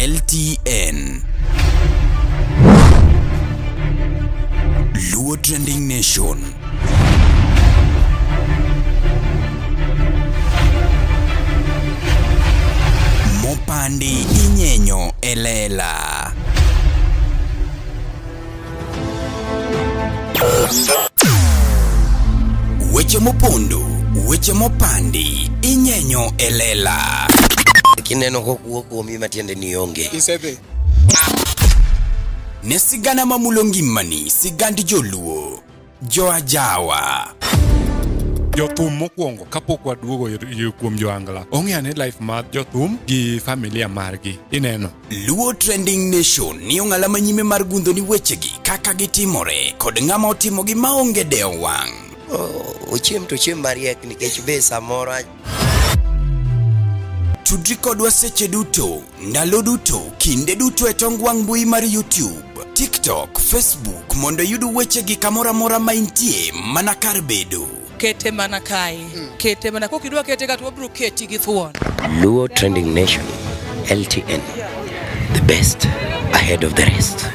LTN. Luo Trending Nation. Mopandi inyenyo elela. Weche mopondo, weche mopandi inyenyo elela. Kineno kokuo kuomi matiende ni onge. Isebe. Ne sigana mamulongi mani, sigandi joluo, joajawa. Jothum mokwongo kapok waduogo kuom joangla. Ong'eane life mar jothum gi familia margi. Ineno. Luo Trending Nation ni ong'ala manyime mar gundo ni wechegi kaka gitimore kod ng'ama otimogi maonge deo wang'. Ochiem to chiem mariek nikech be samora. Tudri kodwa seche duto, ndalo duto, kinde duto e tong wang' mbui mar YouTube, TikTok, Facebook mondo yudu wechegi kamora mora maintie mana kar bedo. Kete mana kai. Kete mana kokidwa kete ka to bro keti gi thuon. Luo Trending Nation, LTN, the best ahead of the rest.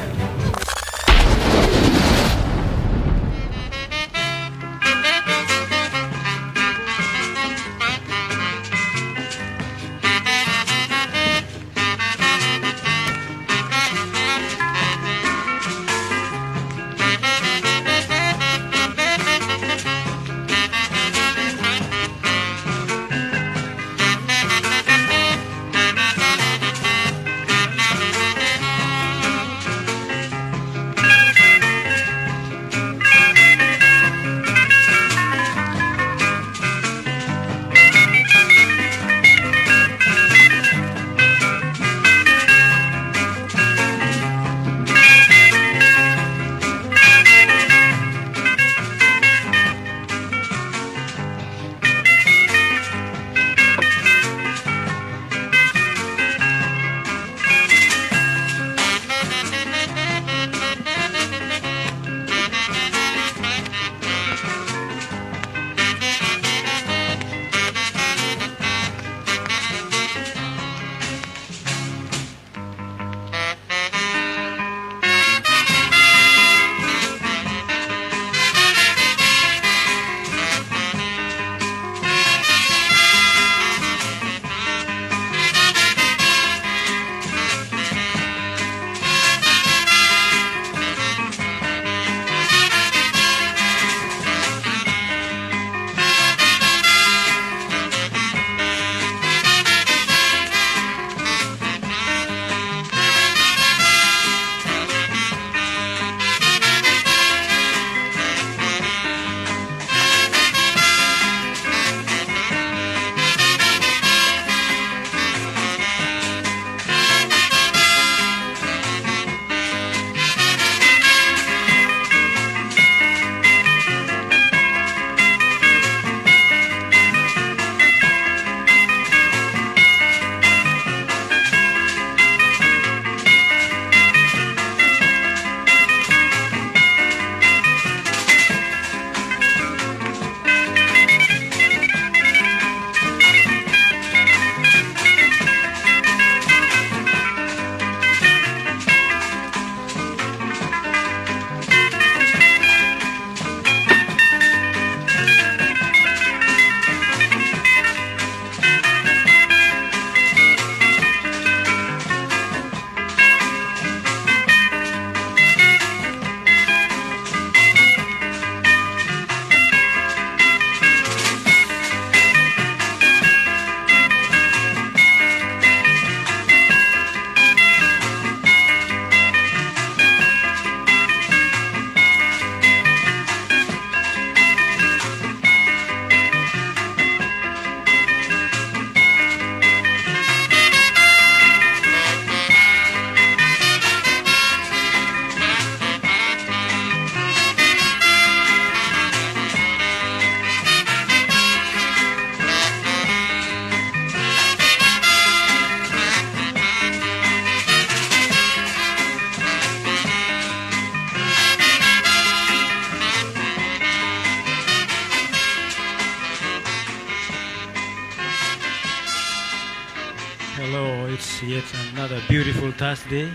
It's yet another beautiful Thursday.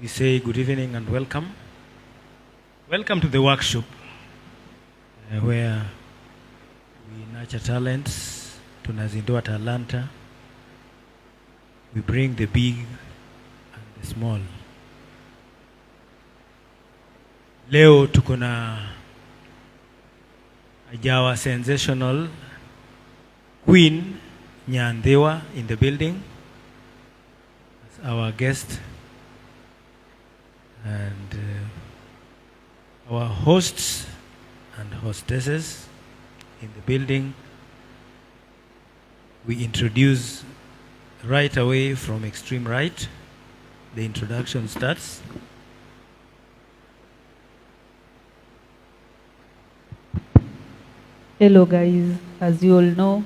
We say good evening and welcome. Welcome to the workshop where we nurture talents, tunazindua talanta. We bring the big and the small. Leo tuko na Ajawa sensational Queen Nyandewa in the building as our guest, and our hosts and hostesses in the building. We introduce right away from extreme right. The introduction starts. Hello guys, as you all know,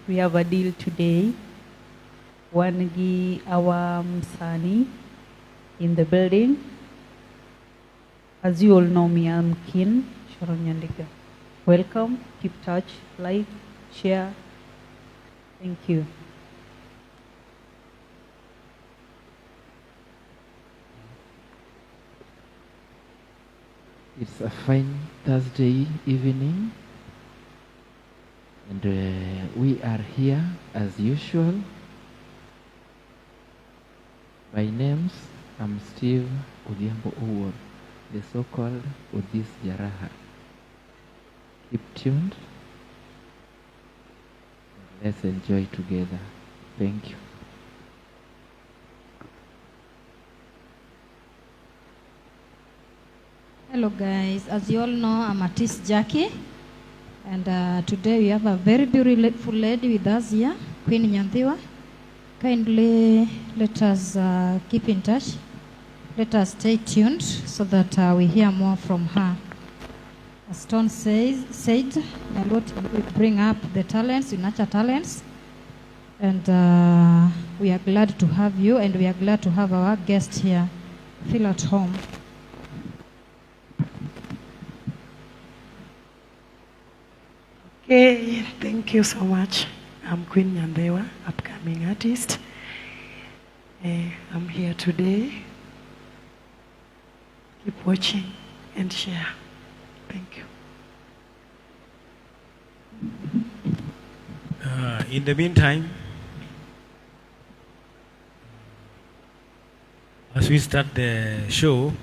we have a deal today. Wangi our Msani in the building. As you all know me, I'm Kin Sharon Nyandika. Welcome, keep touch, like, share. Thank you. It's a fine Thursday evening, and we are here as usual. By names, I'm Steve Odhiambo Owuor, the so-called Odhis Jaraha. Keep tuned. Let's enjoy together. Thank you. Hello guys, as you all know, I'm artist Jackie, and today we have a very beautiful lady with us here, Queen Nyandewa. Kindly let us keep in touch. Let us stay tuned so that we hear more from her. As Stone said, we bring up the talents, we nurture talents, and we are glad to have you, and we are glad to have our guest here. Feel at home. Okay, thank you so much. I'm Queen Nyandewa, upcoming artist. I'm here today. Keep watching and share. Thank you. In the meantime, as we start the show,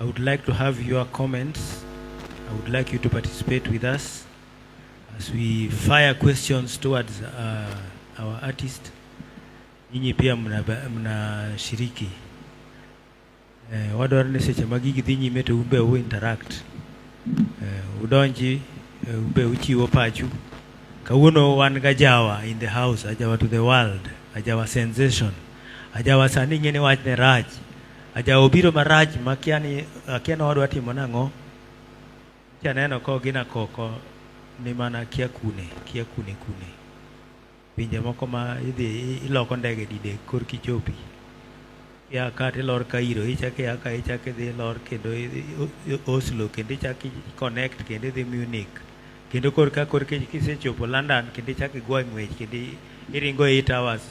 I would like to have your comments. I would like you to participate with us as we fire questions towards our artist. Nyinyi pia mnashiriki. Wadwaro ni seche magigi dhi nyime to ube u interact. Udonji ube uchiwo pachu. Kawuono wan gajawa in the house, Ajawa to the world, Ajawa sensation, Ajawa sani ng'eni wach ne rach, Ajawa obiro marach makiani wadwa timo nang'o. Chaneno ko gina koko ni mana kia kune kune. Pinje moko ma idhi iloko ndege dide kor kichopi. Ya kati lor Cairo, ichake dhi lor kendo Oslo, kendo ichake connect kendo dhi Munich. Kendo kor kisechopo London, kendo ichake gwa ng'wech, kendo iringo 8 hours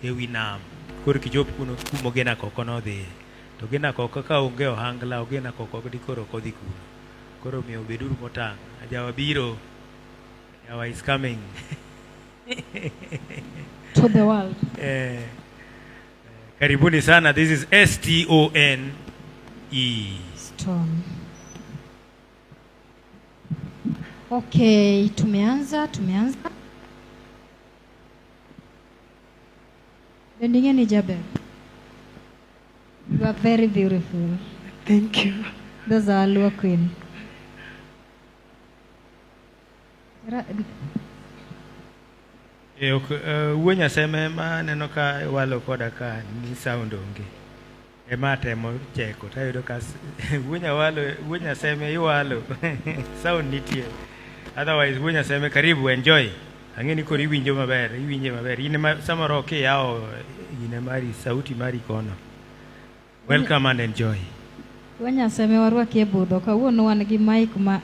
ewi nam. Kor kichopo kuno kumo gena koko no dhi. To gena koko ka onge ohangla, gena koko di koro kodhi kuno. Koro miyo beduru motang'. Ajawa biro. Ajawa is coming. To the world. Karibuni sana. This is STONE. Stone. Okay, tumeanza. Bendingeni Jabel. You are very beautiful. Thank you. Those are Alua Queen. Wuonya seme ma neno ka walo koda ka ni sound onge. Ema temo cheko tayudo ka wuonya seme iwalo. Sound nitie. Otherwise wuonya seme karibu, enjoy. Angeni kori winjo maber, iwinje maber. Ine samoro ke yao ine mari sauti mari kono. Welcome and enjoy. Wuonya seme warwaki e budho kawuono wan gi mic ma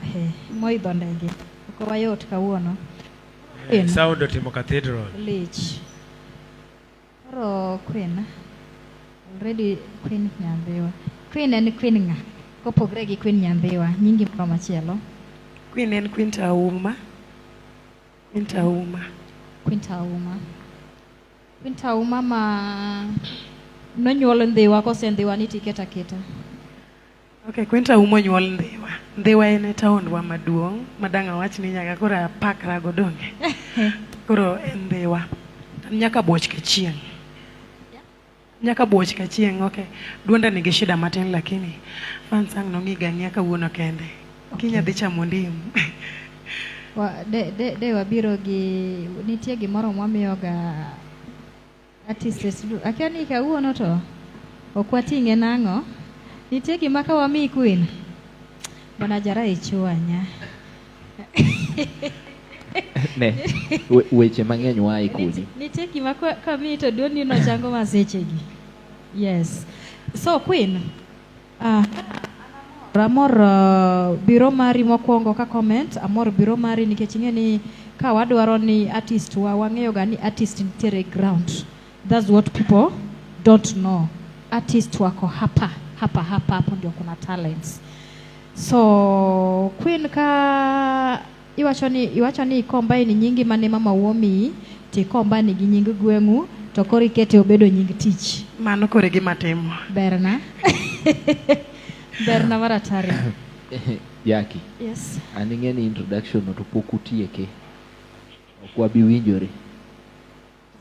moidho ndege. Ok wayot kawuono. Queen. Sound otimo cathedral. Lich. Koro Queen. Already Queen Nyandhiwa. Queen en Queen ng'a? Kopogre gi Queen Nyandhiwa, nyingi moro machielo. Queen en Queen Tauma. Queen Tauma. Queen Tauma. Queen Tauma ma nonyuol Ndhiwa kose Ndhiwa ni tiketa keta. Okay, Queen Tauma onyuol Ndhiwa. Ndhiwa en e taondwa maduong' madang' awach ni nyaka koro apakra go donge. Koro en Ndhiwa. Nyaka Boch Kachieng'. Nyaka Boch Kachieng', okay. Duonda nigi shida matin lakini fansang nong'iga ng'iya kawuono kende. Kinya dhi chamo ndim. De wabiro gi nitie gimoro mwamiyoga artist. Akia ni kawuono to ok wating'e nang'o. Nitie gima ka wami Queen. Bana jara ichwanya. Ne, weche mang'eny wae kudi. Nitie gima kami to duoni no chango masechegi. Yes. So Queen, amor biro mari mokwongo ka comment, amor biro mari nikech ing'e ni ka wadwaro ni artist wang'eyo ga ni artist nitiere ground. That's what people don't know. Artist wako hapa hapo ndio kuna talents. So Queen ka iwacho ni combine nyingi mane mama uomi ti combine gi nying gweng'u to koro ikete obedo nying tich. Mano kore gima timo. Berna. Berna maratari. Jackie. Yes. An ing'e ni introduction to pok utieke. Ok wabi winjore.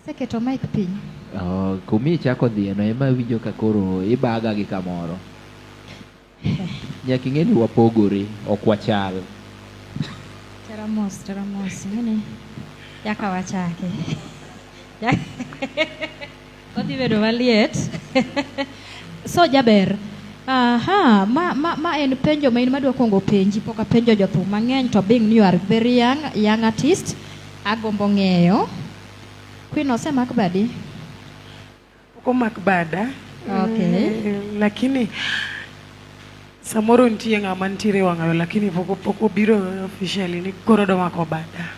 Seketo mic piny. Kumi chako dhieno ema winjo ka koro ibaga gi kamoro. Nyaka ing'e ni wapogore, ok wachal. Teramos, ng'eni yaka wachake. Odhi bedo maliet. So Jaber, ma en penjo ma in madwa kongo penji, poka penjo jothum mang'eny to being you are very young artist, agombo ng'eyo. Queen osemak badi? Pok omak bada. Okay. Lakini samoro nitie ng'ama nitiere wang'ayo lakini pok obiro officially ni koro do mako bada.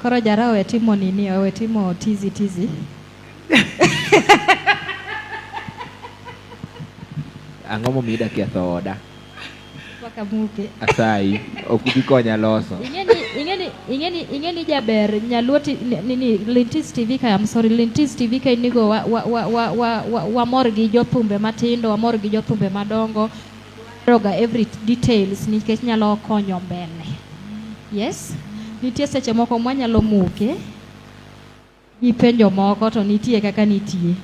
Koro jara owe timo nini? Owe timo tizi. Ang'o momiyo idakia thoda? Wakamuke. Asayi, ok ubi konya loso. Ing'eni Jaber nyaluoti nini Lintis TV ka Lintis TV ka inigo wamor gi jothumbe matindo, wamor gi jothumbe madongo. Roga every details nikech nyalo konyo mbele. Yes. Nitie seche moko mwanyalo muke gi penjo moko to nitie kaka nitie.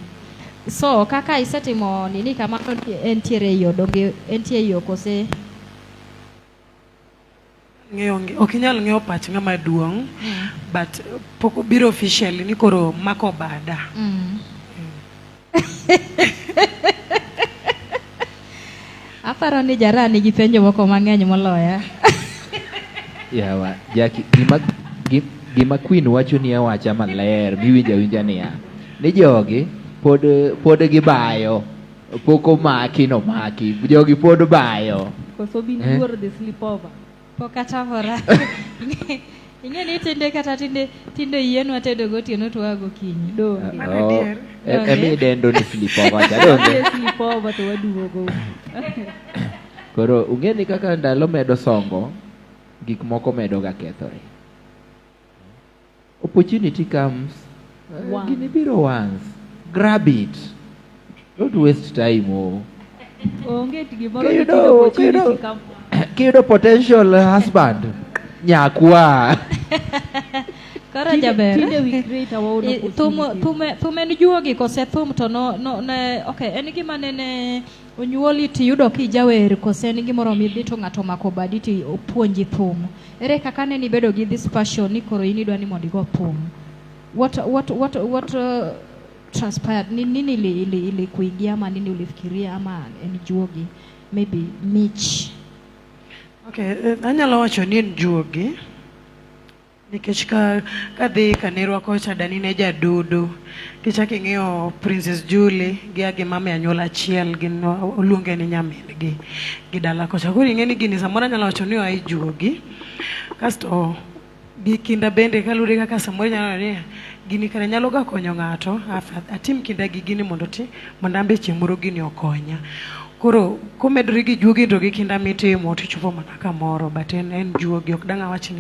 So kaka isetimo nini kama entiere yo donge entie yo kose ng'eyo ok inyal ng'eyo pach ng'ama duong', but pok obiro officially ni koro mako bada. Aparo ni jara nigi penjo moko mang'eny moloya. Yawa, Jackie, gima Queen wacho ni awacha maler, miwinja winja niya. Ni jogi pod gibayo, pok omaki nomaki, jogi pod bayo. Koso bin luor the sleepover. Pokatamora. Ing'e ni tinde yien watedo gotieno to wago kinyi. Do. Emi dendo ni sleepover cha donge. Sleepover to waduogo. Koro ung'e ni kaka ndalo medo songo, gik moko medo ga kethore. Opportunity comes, gini biro once. Grab it. Don't waste time. Onge gimoro ni opportunity come. Kiyudo potential husband, nyakwa. Koro Jaber. Tinde we create our own opportunity. Thume ni juogi kose thum to no ne okay, en gima nene onyuoli ti yudo ki jawer kose en gimoro midhi to ng'ato mako badi ti opuonji thum. Ere kaka ne ni bedo gi this passion ni koro ini dwa ni mondo igo thum. What transpired? Nini ili kuingia ama nini ulifikiria ama en juogi? Maybe Mitch. Okay, anyalo wacho ni en juogi. Nikech ka dhi kanerwa kocha dani ne jadudu. Kichak ing'eyo Princess Julie gi mama anyuola achiel gin oluonge ni nyamin gi dala kocha. Koro ing'e ni gini samoro anyalo wacho ni ai juogi. Kasto gi kinda bende kalure kaka samoro nyalo ni gini kare nyalo ga konyo ng'ato atim kinda gi gini mondo ambe chieng' moro gini okonya. Koro komedri gi juogi to gi kinda mitimo tichopo mana kamoro, but en juogi ok dang' awach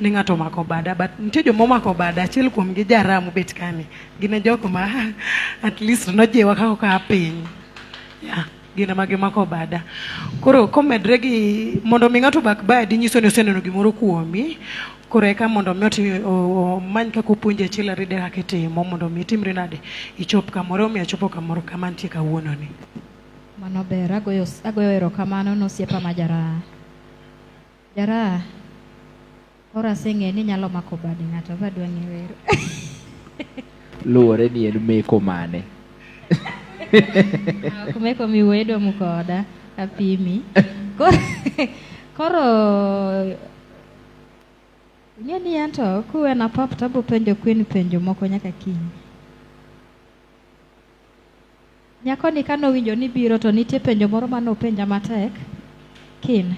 ni ng'ato mako bada, but nitie joma omako bada, achiel kuom gi Jaramu bet kani, gine joko ma at least nojiwa ka piny. Gina magi mako bada. Koro komedre gi mondo mi ng'ato bak badi nyiso ni oseneno gimoro kuomi, koro eka mondo mi many kaka opuonji achiel ariyo adek kaka itimo mondo mi itimri nade ichop kamoro mi achopo kamoro kama nitie kawuono ni. Mano ber, agoyo erokamano nosiepa ma Jaraha. Jaraha, koro aseng'e ni nyalo mako badi ng'ato badwa ng'ewero. Luwore ni en meko mane. Kumeko miwedo mukoda apimi. Koro ng'eni anto kuwe na pap tabo penjo Queen penjo moko nyaka kiny. Nyako ni kano winjo ni biro to nitie penjo moro mano penja matek. Kin.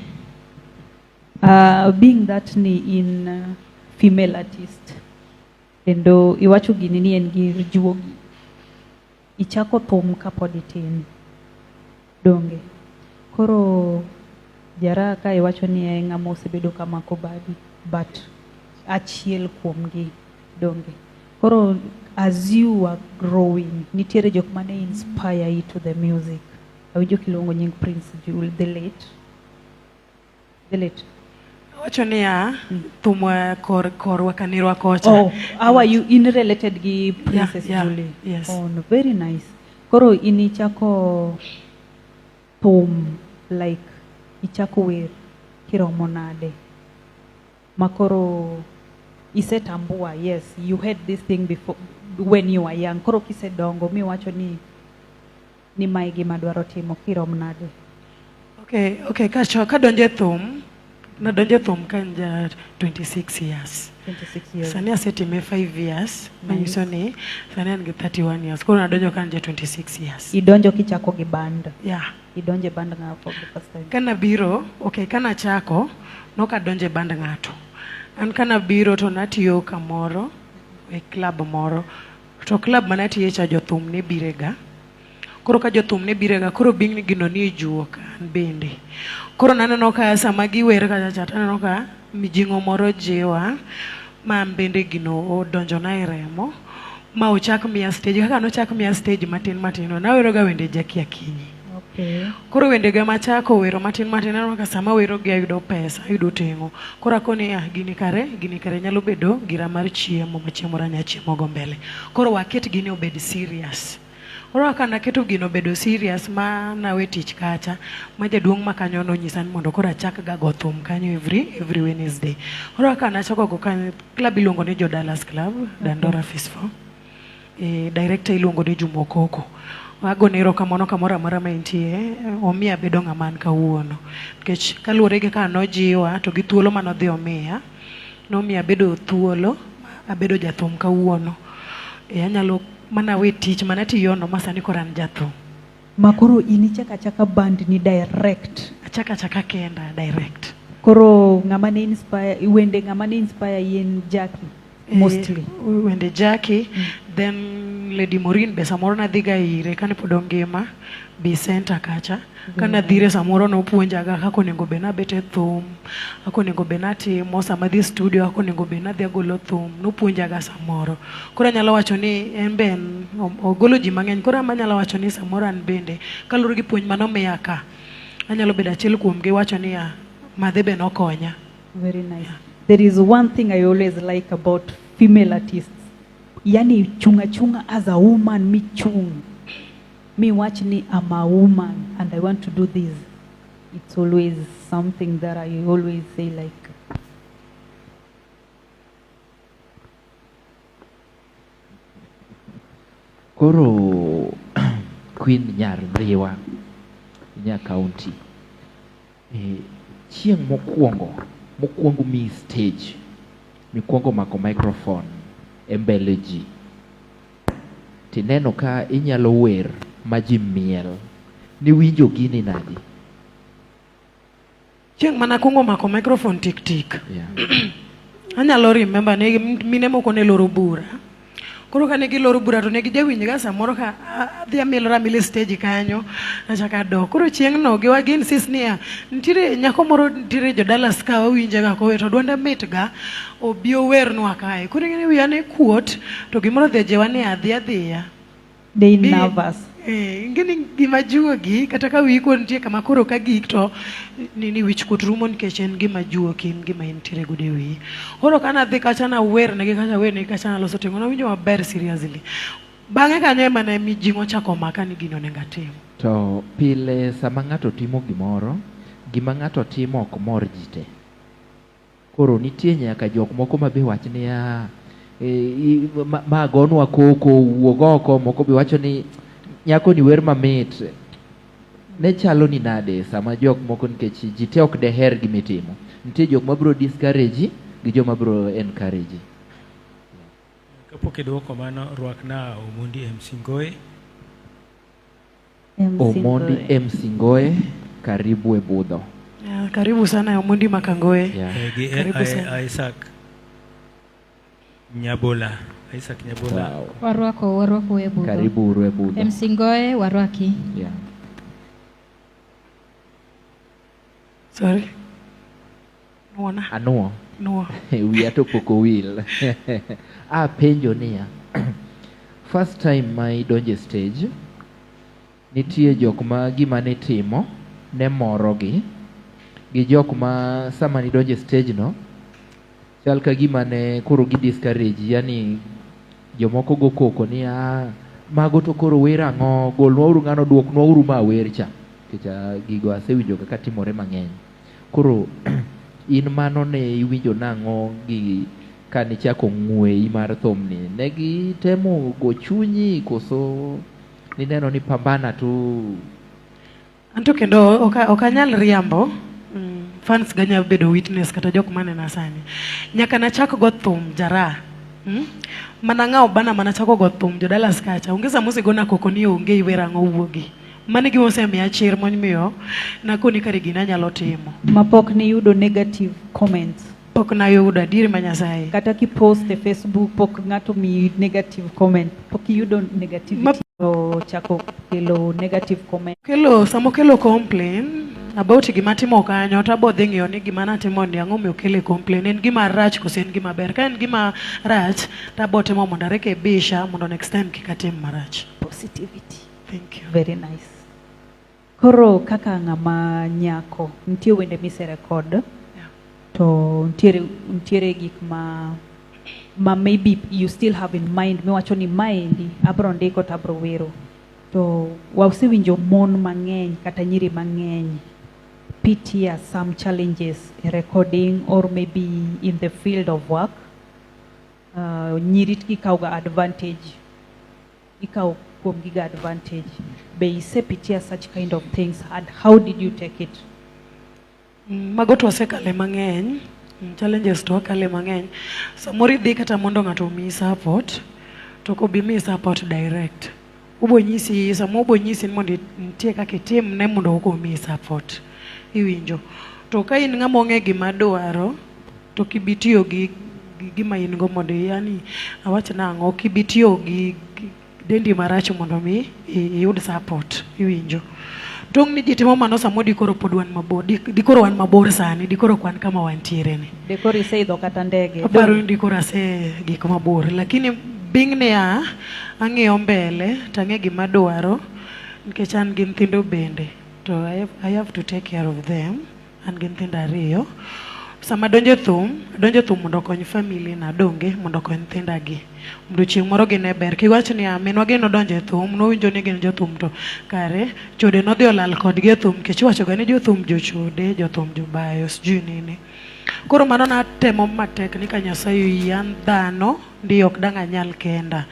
Being that ni in female artist, kendo iwacho gini ni en gi juogi, ichako thum kapod itin, donge? Koro Jaraha ka iwacho ni e ng'ama osebedo kamako badi, but achiel kuomgi, donge? Koro as you are growing, nitiere jok mane inspire you to the music. Awinjo kilongo nying Prince Jewel, the late. Wacho ni thum korwa kanirwa kocha. Oh, how are you in related gi Princess Julie? Yes. Oh, no, very nice. Koro inichako thum, like ichako wer kiromo nade. Makoro isetambua, yes, you had this thing before when you were young. Koro kisedongo mi wacho ni mae gima dwaro timo kirom nade. Okay, kadonje thum. Nadonje thum kanja 26 years. 26 years. Sani asetime 5 years. Manyiso ni sani an gi 31 years. Koro nadonjo kanja 26 years. Idonjo kichako gi band. Yeah. Idonje band nga for the first time. Kana biro, kana chako, nokadonje band ng'ato. An kana biro to natiyo kamoro e club moro. To club manatiye cha jothum ne birega. Koro ka jothum ne birega, koro bing ni gino ni juok an bende. Koro naneno ka sama giwer kacha taneno ka mijing'o moro jiwa ma bende gino donjo na e remo ma ochak miya stage. Kaka nochak miya stage matin nawero ga wende Jackie Akinyi. Okay. Koro wende ga machako wero matin naneno ka sama wero gi ayudo pesa, ayudo tengo. Koro akoni gini kare nyalo bedo gira mar chiemo ma chiemo ranya chiemo go mbele. Koro waket gini obed serious. Koro kana keto gino bedo serious ma nawe tich kacha ma jaduong' ma kanyo no nyisa ni mondo koro achak ga go thum kanyo every Wednesday. Koro kana chako go kanyo club iluongo ni Dallas Club, Dandora Fisfo. Director iluongo ni Juma Okoko. Agone erokamano kamoro amora ma intie, omiya bedo ng'ama an kawuono. Nikech kaluwore gi ka nojiwa to gi thuolo manodhi omiya, nomiya bedo thuolo, abedo jathum kawuono. Anyalo mana we tich mana tiyono masani koran jathum. Makoro inichaka band ni direct. Achaka kenda direct. Koro ng'ama ne inspire yen Jackie mostly. Wende Jackie, then Lady Maureen be samoro nadhiga ire kane pod ongima be center kacha. Kana dhire samoro no puonjaga kako nego bena bete thum, kako nego bena timo sama dhi studio, kako nego bena dhi agolo thum, no puonjaga samoro. Koro nyalo wacho ni en ben ogolo ji mang'eny. Koro amanyalo wacho ni samoro an bende kalure gi puonj manomiya ka, anyalo bedo achiel kuom gi wacho ni madhe be nokonya. Very nice. There is one thing I always like about female artists. Yani chunga as a woman, me watch ni I'm a woman and I want to do this. It's always something that I always say like. Koro Queen Nyar Mriwa, Nya County. Chieng' mokwongo mi stage, mikwongo mako microphone e mbele ji. Tineno ka inyalo wer ma ji miel. Niwinjo gini nadi? Chieng' mana kungo mako microphone tik. Yeah. anyalo remember ne mine moko ne loro bura. Koro kane giloro bura to ne gijawinj ga samoro ka adhi amilora mile stage kanyo achaka dok. Koro chieng' no giwagi insist niya nitiere nyako moro nitiere jo Dallas ka wawinje ga kowe to dwonde mit ga obi owernwa kae. Koro ng'eni wiya ne kuot to gimoro dhejewa ni adhiya. They nervous. Ngini gima juogi kata ka wiyi kuot nitie kama koro ka gik to nini wich kuot rumo nikech en gima juogi en gima intiere godo e wiyi. Koro kana dhi kacha na wer negi kacha wer negi kacha na loso tengo na winjo maber seriously. Bang'e kanyo ema ne mijing'o chako maka ni gino onego atim. To pile sama ng'ato timo gimoro, gima ng'ato timo ok mor ji te. Koro nitie nyaka jok moko ma be wach niya ma gonwa koko wuog oko, moko be wacho ni nyako ni wer mamit. Ne chalo ni nade sama jok moko nikech ji te ok deher gimitimo. Nitie jok ma bro discourage gi jok ma bro encourage. Kapok idwoko mano, rwakna Omondi MC Ngoe. Omondi MC Ngoe, karibu e budho. Karibu sana Omondi Makangoe. Karibu sana. Isaac Nyabola. Wow. Warwako e budho. Karibu uru e budho. MC Ngoe warwaki. Yeah. Sorry. Nuona. Anuo. Nuo. Wiya to poko wil. Penjo niya. First time ma idonje stage, nitie jok ma gima ne timo ne morogi, gi jok ma sama nidonje stage no chal ka gima ne koro gi discourage, yani jomoko go koko ni mago to koro wer ang'o, golnwa uru ng'ano, duoknwa uru ma wer cha. Kicha gigo asewinjo kaka timore mang'eny. Koro in mano ne iwinjo nang'o gi kanichako ng'wei mar thumni? Ne gitemo go chunyi koso nineno ni pambana tu? Anto kendo okanyal riambo. Fans ganya bedo witness kata jok manena sani. Nyaka nachako go thum jara. Mana ng'ao bana mana chako go thum jo Dallas kacha. Ongeza musi gona koko ni onge iwera ng'o wuogi. Mane gimo se miya chir monimiyo na koni kare gina nyalo timo. Mapok ni yudo negative comments. Pok na yudo adiri manyasaye. Kata ki post e Facebook pok ng'ato mi negative comment. Pok yudo negativity o chako kelo negative comment. Samo kelo complain about gima timo kanyo to abo dhi ng'iyo ni gima natimo ni ang'o miyo kele complain. En gima rach kose en gima ber. Ka en gima rach to abo timo mondo arekebisha mondo next time kik atim marach. Positivity. Thank you. Very nice. Koro kaka ng'ama nyako, nitie wende mise record, to ntiere gik ma maybe you still have in mind, miwacho ni maendi abro ndiko to abro wero. To wasewinjo mon mang'eny kata nyiri mang'eny pitia some challenges in recording or maybe in the field of work. Nyiri ikawga advantage, ikaw kuom giga advantage. Be isepitia such kind of things and how did you take it? Mago to wasekale mang'eny, challenges to wakale mang'eny. Samoro idhi kata mondo ng'ato omiyi support, to kobi miyi support direct. Ubo nyisi ni mondo nitie kaka itim ne mondo oko omiyi support. Iwinjo. To ka in ng'ama ong'e gima dwaro, to kibitiyo gi gima in go mondo yani awach nang'o, kibitiyo gi dendi marach mondo mi iyud support. Iwinjo. Tong ni jitimo mano samo dikoro pod wan mabor, dikoro wan mabor sani, dikoro kwan kama wantiere ni. Dikoro iseidho kata ndege. Aparo ni dikoro ase gik mabor, lakini bing ne ang'iyo mbele, tang'e gima dwaro, nikech an gi nyithindo bende. To I have to take care of them, an gi nyithindo ariyo. Sama donjo thum mondo okony family na donge mondo okony nyithinda gi. Mondo chieng' moro gine ber. Kiwacho ni minwa gi nodonjo e thum, nowinjo ni gin jothum to kare chode nodhi olal kodgi e thum, nikech iwacho ga ni jothum jochode, jothum jobayo, sijui nini. Koro mano natemo matek ni ka Nyasaye oyie, an dhano ndiyo ok dang' anyal kenda.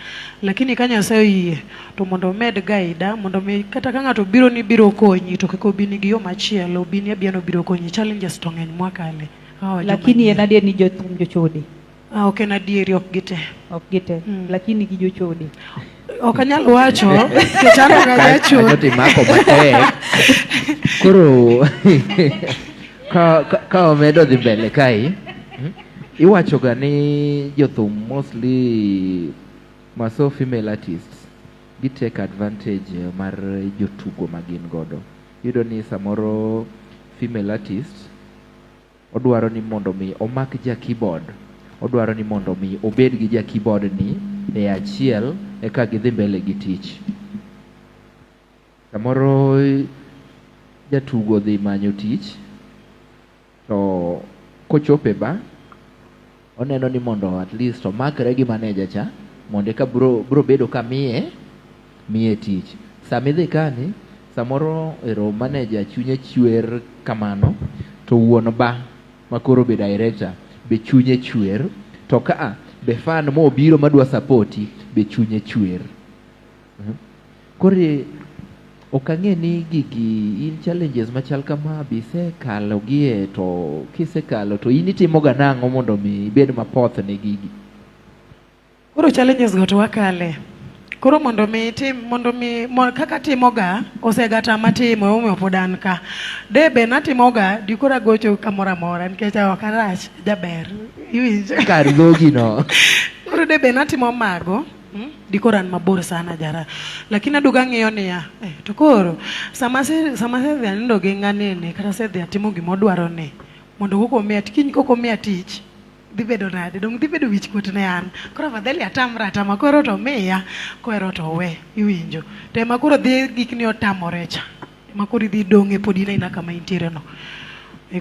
Lakini ka Nyasaye oyie to mondo med gaida, mondo kata ka ng'ato biro ni biro konyi to kik obi ni gi yo machielo, obi ni abiano biro konyi. Challenges to ng'eny mwakale. Lakini en adier ni jothum jochode. Ok en adieri, ok gite. Ok gite. Lakini gi jochode. Ok anyal wacho nikech an ok anyachode. Kati mako matek. Koro ka omedo dhi mbele kai, iwachoga ni jothum mostly maso female artists gi take advantage mar jotugo magin godo. Yudo ni samoro female artist odwaro ni mondo mi omak ja keyboard, odwaro ni mondo mi obed gi ja keyboard ni e achiel eka gidhi mbele gi tich. Samoro jatugo dhi manyo tich to kochope ba oneno ni mondo at least omakre gi manager cha mondo ka bro bedo ka miye tich. Samidhi kani samoro ero manager chunye chwer kamano to wuon ba makoro be director be chunye chwer to ka be fan mo biro madwa supporti be chunye chwer. Kore okang'e ni gigi in challenges machal kama bise kalo gie to kise kalo to in itimo ga nang'o mondo mi bed mapoth ne gigi? Koro challenges go to wakale. Koro mondo mi kaka timoga osegata matimo ume opodan ka. Debe natimoga dikora gocho kamora mora nikech okarach jaber. Iwinjo? Kar gogi no. Koro debe natimo mago. Dikoran mabor sana jara. Lakini aduga ng'iyo niya, to koro sama se dhi anindo gi ng'anene kata se dhi atimo gimodwaro ni mondo koko miya kiny koko miya tich dhi bedo nade, dong dhi bedo wich kuot ne an. Koro afadhali atama koro to miya koero to we. Iwinjo? To ema koro dhi gik ni otamore cha. Ema koro idhi dong'e pod ina kama intiere no.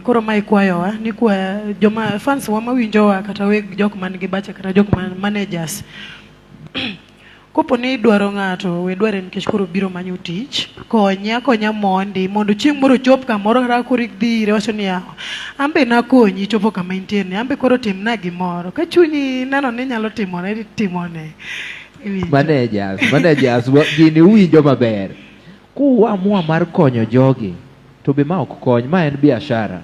Koro ma ikwayowa ni kwa joma fans wa mawinjowa kata weg jok man gi bache kata jok man managers kopo ni dwaro ng'ato we dware nikech koro biro manyo tich konya mondi mondo chieng' moro chop kamoro kata koro idhire wacho ni ambe nakonyi chopo kama intie ne ambe koro timna gimoro ka chunyi neno ni nyalo timone. Managers gini uwinjo maber kuamua mar konyo jogi to be ma ok kony, ma en biashara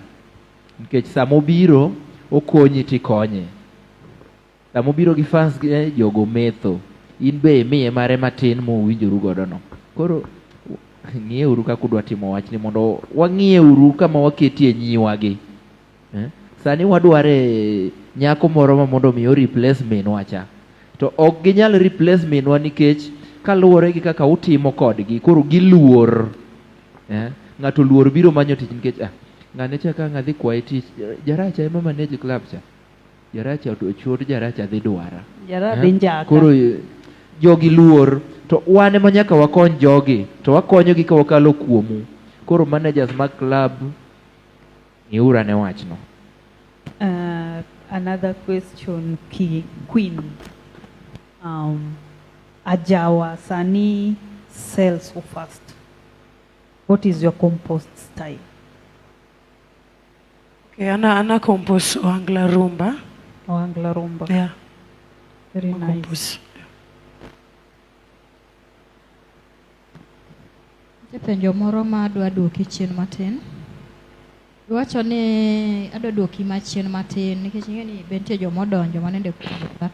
nikech samobiro okonyi tikonye. Samobiro gi fans jogo metho in be imiye mare matin mowinjoru godo no. Koro ng'ieuru kaka udwa timo wachni mondo wang'ieuru kama waketie nyiwagi. Sani wadware nyako moro ma mondo mi replace minwa cha to ok ginyal replace minwa nikech kaluwore gi kaka utimo kodgi koro giluor. Ng'ato luor biro manyo tich nikech ng'ane cha ka ng'adhi kwaye tich Jaracha ema manage club cha. Jaracha to chuod Jaracha dhi dwara. Njaka. Koro jogi luor to wane manyaka wakony jogi to wakonyogi ka wakalo kuomu. Koro managers mag club niura ne wachno. Another question, Queen. Ajawa Sani sells so fast. What is your compost style? Okay, ana compose Oangla Rumba. Oangla Rumba. Yeah. Very nice. Compose. Penjo moro ma adwa duoki chien matin. Iwacho ni adwa duoki machien matin nikech ing'e ni bentie jomodonjo manende kuongo.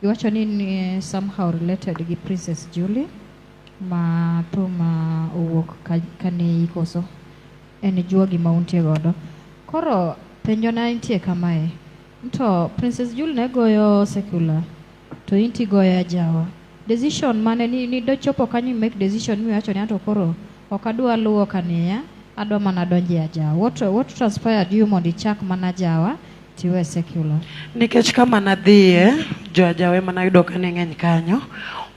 Iwacho ni somehow related gi Princess Julie ma thuma owuok kane ikoso en juogi ma untie godo. Koro penjo na intie kamae. To Princess Julie ne goyo secular to inti goyo Ajawa. Decision mane ni do chopo kanyo make decision mi wacho ni ato koro okadwa luwo kaniya adwa mana donje Ajawa. What transpired you mondi chak mana Ajawa tiwe secular? Nikech kama nadhie jo Ajawa mana yudo kane ng'eny kanyo.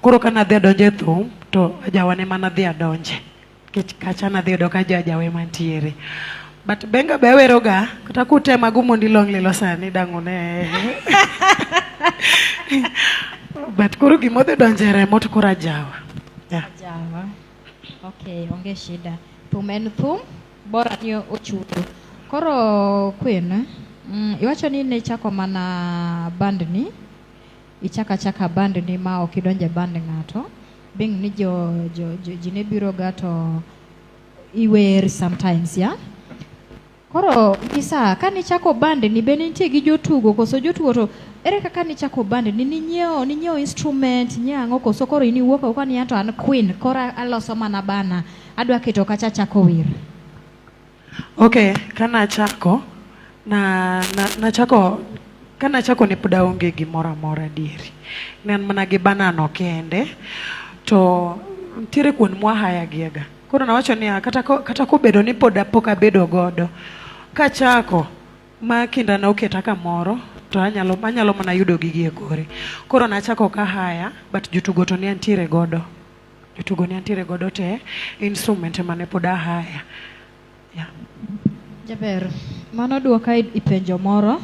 Koro kana dhi donje thum to Ajawa ne mana dhi adonje. Nikech kacha nadhi yudo ka jo Ajawa mantiere. But benga beweroga kata kutema gumondi long lilo sani dang'one. But kuru gimodhi donjere moto kura Ajawa. Yeah. Ajawa. Okay, onge shida. Thum en thum, bora ni ochudo. Koro Queen, iwacho ni ne chako mana band ni, ichaka band ni ma okidonje band ng'ato. Bing ni jine biro gato iwer sometimes, yeah? Koro kisa kani chako band ni be nitie gi jotugo koso jotugo to ere kaka ni chako band ni nyiewo instrument nyango koso koro ini wuok ka ni ato an Queen kora aloso mana bana adwa keto kacha chako wir. Okay, kana chako na chako kana chako ne pod aonge gimoro amora dieri. Ne an mana gi banano kende to ntiere kuon mwahaya giega. Koro nawacho ni kata kobedo ni pod pok abedo godo kachako ma kinda na oketa kamoro to anyalo mana yudo gigi e kore. Koro nachako kahaya but jotugo to ne antiere godo. Jotugo ne antiere godo te instrument mane pod ahaya. Yeah. Jaber, mano duoka ipenjo moro.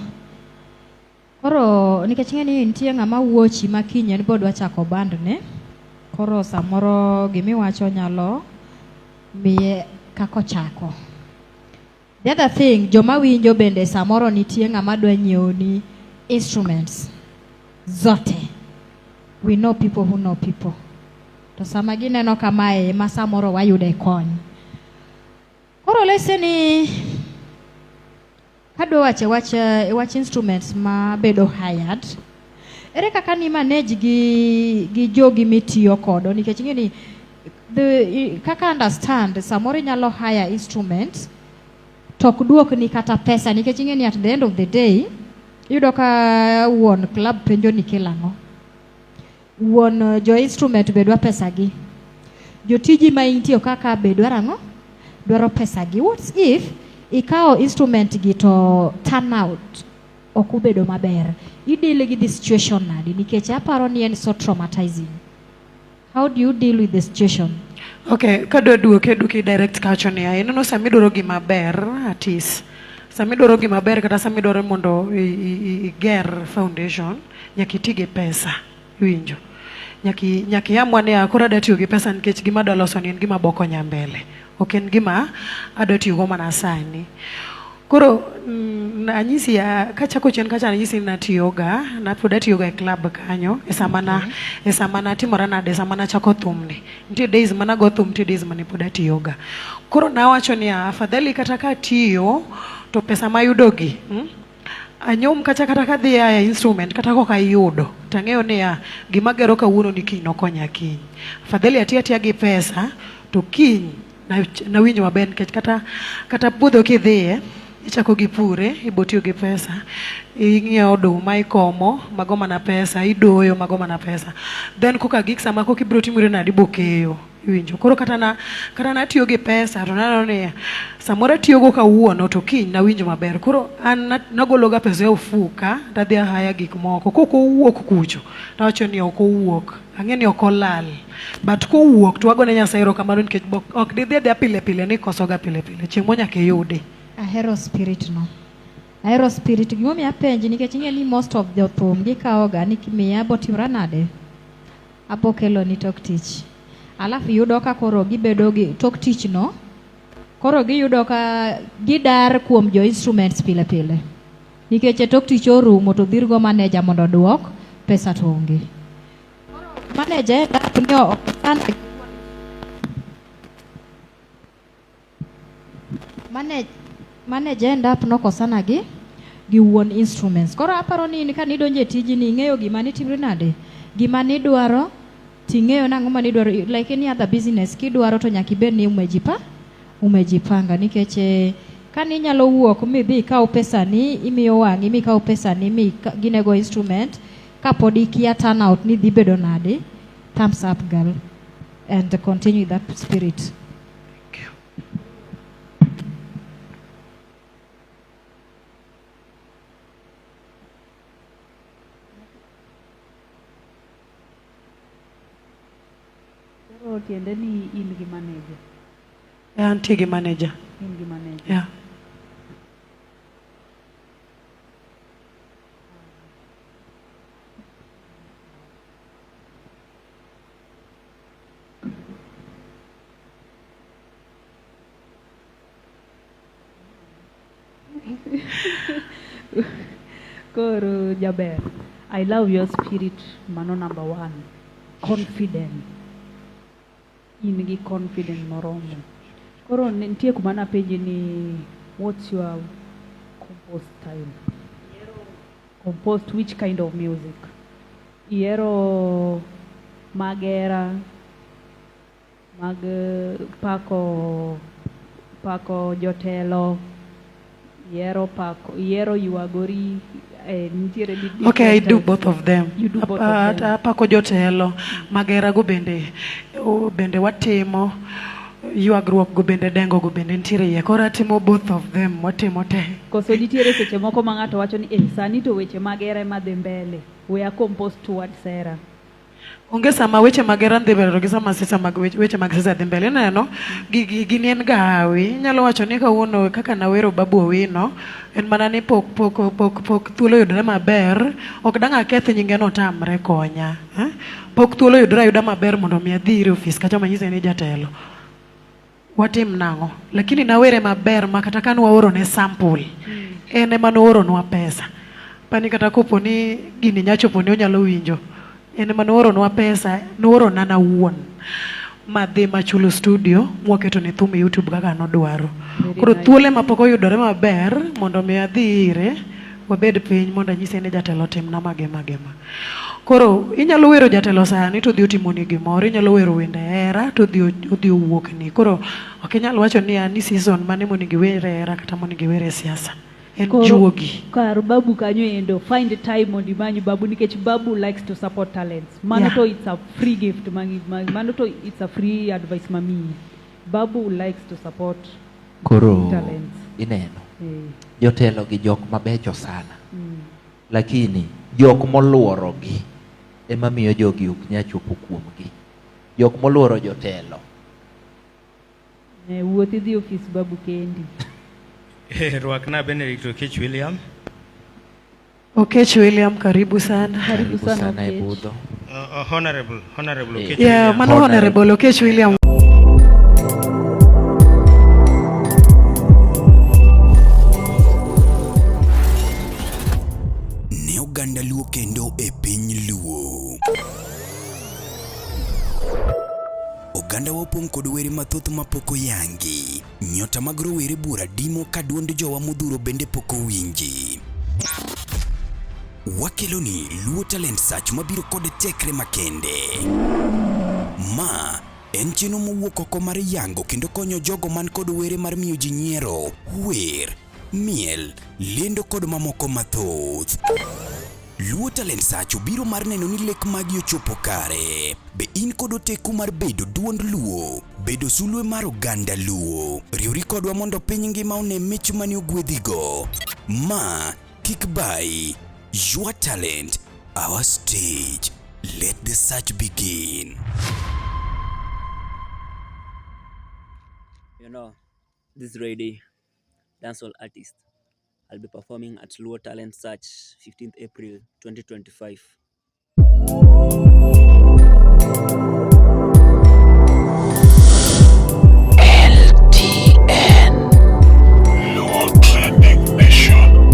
Koro nikech ng'eni nitie ng'ama wuochi makinye ni bod wachako band ne. Koro samoro gimiwacho nyalo miye kako chako. The other thing, joma winjo bende samoro nitie ng'ama dwa nyiewni instruments zote. We know people who know people. To sama gineno kamae ma samoro wayude kony. Koro lese ni kadwa wach instruments ma bedo hired. Ere kaka ni manage gi jogi mitiyo kodo nikech ng'eni kaka understand samoro nyalo hire instruments tok duok ni kata pesa nikech ng'eni at the end of the day yudo ka wuon club penjo ni kelang'o. Wuon jo instrument bedwa pesa gi. Jotiji ma intiyo kaka bedwa rang'o? Dwaro pesa gi. What if ikao instrument gi to turn out okubedo maber? Idile gi the situation nadi nikech aparo ni en so traumatizing. How do you deal with the situation? Okay, kadwa duoke direct kacho ni ai no samidoro gi maber artist. Samidoro gi maber kata samidoro mondo iger foundation nyaki tige pesa. Winjo. Nyaki yamwane akora datiyo gi pesa nikech gima daloso ni en gima boko nyambele. Ok en gima adatiyo go mana sani. Koro anyisi ya kachako chien kacha anyisi natiyoga na pod atiyoga e club kanyo e samana timora nade samana chako thumni. Nitie days mana go thum, nitie days mane pod atiyoga. Koro nawacho ni afadhali kata ka tiyo to pesa mayudo gi anyom kata kadhi ya instrument kata koka yudo tang'eyo ni gima gero kawuono ni kiny nokonya kiny. Afadhali atiya gi pesa to kiny na winjo maber nikech kata puodho kidhiye ichako gi pure ibotiyo gi pesa, ing'iewo oduma ikomo mago mana pesa, idoyo mago mana pesa, then koka gik sama koka ibiro timore nadi bokeyo. Winjo. Koro kata na tiyo gi pesa to naneno ni samoro tiyo go kawuono to kiny na winjo maber. Koro an nagologa pesa e ofuka tadhi ahaya gik moko koko wuok kucho tawacho ni ok owuok, ang'e ni ok olal, but kowuok to wagone Nyasaye erokamano nikech ok didhi pile ni kosoga pile chieng' monyaka yude. Ahero spirit no. Ahero spirit gimomiyo apenji nikech ing'e ni most of the thum gikaoga ni kimiya botimra nade apokelo ni tok tich. Alafu yudo ka koro gibedo gi tok tich no koro giyudo ka gidar kuom jo instruments pile nikech tok tich orumo to dhirgo manager mondo duok pesa to onge. Manager ndio manager end up nokosana gi wuon instruments. Koro aparo ni ka nidonje tijni ing'eyo gima ni timre nade, gima ni dwaro ting'eyo nang'o ma nidwaro, like any other business kidwaro to nyaka ibed ni umejipanga nikech kani inyalo wuok midhi ikaw pesa ni imiyo wang'i mikaw pesa ni ginego instrument kapod ikia turn out ni dhi bedo nade. Thumbs up girl and continue that spirit. Tiende ni in gi manager. Antie gi manager. In gi manager. Yeah. Koro jaber. I love your spirit, mano number one. Confident. In gi confident moromo. Koro nitie kuma napenji ni what's your composed style? Composed which kind of music? Iero magera, mag pako jotelo, iero yuagori nitiere Okay, I do both of them. You do both of them. Apako jotelo magera go bende watimo, ywagruok go bende dengo go bende nitiere iye, koro atimo both of them, watimo te. Koso nitiere seche moko ma ng'ato wacho ni sani to weche magera ema dhi mbele, we are composed toward Sarah. Onge sama weche magera dhi mbele to gi sama weche mag siasa dhi mbele. Neno gini en gawi, nyalo wacho ni kawuono kaka nawero Babu Owino en mana ni pok thuolo yudore maber, ok dang' aketh nyinge no tamre konya. Pok thuolo yudore ayuda maber mondo mi adhi ir ofis kacha manyise ni jatelo. Watim nang'o? Lakini nawere maber ma kata kan waoro ne sample. En ema nooro nwa pesa. Pani kata kopo ni gini nyachopo ni onyalo winjo. En ema nooro nwa pesa, nooro na wuon. Madhi machulo studio, mwaketo ne thum YouTube kaka nodwaro. Koro thuole mapok oyudore maber mondo mi adhi ire, wabed piny mondo anyise ni jatelo timna magema. Koro inyalo wero jatelo sani to dhi otimoni gimoro, inyalo wero wende hera to dhi owuokni. Koro ok inyalo wacho ni season mane monego iwere hera kata monego iwere siasa. En juogi. Kar Babu kanyo endo, find time mondo imanyi Babu nikech Babu likes to support talents. Mano to it's a free gift, mano to it's a free advice mami. Babu likes to support talents. Ineno. Jotelo gi jok mabecho sana. Lakini jok moluoro gi ema miyo jogi ok nya chopo kuomgi. Jok moluoro jotelo. Wuothi dhi ofis Babu kendi. Rwakna Benedict Okech William. Okech William, karibu sana. Karibu sana Ebudho. Honorable Okech William. Yeah, mano Honorable Okech William. Ne oganda Luo kendo e piny Luo. Oganda wopong' kod were mathoth mapok oyangi. Nyota mag rowere bura dimo ka duond jowa modhuro bende pok owinji. Wakelo ni Luo Talent Search mabiro kod tekre makende. Ma en chenro mowuok oko mar yango kendo konyo jogo man kod were mar miyo ji nyiero, wer, miel, lendo kod mamoko mathoth. Luo Talent Search obiro mar neno ni lek magi ochopo kare. Be in kod oteku mar bedo duond Luo, bedo sulwe mar oganda Luo. Riwri kodwa mondo piny ngima one mich mani ogwedhigo. Ma kik bai. Your talent, our stage. Let the search begin. You know, this Ready dancehall artist. I'll be performing at Luo Talent Search 15th April 2025. LTN Luo Trending Nation.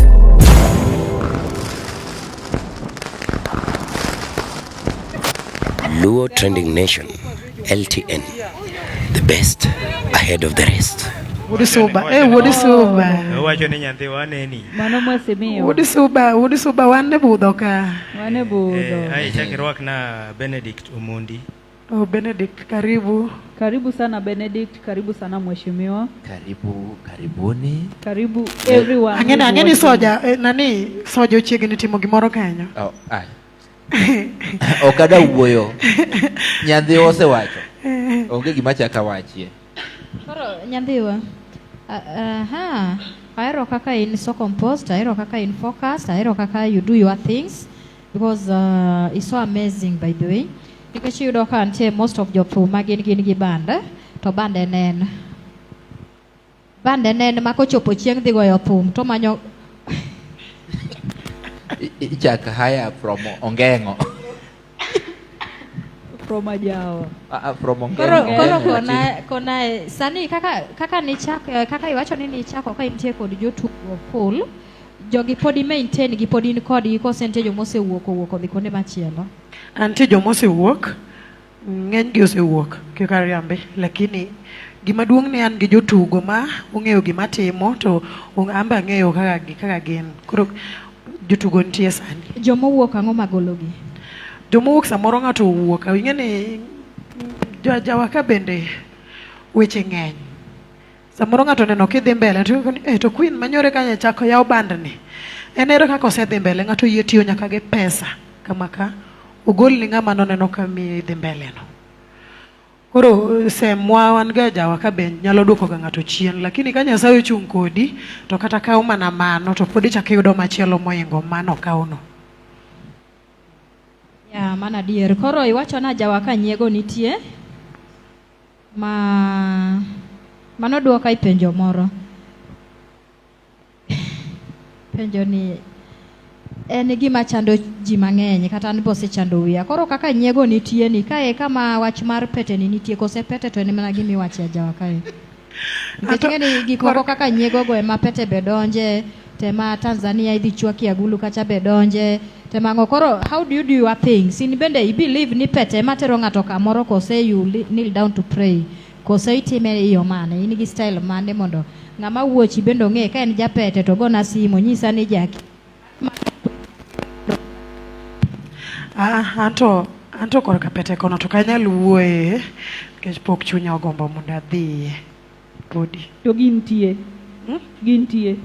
Luo Trending Nation, LTN, the best ahead of the rest. Woody Suba. Wacho ni nyanthi waneni. Mano mwasemiyo. Woody Suba wane budho ka. Wane budho. Hai chaki Rwakna Benedict Omondi. Oh, Benedict, karibu. Karibu sana Benedict, karibu sana mheshimiwa. Karibuni. Karibu everyone. Angeni soja, soja ochiegni timo gimoro kanyo. Oh, ai. Okada wuoyo. Nyanthi osewacho. Onge gima chaka wachie. Koro nyandhiwa. Ahero kaka in so composed, ahero kaka in focused, ahero kaka you do your things because it's so amazing by the way. Nikech yudo ka nitie most of jothum ma gin gi banda to bande nen ma kochopo chieng' dhi goyo thum to manyo Ichaka haya from Ongengo. From Ajawa. From Ongengo. Koro kona sani kaka ni chako kaka iwacho ni chako ka intie kod jotugo full jogi podi maintain gi podi in kod gi percentage mosewuok odhi konde machielo. Antie jomosewuok ng'eny gi osewuok kikariambe, lakini gima duong' ni an gi jotugo ma ong'eyo gima timo to amba ng'eyo kaka gin. Koro jotugo nitie sani. Jomowuok ang'o magologi? Jomowuok samoro ng'ato owuok, ing'eni jawa ka bende weche ng'eny. Samoro ng'ato neno kidhi mbele to Queen manyore kanya chako yaw bandni. En ere kaka osedhi mbele ng'ato yie tiyo nyaka gi pesa kama ka ogol ni ng'ama noneno ka mi dhi mbele no. Koro semwa wan ga jawa ka ben nyalo duoko ga ng'ato chien, lakini ka Nyasaye ochung' kodi to kata kaw mana mano to pod ichak iyudo machielo moingo mano kawno. Ya mana dier. Koro iwacho na jawa ka nyiego nitie mano duoka i penjo moro. Penjo ni en gima chando ji mang'eny kata an bose chando wiya. Koro kaka nyiego nitie ni kae kama wach mar pete ni nitie kose pete to en mana gima iwacho ya jawa kae. Nikech ng'eni gik moko kaka nyiego go ema pete bedonje, tema Tanzania idhi chwaki agulu kacha bedonje, tema ng'o. Koro how do you do your things? In bende I believe ni pete ema tero ng'ato kamoro kose you kneel down to pray. Kose itime iyo mane, in gi style mane mondo ng'ama wuochi bendo ng'e ka en japete to gona simo nyisa ni Jackie. Anto korka pete kono to kanyal wuoye nikech pok chunya ogombo mondo adhiye podi. To gintie. Gintie.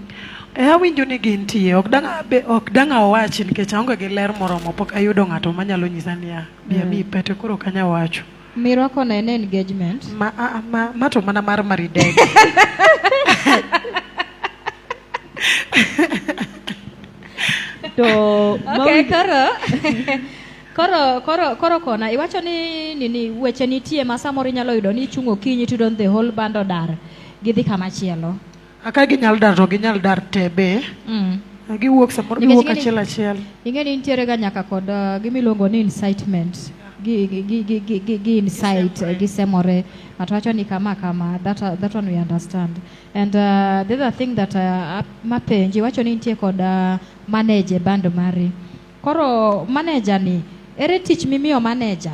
Awinjo ni gintie, ok dang' awachi nikech aonge gi ler moromo, pok ayudo ng'ato manyalo nyisa ni biya mi pete, koro kanya wacho. Mirwako na ene engagement? Ma to mana mar maridege. To okay, koro kona iwacho ni weche nitie ma samoro inyalo yudo ni chungo kinyi to don the whole band odar gidhi kama chielo. Aka ginyal dar to ginyal dar tebe. Giwuok samoro giwuok achiel. Ing'eni nitiere ga nyaka kod gimiluongo ni incitement. Gi insight gisemore matawacho ni kama that one we understand. And the other thing that mapenji wacho ni nitie kod manager band mari. Koro manager ni ere tich mimiyo manager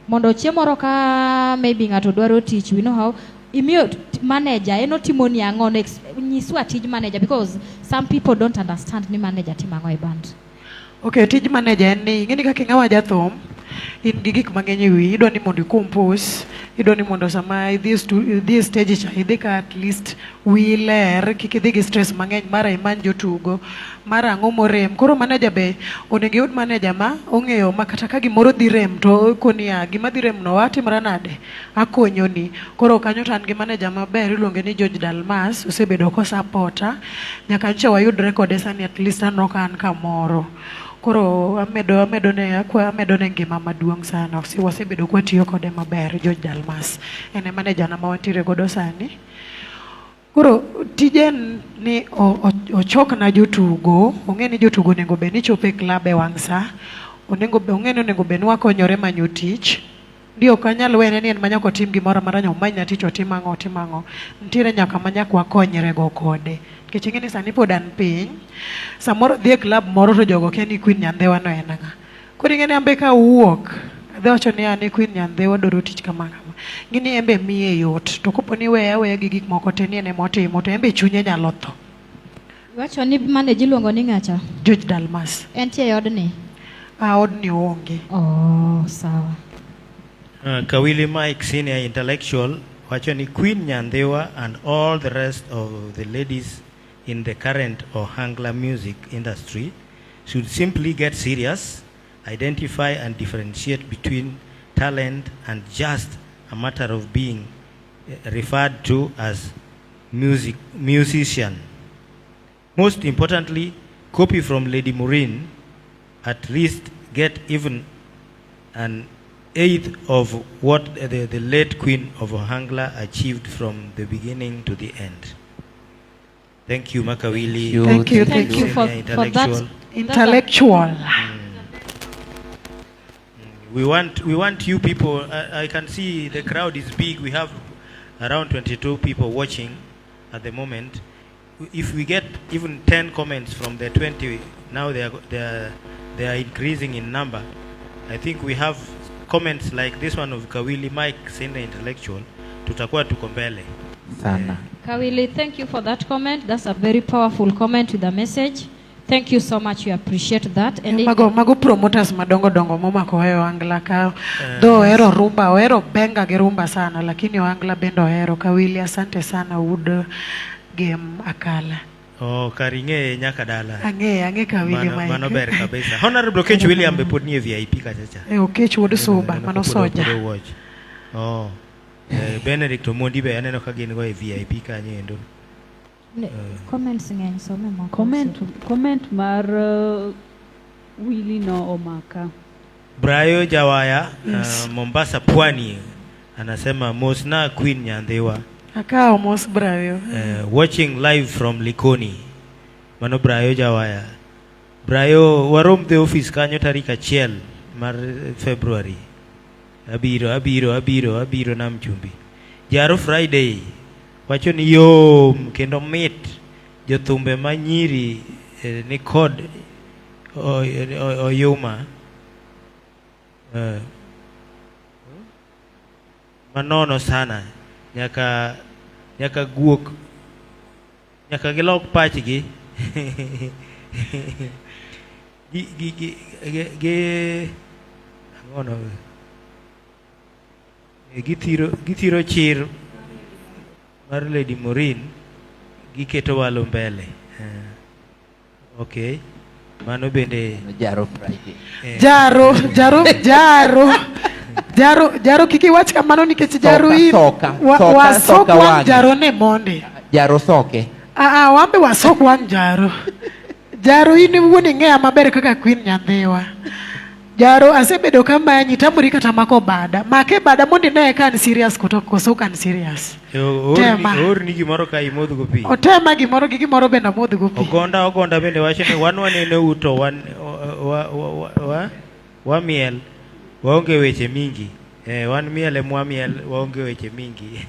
mondo chieng' moro ka maybe ng'ato dwaro tich, we know how imiyo manager eno timoni ang'o, nyiswa tij manager because some people don't understand ni manager timo ang'o e band. Okay, tij manager en ni ng'eni kaka ng'awa jathum in gi gik mang'eny e wi, idwa ni mondo compose, idwa ni mondo sama idhi stage cha idhi ka at least wi ler, kik idhi gi stress mang'eny mara imany jotugo, mara ang'o morem. Koro manager be onego yud manager ma ong'eyo ma kata ka gimoro dhi rem to konia gima dhi rem no watimra nade akonyoni. Koro kanyo to an gi manager maber iluonge ni George Dalmas, osebedo ko supporta nyaka nche wayudre kode sani at least aneno ka an kamoro. Koro amedo ne ngima maduong' sana. Wasebedo kwa tiyo kode maber George Dalmas. Ene manager na mawatire godo sani. Koro tijen ni ochok na jotugo, ong'e ni jotugo nego be ni chope club e wang' sa. Ong'e ni nego be ni wakonyore manyo tich. Ndio kanyal wene ni en manyako tim gimoro maranya umanya tich otim ang'o. Nitiere nyaka manyako wakonyre go kode. Nikech ing'eni sani pod an piny, samoro dhi e club moro to jogo kia ni Queen Nyandhewa no en ang'a. Koro ing'eni ambe ka uwuok, adhi wacho ni an Queen Nyandhewa dwaro tich kama. Ng'ini embe miye yot, to kopo ni weya gi gik moko te ni ene motimo, to embe chunye nyalo tho. Iwacho ni manager iluongo ni ng'acha? George Dalmas. Entie e odni? Odni onge. Oh, sawa. Kawili Mike Senior Intellectual wacho ni Queen Nyandhewa and all the rest of the ladies in the current Ohangla music industry should simply get serious, identify and differentiate between talent and just a matter of being referred to as musician. Most importantly, copy from Lady Maureen, at least get even an eighth of what the late Queen of Ohangla achieved from the beginning to the end. Thank you, Makawili. Thank you for that intellectual. We want you people. I can see the crowd is big. We have around 22 people watching at the moment. If we get even 10 comments from the 20, now they are increasing in number. I think we have comments like this one of Kawili Mike Senior Intellectual. Tutakuwa tuko mbele sana. Kawili, thank you for that comment. That's a very powerful comment with a message. Thank you so much. We appreciate that. And mago promoters madongo momako Ohangla ka do ero rumba, ero benga gi rumba sana, lakini Ohangla bendo ero. Kawili, asante sana Wood Game Akala. Oh, karinge nyaka dala. Ang'e Kawili Mike. Mano ber kabisa. Honorable Okech William be pod nie VIP kacha cha. Okech wuod Suba mano soja. Oh. Benedict Omondi be aneno ka gin go e VIP kanyo endo. Comments ng'eny some moko. Comment mar Willy no omaka. Brayo Jawaya, Mombasa Pwani, anasema Mosna Queen Nyandhiwa. Akao mos Brayo. Watching live from Likoni. Mano Brayo Jawaya. Brayo warom the office kanyo tarik 1 mar February. Abiro na mchumbi. Jaro Friday. Wacho ni yom kendo mit jothumbe manyiri ni kod oyuma. Manono sana nyaka guok nyaka gilok pachgi angono githiro chir mar Lady Morin giketo walo mbele. Okay, mano bende Jaro Friday. Jaro kiki wach kamano nikech Jaro in wasok wang Jaro ne monde. Jaro soke. Wambe wasok wang Jaro. Jaro in wuon ing'eya maber kaka Queen Nyandhiwa. Jaro asebedo kamanyi tamuri kata mako bada. Make bada mondi ne kan serious koso kan serious. Tema. Or ni gimoro ka imodho go pi. Otema gimoro gi gimoro bende modho go pi. Ogonda bende wacho ni wan ne uto wa miel waonge weche mingi. Wan miel mwamiel waonge weche mingi.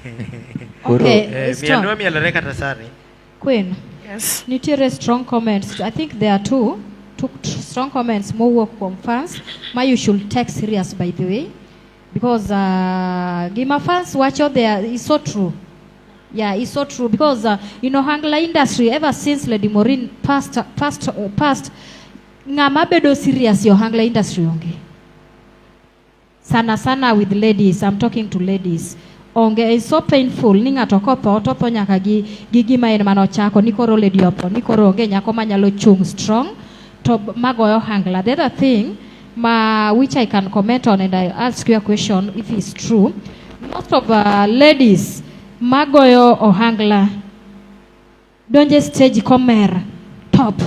Okay, miel no miel rekata sani. Queen. Yes. Nitiere strong comments. I think there are two strong comments more work from fans. You should take serious, by the way, because Gima fans watch out there is so true. Yeah, it's so true because Hangla industry ever since Lady Morin passed, ngama bedo serious yo Hangla industry onge. Sana with ladies. I'm talking to ladies. Onge is so painful. Ninga topo nyaka gi gima en manochako nikoro lady opo nikoro onge nyako manyalo chung strong. To magoyo Hangla. The other thing which I can comment on, and I ask you a question if it's true. Most of ladies magoyo Ohangla donje stage komer top.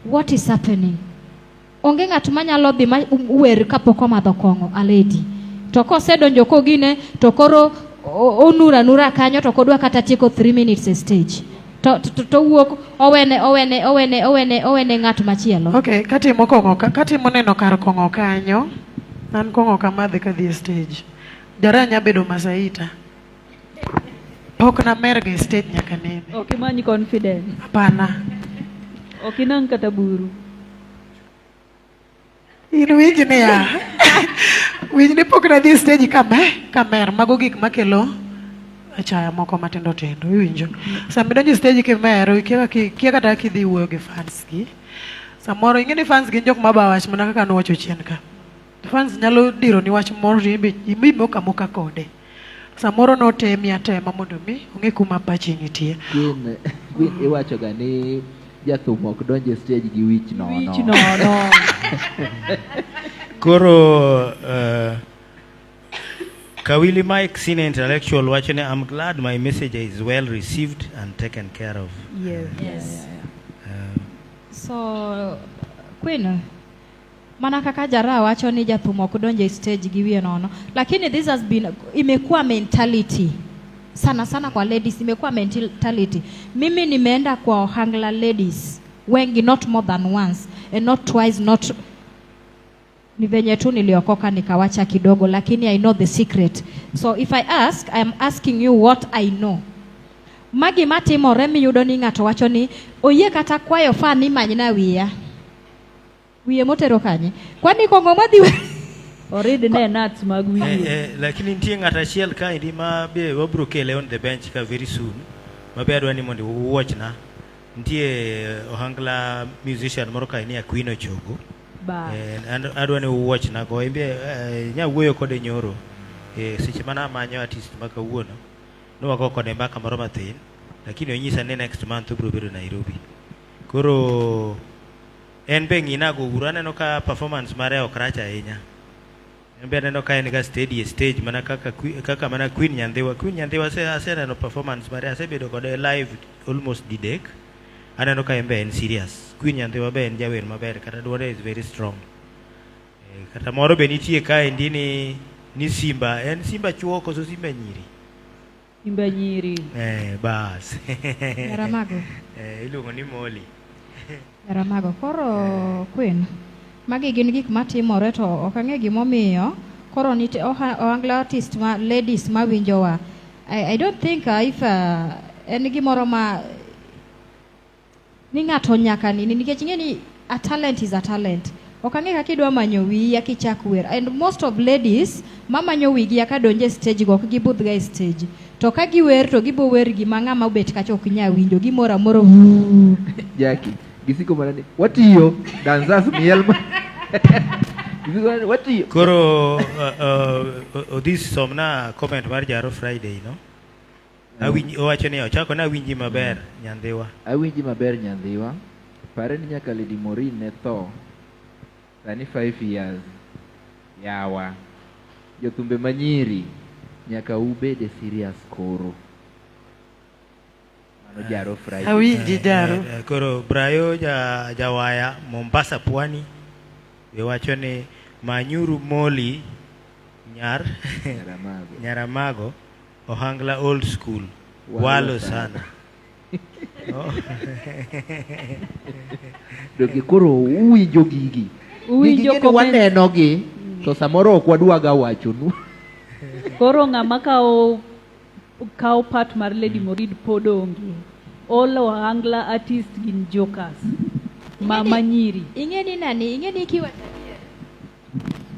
What is happening? Onge ng'at manyalo dhi wer kapok omadho kong'o a lady. To kosedonjo kogine to koro onura kanyo to kodwa kata tieko 3 minutes a stage. To wuok owene ng'at machielo. Okay, katimo neno kar kong'o kanyo, nan kong'o kamadhe kadhi stage. Jaranya bedo Masaita. Pok na merge stage nyaka nene. Okay, manyi confidence. Hapana. Okay, nang kata buru. Winj ne ya. Winj ne pok na dhi stage kamer mago gik makelo achaya moko matindo iwinjo. Sama idonjo stage kimero ikia kata kidhi wuoyo gi fans gi. Samoro ing'eni fans gi jok mabawach mana kaka nowacho chien ka. Fans nyalo diro ni wach moro imbi moka kode. Samoro notemi atema mondo mi ong'e kuma pachi nitie. Queen iwacho ga ni jathum ok donje stage gi wich nono. Koro Kawili Mike, senior intellectual, watching. I'm glad my message is well received and taken care of. Yes. So, Queen, mana kaka Jara wacho ni jathum ok donje stage gi wiye nono. Lakini this has been imekuwa mentality. Sana kwa ladies imekuwa mentality. Mimi nimeenda kwa Ohangla ladies wengi, not more than once and not twice, not ni venye tu niliokoka nikawacha kidogo, lakini I know the secret. So if I am asking you what I know. Magi matimore miyudo ni ng'ato wacho ni oyie kata kwayo fa ni manyna wiye motero kanye. Kwani kong'o madhi already ne nuts mag wiye. Lakini nitie ng'ata achiel ka indi ma be wabro kele on the bench ka very soon. Mabe adwa ni mondo watch na. Nitie Ohangla musician moro ka ni Queen Ochogo. Adwa ni watch na go imbe nya wuoyo kode nyoro. Seche mana manyo artist maka wuono. No wako kode mbaka moro mathin. Lakini onyisa ni next month obro bedo Nairobi. Koro en be ng'inago uru, aneno ka performance mare ok rach ahinya. En be aneno ka en ga steady stage mana kaka mana Queen Nyandhiwa. Queen Nyandhiwa aseneno performance mare, asebedo kode live almost didek. Aneno ka en be en serious. Queen Nyandhiwa be en jawer maber, kata duode is very strong. Kata moro be nitie ka endi ni Simba, en Simba chuo koso Simba nyiri? Simba nyiri. Bas. Yaramago. Iluongo ni Molly. Yaramago. Koro Queen, magi gin gik matimore to ok ang'e gimomiyo koro nitie ohangla artist ma ladies ma winjowa. I don't think if en gimoro ma ni ng'ato nyaka nini, nikech ing'e ni a talent is a talent. Ok ang'e kaka idwa manyo wiya kichak wer, and most of ladies mamanyo wigi ka donje stage go ok gibudhga e stage, to ka giwer to gibo wer gima ng'ama obet kacha ok nya winjo, gimoro amoro Jackie gisiko manani watiyo danzas miel watiyo. Koro this somna comment mar Jaro Friday, no? Owacho ni ochako na winji maber Nyandhiwa. Awinji maber Nyandhiwa. Pare ni nyaka Lady Maureen ne tho sani 5 years yawa. Jothumbe manyiri nyaka ubede serious koro. Mano Jaro Friday. Awinji Jaro. Koro Brayo jawaya Mombasa Pwani wacho ni manyuru Molly Nyaramago ohangla old school walo sana. Dogi koro uwinjo gigi. Uwinjo ko waneno gi to samoro ok wadwaga wachonu. Koro ng'ama kao part mar Lady Maureen pod onge. All ohangla artist gin jokers. Mama nyiri. Ing'e ni nani? Ing'e ni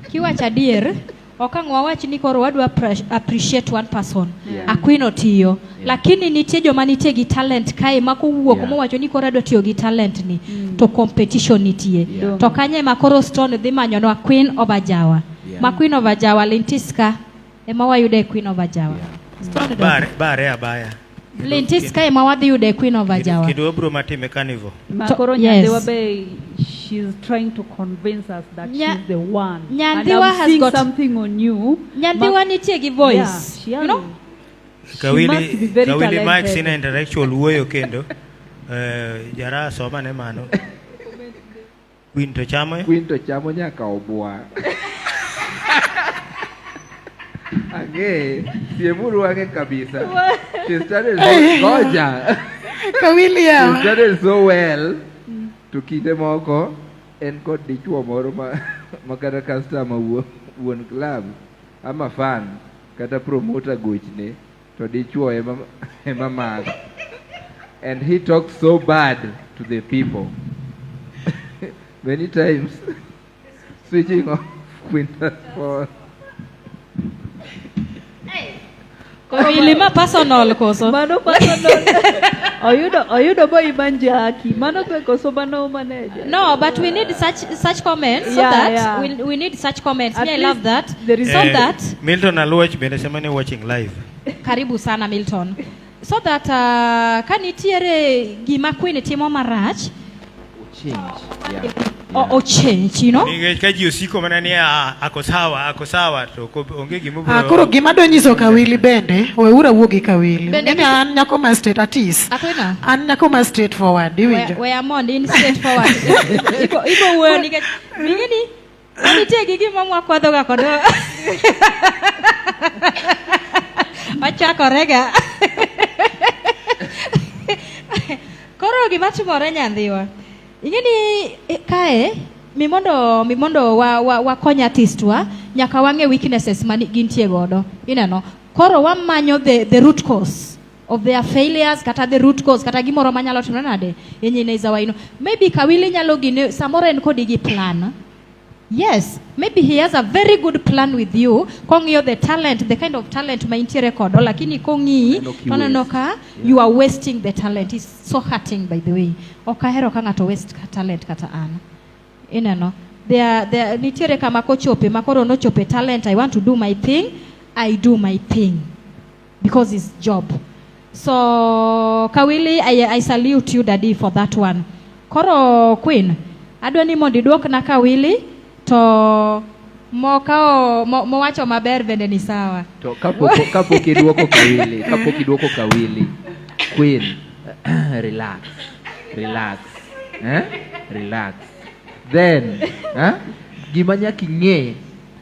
kiwacha adier okang' wawach ni koro wadwa appreciate one person. Akwino tiyo. Lakini nitie joma nitie gi talent kae ma kowuok mowacho ni koro adwa tiyo gi talent ni to competition nitie. To kanye ma koro Stone dhi manyo no Queen of Ajawa. Ma Queen of Ajawa Lintiska ema wayude Queen of Ajawa. Stone bare abaya. Lintiska ema wadhi yude Queen of Ajawa. Kido obro matime carnival. Makoro Nyandhiwa be she's trying to convince us that she's the one. Nyandhiwa has got something on you. Nyandhiwa nitie gi voice. Yeah, you know? Kawili Mike sina intellectual wuoyo kendo. Jara soma ne mano. Queen to chamo nyaka obwa. Ange, siemuru ange kabisa. She started Goja. William. She started so well. To kinde moko en kod dichuo moro ma kata customer wuon club ama fan kata promoter gochne to dichuo ema mag. And he talks so bad to the people. Many times switching off Quintus for Lima personal koso. Mano personal. Oyudo boy manjaki. Mano kwe koso mano manager. No, but we need such comments so that we need such comments. I love that. There is so that Milton Aluoch bende semane watching live. Karibu sana Milton. So that kanitiere gima Queen timo marach change. Or change, you know? Kaji usiko mana ni ako sawa to onge gimubro. Koro gima do nyiso Kawili bende weura wuogi Kawili. Ngeni an nyako ma straight artist. Akwena? An nyako ma straight forward. Iwinjo. We are more in straight forward. Ibo wuoyo nikech ngeni nitie gigi mamwa kwadho ga kodo. Machakorega. Koro gima timore Nyandhiwa. Ingeni kae mimondo wa konya artist wa nyaka wange weaknesses mani gintie godo ineno koro wamanyo the root cause of their failures kata the root cause kata gimoro manyalo timore nade yenyine izawaino maybe Kawili nyalo gine samoro en kodi gi plan. Yes, maybe he has a very good plan with you. Kong'iyo the talent, the kind of talent ma intiere kodo, lakini kong'i tononoka you are wasting the talent. It's so hurting by the way. Okahero ka ng'ato waste talent kata an. Ineno. There nitiere kama kochope makoro no chope talent. I want to do my thing. I do my thing because it's job. So Kawili, I salute you daddy for that one. Koro Queen, adwa ni mondo iduokna kawili to mowacho maber bende ni sawa. To kapok iduoko kawili, Queen, relax. Relax. Then, gima nyaka ing'e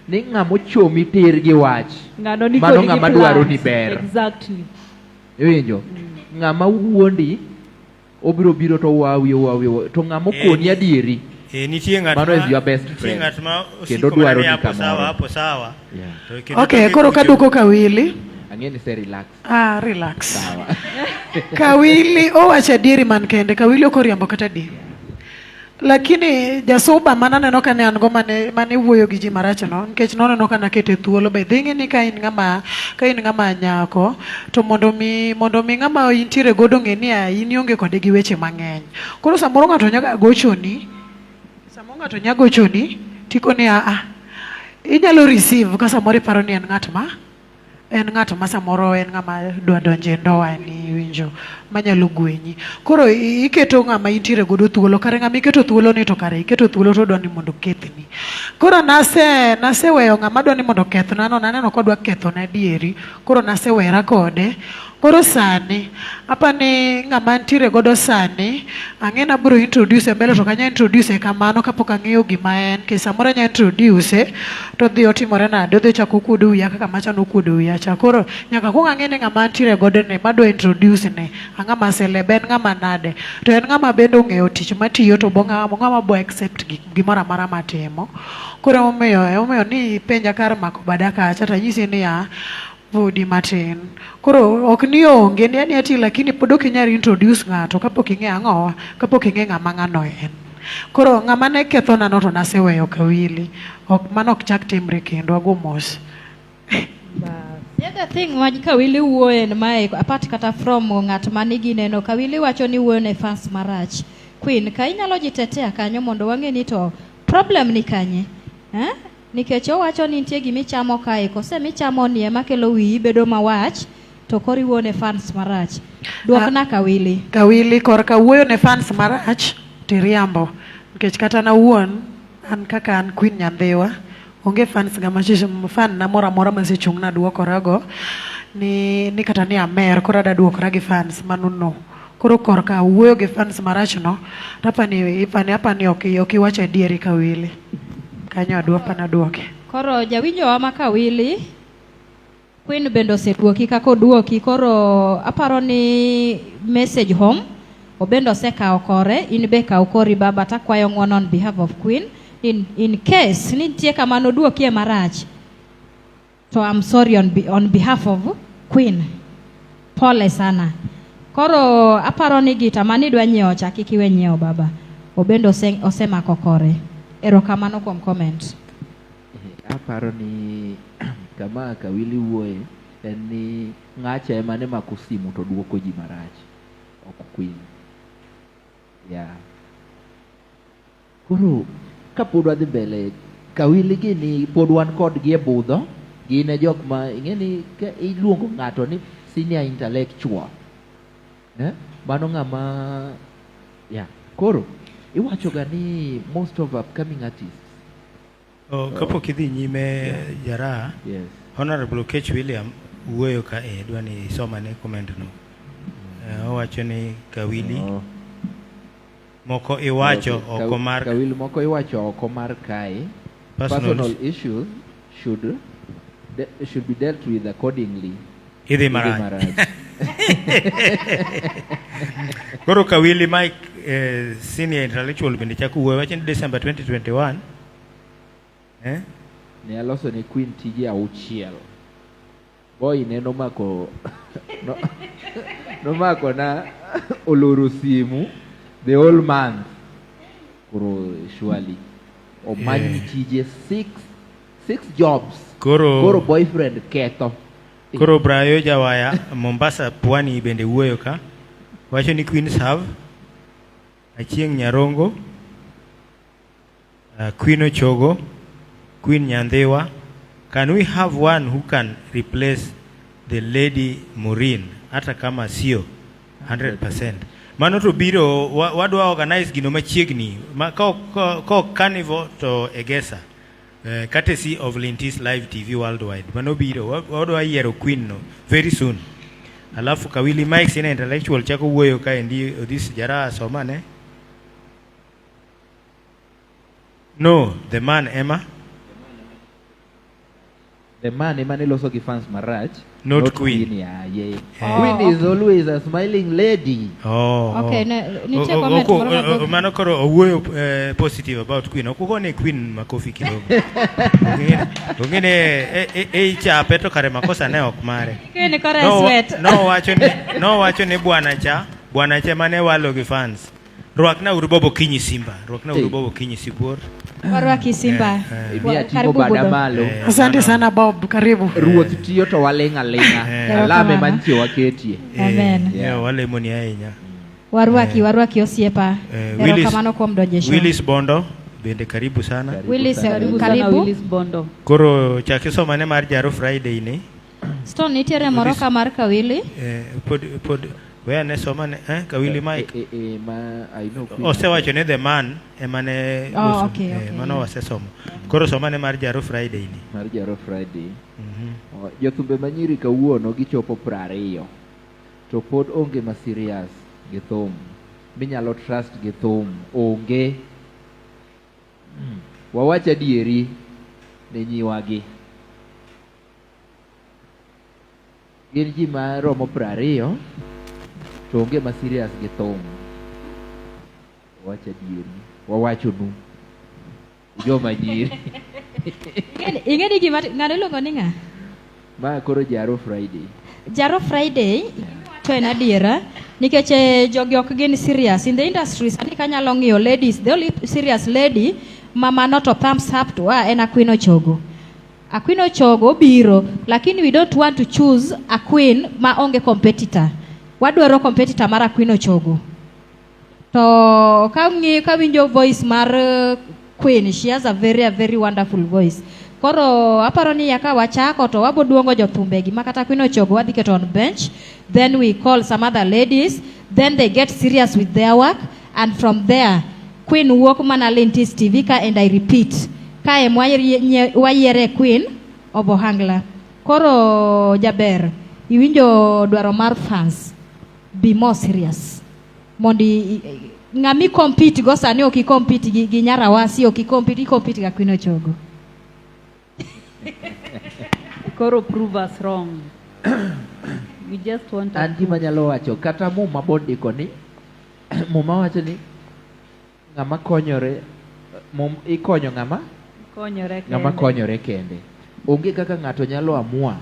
ni ng'ama ochomi tir gi wach. Mano ng'ama dwaro ni ber. Exactly. Iwinjo? Ng'ama wuondi obiro biro to wawi to ng'ama okoni adieri. Nitie ng'at mano is your best friend. Kendo dwaro ni kamoro. Hapo sawa. Okay, koro kaduoko kawili. Ang'eni se relax. Relax. Sawa. Kawili owacho adieri man kende, kawili okoriambo kata adieri. Lakini jasuba mana neno ka ne an go mane wuoyo gi ji marach no, nikech noneno ka nakete thuolo be dhingi ni ka in ng'ama nyako to mondo mi ng'ama intiere godo ng'e ni in ionge kode gi weche mang'eny. Koro samoro ng'ato nyaga gochoni tiko ni inyalo receive ka samoro iparo ni en ng'at ma samoro en ng'ama dwa donje ndoa ni winjo manyalo gwenyi. Koro iketo ng'ama intiere godo thuolo, kare ng'ama iketo thuolo ni to kare iketo thuolo to dwani mondo kethni. Koro nase weyo ng'ama dwani mondo kethna no, naneno kodwa kethona adieri, koro nase wera kode. Koro sani apani ng'ama ntiere godo sani ang'ena biro introduce mbele to kanya introduce kamano kapok ang'eyo gima en, ke samoro nya introduce to dhi otimore nade, odhi chako kuodo wiya kaka machano kuodo wiya cha. Koro nyaka kuong ang'e ni ng'ama ntiere godo ne madwa introduce ne ang'ama seleb, en ng'ama nade, to en ng'ama bende ong'eyo tich matiyo, to ng'ama bo accept gimoro amora matimo. Koro omiyo ni penja kar mako badaka cha tanyisi ni Vudi matin. Koro ok ni onge ni ati, lakini pod ok inyal introduce ng'ato kapok ing'e ang'owa, kapok ing'e ng'ama ng'ano en. Koro ng'ama ne kethona no to naseweyo kawili. Mano ok chak timre kendo, ago mos. The other thing ma kawili wuoyo en mae, apart kata from ng'at manigi neno, kawili wacho ni wuoyo ne fans marach. Queen, ka inyalo jitetea kanyo mondo wang'e ni to problem ni kanye? Nikech owacho ni nitie gimichamo kae, kose michamo ni ema kelo wiyi bedo mawach, to kori wuoyo ne fans marach. Duokna kawili. Kawili korka wuoyo ne fans marach tiriambo. Nikech kata na wuon an kaka an Queen Nyandhiwa, onge fans ga fan na mora masechung' na duokorago ni kata ni amer koro ada duokora gi fans manuno. Koro korka wuoyo gi fans marach no, apani ok iwacho adieri kawili. Kanyo aduopa na duoke. Koro jawinjo wa makawili, Queen bendo oseduoki kako duoki, koro aparo ni message home obendo sekao kore, in be kao kori baba takwayo ng'uono on behalf of Queen. In case ni nitie kamano duoki e marach, to I'm sorry on behalf of Queen. Pole sana. Koro aparo ni gita mani dwa nyiewo cha kik iwe nyiewo baba. Obendo osemako kore. Erokamano kuom comment. Aparo ni kama kawili wuoye en ni ng'acha ema ne mako simu to duoko ji marach, ok Queen. Koro kapod wadhi mbele, kawili gini pod wan kodgi e budho, gin e jok ma ing'eni iluongo ng'ato ni senior intellectual. Mano ng'ama koro iwacho ga ni most of upcoming artists. Kapok idhi nyime Jara, yes. Honorable Kech William wuoyo ka dwa ni soma ne comment no. Owacho ni kawili moko iwacho oko mar kawili moko iwacho oko mar kae. Personal issues should be dealt with accordingly. Idhi marach. Koro kawili Mike senior intellectual bende chako wuoyo wacho ni December 2021 ne aloso ni Queen tije auchiel. Boy ne nomako nomako na oloro simu the whole month. Koro surely omany tije 6 jobs. Koro boyfriend ketho. Koro Brayo Jawaya Mombasa Pwani bende wuoyo ka wacho ni Queen have Achieng Nyarongo, Queen Ochogo, Queen Nyandhiwa. Can we have one who can replace the Lady Maureen hata kama sio 100%? Mano to biro wadwa organize gino machiegni ko carnival to Egesa. Courtesy of Lintis Live TV Worldwide. Mano biro wadwa yiero Queen no very soon. Alafu Kawili Mike sina intellectual chako wuoyo ka endi this jara somane. No, the man Emma. The man Emma neloso ki fans marach. Not Queen. Yeah. Queen is always a smiling lady. Okay, ni check comment mano koro wuoyo positive about Queen. Okugone Queen makofi kidogo. Ongene chape to kare makosa ne ok mare. Queen kore sweat. No wacho ni bwana cha mane walo gi fans. Ruakna urubobo kinyi Simba. Warwaki Simba. Karibu Badamalo. Asante sana Bob, karibu. Ruoth tiyo to walenga. Alame mantie waketie. Amen. Wale moni ahinya. Warwaki osiepa. Erokamano kuom dojesho. Willis Bondo bende karibu sana. Karibu. Bondo. Koro chaki somane mar Jaro Friday ni. Stone nitiere moro ka mar Kawili. Pod where ne somane Kawili Mike. I know. Osewacho ne the man emane okay. mano wasesomo. Koro somane mar Jaro Friday ni. Mar Jaro Friday. Jothumbe manyiri kawuono gichopo 20 to pod onge ma serious gi thum minyalo trust gi thum onge. Wawacha dieri ne nyiwagi gin ji ma romo 20 to onge ma serious gi thum. Wawacha dieri wawacho nu joma nyiri. Ingeni gima ng'ane luongo ni ng'a? Ma koro Jaro Friday. Jaro Friday to en adiera nikech jogi ok gin serious in the industry. Sani kanyalo ng'iyo ladies, the only serious lady mama not a thumbs up to en Aquino Chogo. Aquino Chogo biro, lakini we don't want to choose a queen ma onge competitor. Wadwaro competitor mar Aquino Chogo. To ka winjo voice mar Queen, she has a very wonderful voice. Koro aparo ni yaka wachako to waboduongo jothumbe makata Queen Chogo wadhi keto on bench, then we call some other ladies, then they get serious with their work, and from there Queen wuok mana Lintis TV ka, and I repeat ka wayiere Queen obohangla. Koro jaber iwinjo dwaro mar fans, be more serious mondi ngami compete go sani oki compete gi nyara wasi oki compete ga Queen Chogo. Koro prove us wrong. We just want to anti manyalo wacho kata muma bondiko ni muma wacho ni ngama konyore ikonyo ngama konyore kende. Onge kaka ngato nyalo amua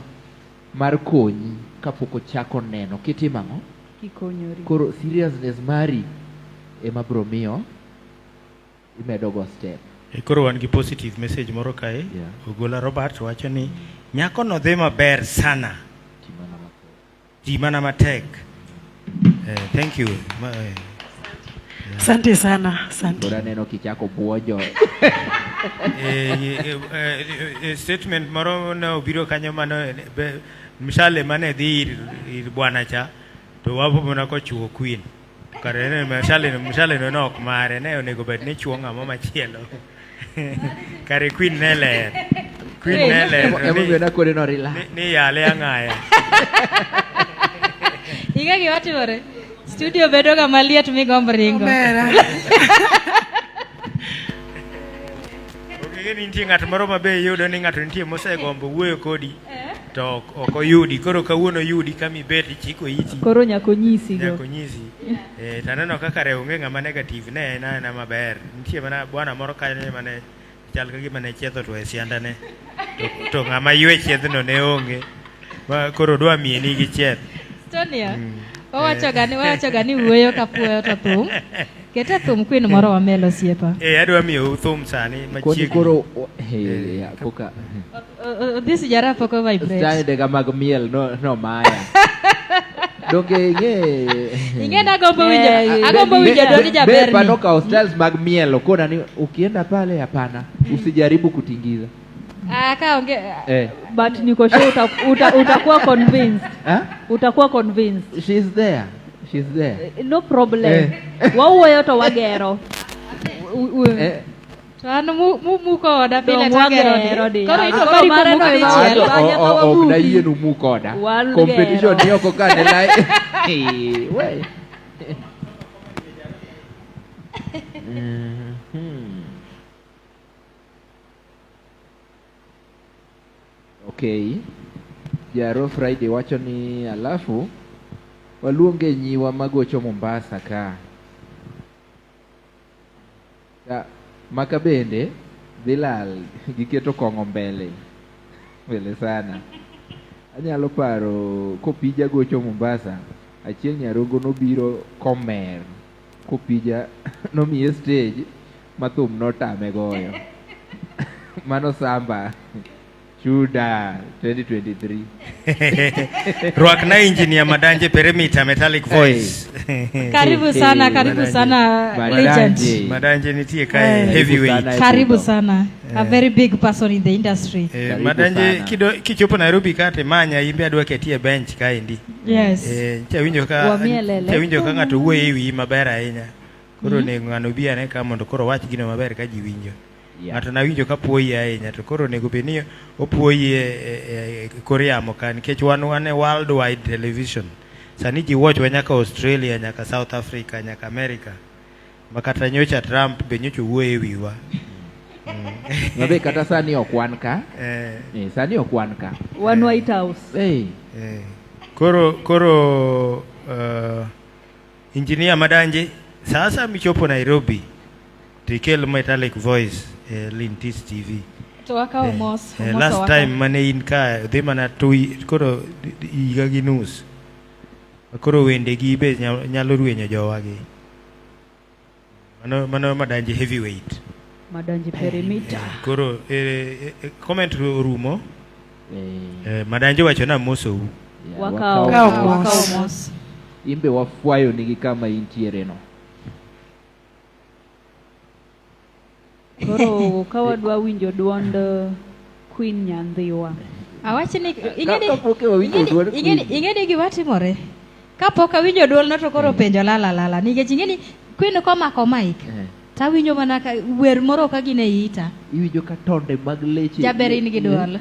mar konyi kapok ochako neno kitimango kikonyori. Koro seriousness mari ema bro miyo imedo go step. Koro wan gi positive message moro kae. Ogola Robert wacho ni nyako no dhi maber sana. Timana matek. Thank you. Asante sana. Asante. Bora neno kichako buojo. Statement moro na obiro kanyo mano mshale mane dhi ir bwana cha to wapo mona ko chuo Queen. Kare ne mshale no ok mare ne onego bed ni chuo ng'ama machielo. Kare Queen ne ler. Emo bena kore no rila. Ni yale ang'aya. Iga gi watimore. Studio bedo ga maliet mi gomb ringo. Okay, nitie ng'at moro mabe yudo ni ng'ato nitie mosegombo wuoyo kodi. To ok oyudi, koro kawuono yudi kami bet chiko iti. Koro nyako nyisi go. Nyako nyisi. Taneno kaka reonge ng'ama negative ne na maber. Nitie mana bwana moro kanyo mane chal ka gima ne chetho to e siandane. To ng'ama ywe chethno ne onge. Koro dwa mieni gi cheth. Stonia. Wacho gani wuoyo kapuoyo to thum. Kete thum Queen moro wa melo siepa. Adwa miyo thum sani machiegni. Koro poka. This jara poko vibrate. Style de mag miel no maya. Doge Inge na agombo winjo doni jaberni. Pano ka styles mag miel kona ni ukienda pale hapana. Usijaribu kutingiza. Kaonge but niko sure utakuwa convinced. Utakuwa convinced. She's there. She's there. No problem. Wawuoyo to wagero. To an mukoda pile Dong tagero wagero di. di. Koro ito Koro mare no dichiel. Ok na yie numu koda. Wan Competition gero. ni oko kane lai. Wey. Okay. Jaro Friday wacho ni alafu waluonge nyiwa magocho Mombasa ka. Maka bende Bilal giketo kong'o mbele sana. Anyalo paro kopija gocho Mombasa, achiel nyarongo nobiro komer kopija nomiye stage mathum notame goyo. Mano samba Chuda 2023. Rwakna engineer Madanje Perimeter Metallic Voice. Karibu sana legend. Madanje nitie kai heavyweight. Karibu sana. A very big person in the industry. Madanje kichopo Nairobi kate manya imbe adwa ketie bench kaendi. Yes. Chawinjo ka ngato wuoyo ewi maber ahinya. Koro ne ngano bia ne ka mondo koro wach gino maber ka ji winjo. Ng'ato na winjo ka puoyi ahinya to koro nego bedni opuoyi e Korea ka nikech wan e worldwide television. Sani ji watch wa nyaka Australia, nyaka South Africa, nyaka America. Makata nyocha Trump be nyocha wuoyo e wiwa. Mabe kata sani okwan ka. Sani okwan ka. One White House. Koro engineer Madanje sasa michopo Nairobi. Tikel Metallic Voice Lintis TV. To wakao mos. Last time mane in ka dhi mana koro iga gi nus. Koro wende gi be nyalo ruenyo jowagi. Mano Madanje heavyweight. Madanje Perimeter. Koro comment rumo. Madanje wacho na moso. Wakao mos. Imbe wafuayo nigi kama intiere no. Koro kawadwa winjo duond Queen Nyandhiwa. Awachni ingeni gima timore. Kapok awinjo duol no to koro penjo lala nikech ingeni Queen komako mic. Tawinjo mana wer moro ka gine ita. Iwinjo ka tonde mag leche. Jaber in gi duol.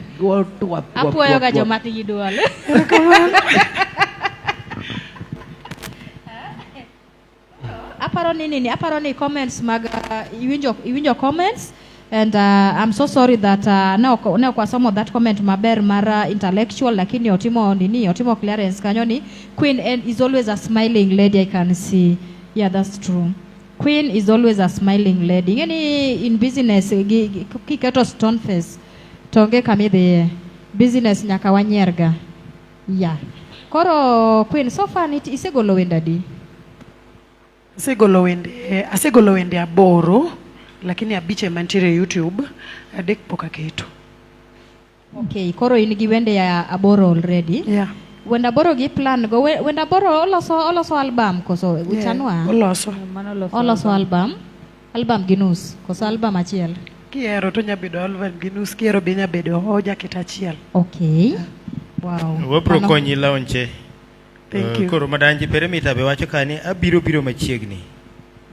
Apuoyo ga joma nigi duol. Aparo ni comments mag iwinjo comments and I'm so sorry that now kwa some of that comment maber mara intellectual lakini otimo clearance kanyo ni Queen is always a smiling lady. I can see. Yeah, that's true. Queen is always a smiling lady. Ngeni in business kiketo stone face tonge kamidhi business nyaka wanyerga. Yeah. Koro Queen so far isegolo wendadi. Asegolo wende aboro lakini abiche mantiere YouTube adek poka keto. Okay, koro in gi wende ya aboro already. Yeah. Wenda aboro gi plan go wenda aboro oloso album koso uchanwa. Oloso album ginus koso album achiel. Kiero to nyabedo album ginus, kiero be nyabedo hoja kitachiel. Okay. Wow. Wapro konyi launche. Thank you. Koro Madanje Perimeter be wacho kani abiro machiegni.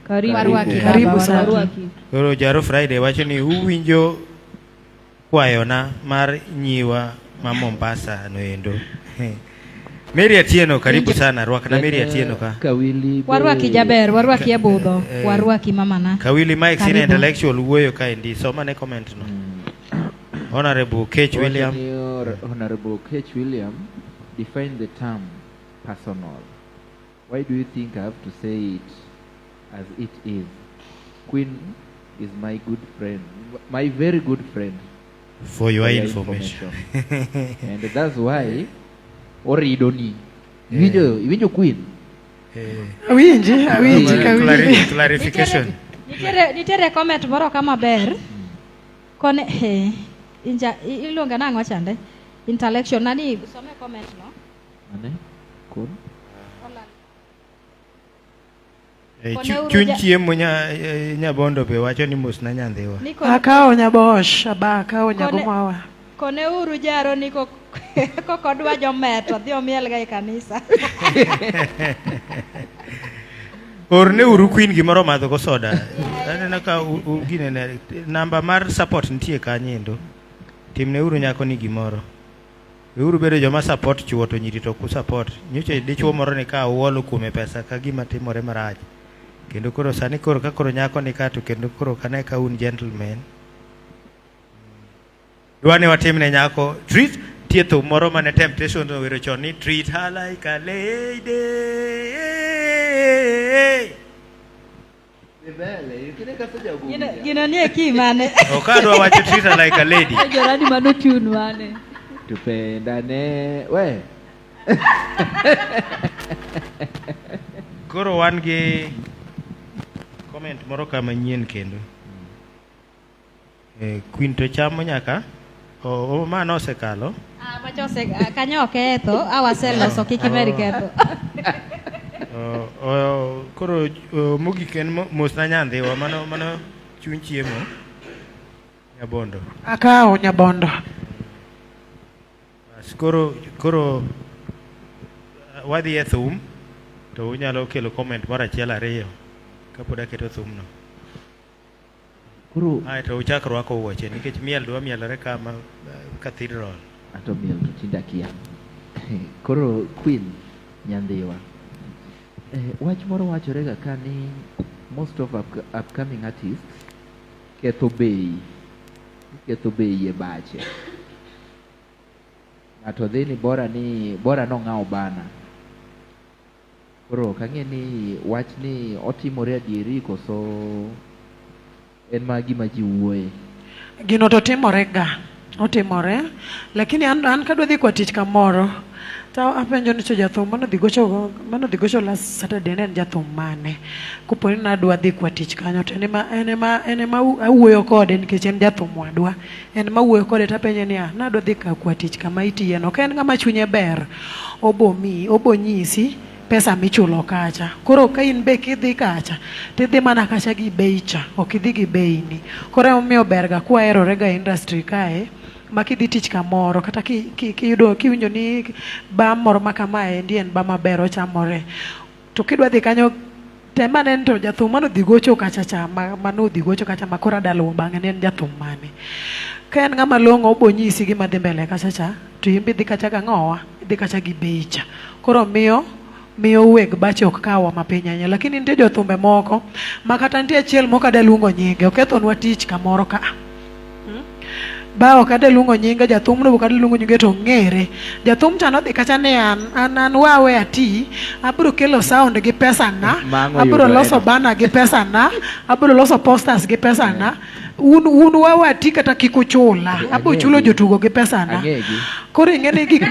Karibu sana. Koro Jaro Friday wacho ni uwinjo kwayona mar nyiwa ma Mombasa noendo. Mary Atieno karibu sana, rwakna Mary Atieno ka. Kawili. Warwaki jaber, warwaki abudho, warwaki mamana. Kawili Mike sine intellectual wuoyo kaendi, soma ne comment no. Honorable Kech William. Honorable Kech William, define the term personal. Why do you think I have to say it as it is? Queen is my good friend, my very good friend. For your information. And that's why Oridoni. Iwinjo Queen. Awinji kawili. Clarification. Nitere comment moro kama ber. Kone iluonga nango chande. Intellectual nani some comment no? Ane? Cool. Chuny chiemo nyabondo be wacho ni mos na Nyandhiwa. Akao nyabosh, aba akao nyagomawa. Kone uru Jaro ni Kokodwa jometo dhi omielga e kanisa. Orne uru Queen gimoro madho go soda. Anena ka ginene namba mar support nitie kanyendo. Timne uru nyako ni gimoro. Uru bedo joma support chuo to nyiri to ku support. Nyoche dichuo moro ni ka uolo kuome pesa ka gima timore marach. Kendo koro sani koro ka koro nyako ni ka to kendo koro kane ka un gentleman. Dwani watimne nyako treat tieto moro mane Temptation to wero chon ni treat her like a lady. Gino nie kimane. Okadwa wacho treat her like a lady. Joradi mano tune mane. Tupendane we. Koro wan gi comment moro kama nyien kendo. Queen to chamo nyaka o mano osekalo. Machose kanyo oketho awaseloso kik imeri ketho. Koro mogik en mosna nyandhiwa mano chuny chiemo Nyabondo. Akawo Nyabondo. Koro wadhi e thum to unyalo kelo comment moro achiel ariyo kapod aketo thumno. Koro to uchak rwako wuoche nikech miel dwa mielore kama cathedral. Ato miel to tinda kia. Koro Queen nyandhiwa. Wach moro wachore ga ka ni most of upcoming artists ketho bei e bache. Ng'ato dhi ni bora nong'awo bana. Koro kang'e ni wach ni otimore adieri koso en ma gima ji wuoye. Gino to timore ga. Otimore. Lakini an kadwa dhi kwa tich kamoro. Ta apenjo ni cho jathum mano dhi gocho last Saturday ne jathum mane. Kupo ni nadwa dhi kwa tich kanyo to enema awuoyo kode nikech en jathum wadwa. En ma wuoyo kode tapenje ni nadwa dhi kwa tich kama itiye no. Ka en ng'ama chunye ber obo nyisi pesa michulo kacha. Koro ka in be kidhi kacha tidhi mana kacha gi bei cha ok idhi gi bei ni. Koro omiyo berga kwa erore ga industry kae makidhi tich kamoro kata kiyudo kiwinjo ni bam moro makamae ndi en bam maber ochamore to kidwa dhi kanyo temane to jathum mano dhi gocho kacha cha mano dhi gocho kacha makora dalo bang'e ne en jathum mane. Ka en ng'ama long'o obo nyisi gima dhi mbele kacha cha to imbe dhi kacha ga ng'owa dhi kacha gi bei cha. Koro miyo weg bache ok kawa mapiny ahinya. Lakini nitie jothumbe moko makata nitie achiel moko ada luongo nyinge okethonwa tich kamoro ka ba ok ada luongo nyinge jathum no ok ada luongo nyinge to ng'ere. Jathum cha nodhi kacha ne an wawe ati abiro kelo sound gi pesa na abiro loso bana gi pesa na abiro loso posters gi pesa na un wawe ati kata kikuchula abiro chulo jotugo gi pesa na. Koro ing'eni gik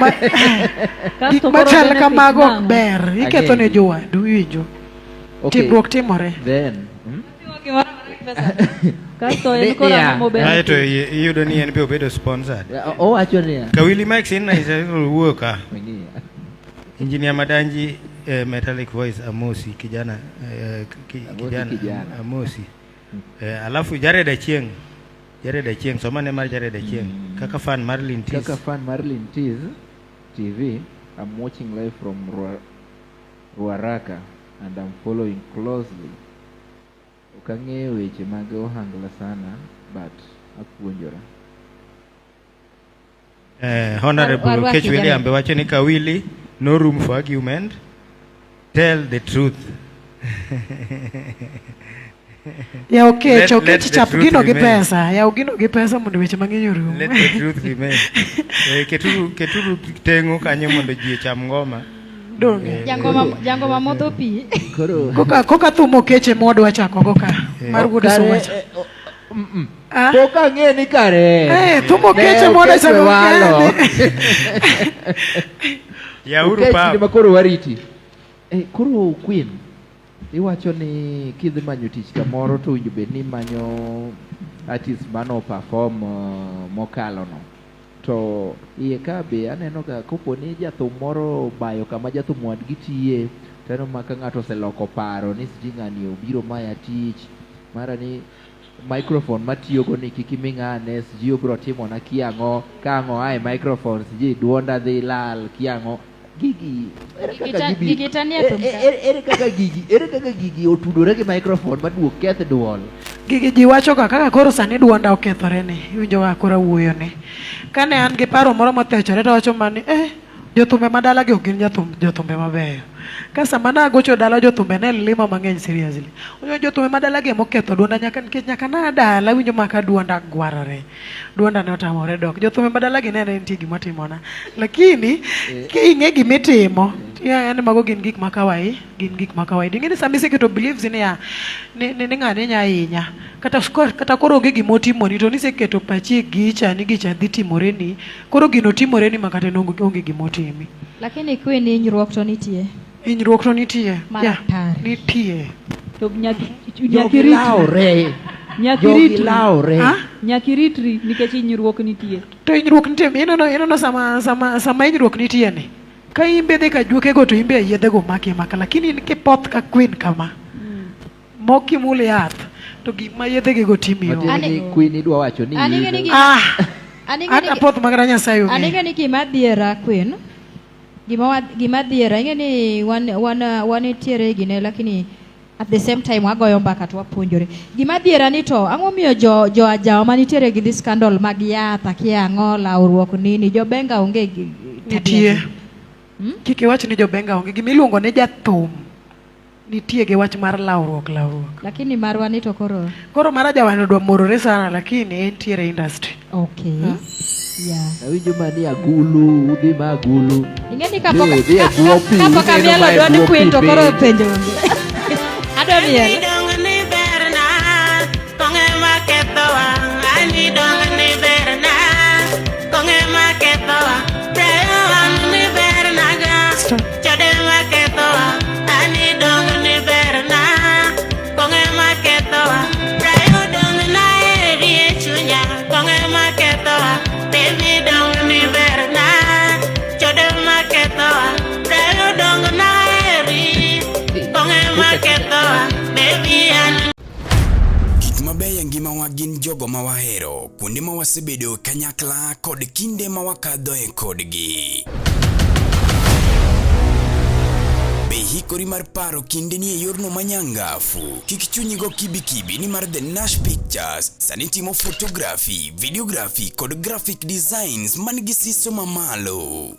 machal kamago ok ber iketho ne jowadu winjo. Timbruok timore. Then Kasto en kora mober. Aito iyudo ni en be obedo sponsored. Owacho ni Kawili Mike sin na wuok ka. Engineer Madanji Metallic Voice Amosi kijana Amosi. Alafu Jared Achieng somane mar Jared Achieng kaka fan mar Lintis TV. I'm watching live from Ruaraka and I'm following closely. Ukang'eyo weche mag ohangla sana but apuonjora. Honorable Kech William wacho ni Kawili no room for argument, tell the truth. Ya okay, chokech chap gino gi pesa. Ya gino gi pesa mondo weche mang'eny orum. Let the truth remain. Keturu tengo kanyo mondo ji cham ngoma. Jangoma modho pi. Koka thumo keche modwa chako goka. Mar wuod sowacho. Poka ng'e ni kare. Thumo keche modwa chako walo. Ya uru pa. Keche makoro wariti. Koro Queen iwacho ni kidhi manyo tich kamoro to winjo bed ni manyo artist mano perform mokalo no. To iye ka be aneno ka kopo ni jathum moro bayo kama jathum wadgi tiye teno maka ng'ato oseloko paro ni siji ng'ani obiro maya tich mara ni microphone matiyogo ni kik iming'ane siji obro timona kiang'o kang'o ae microphone siji duonda dhi lal kiang'o gigi ere kaka gigi otudore gi microphone maduok keth duol. Gigi ji wacho kaka koro sani duonda okethore ni iwinjo ka koro wuoyo ni kane an gi paro moro mothechore to wacho mani jothumbe madala gi ok gin jothumbe mabeyo. Ka sama nagocho dala jothumbe ne lima mang'eny seriously. Jothumbe madala gi moketho duonda nyaka na dala winjo maka duonda gwarore. Duonda ne otamore dok. Jothumbe madala gi ne nitie gima timona. Lakini ing'e gimitimo yani mago gin gik makawai, gin gik makawai. Ing'e sami seketo beliefs ni ya ni ng'ane nya hinya. Kata koro onge gimotimoni to niseketo pachi gicha ni gicha dhi timoreni. Koro gino timoreni makata onge gimotimi. Lakini Queen hinyruok to nitie. Hinyruok to nitie. Nitie. To nyakiritri nikech hinyruok nitie. To hinyruok nitie. Ineno sama hinyruok nitie ni. Ka imbe dhi ka juoke go to imbe yedhe go maki maka. Lakini in kipoth ka Queen kama. Moki mule yath. To gima yedhe gi go timiyo. Queen idwa wacho ni ata poth magara Nyasaye ong'e. Anige ni gima dhiera Queen. Gima dhiera ing'e ni wan itiere gine lakini at the same time wagoyo mbaka to wapuonjore. Gima dhiera ni to ang'o miyo jo ajawa manitiere gi this scandal mag yath akiang'o lawruok nini jobenga onge gi nitie. Kiki wach ni jobenga onge gimiluongo ne jathum nitie gi wach mar lawruok. Lakini marwa ni to koro mara jawano dwa morore sana lakini entiere industry. Okay. Yeah. Awinjo mani agulu, udhi ma agulu. Ing'eni kapok amielo dwani Queen to koro penjo. Adwa miel. Gik mabeyo ngimawa gin jogo ma wahero, kuonde ma wasebedo kanyakla kod kinde ma wakadhoe kodgi. Be hikori mar paro kinde ni e yorno manyangafu. Kik chunyigo kibikibi ni mar The Nash Pictures sani timo photography, videography kod graphic designs man gi siso mamalo.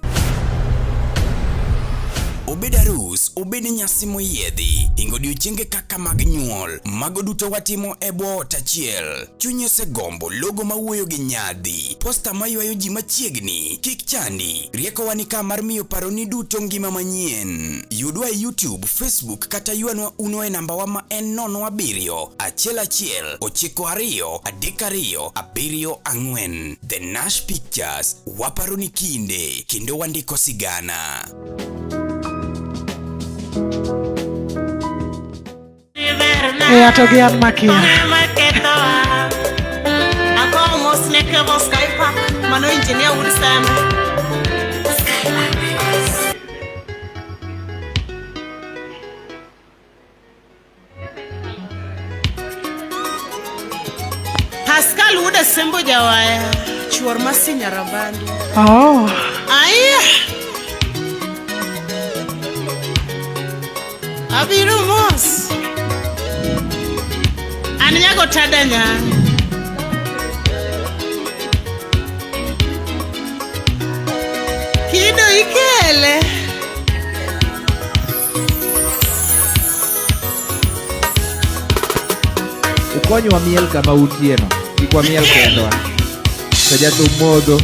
Obed arus, obed nyasi moyiedhi, hingo odiochienge kaka mag nyuol, mago duto watimo e bwo ot achiel. Chunyi osegombo logo mawuoyo gi nyadhi, posta maywayo ji machiegni, kik chandi, riekowa ni ka mar miyo paroni duto ngima manyien. Yudwa e YouTube, Facebook kata ywanwa uno e nambawa ma en 07 11 92 32 74. The Nash Pictures, waparoni kinde, kendo wandiko sigana. Atogi an makia. Mano engineer would stand. Pascal would assemble jawaya. Chuor masinya rabandi. Oh. Aya. Abiru mos. Anyago tadanya. Kido ikele. Ukonyo wa miel kama utieno. Kikwa miel kendo. Kaja tumodo.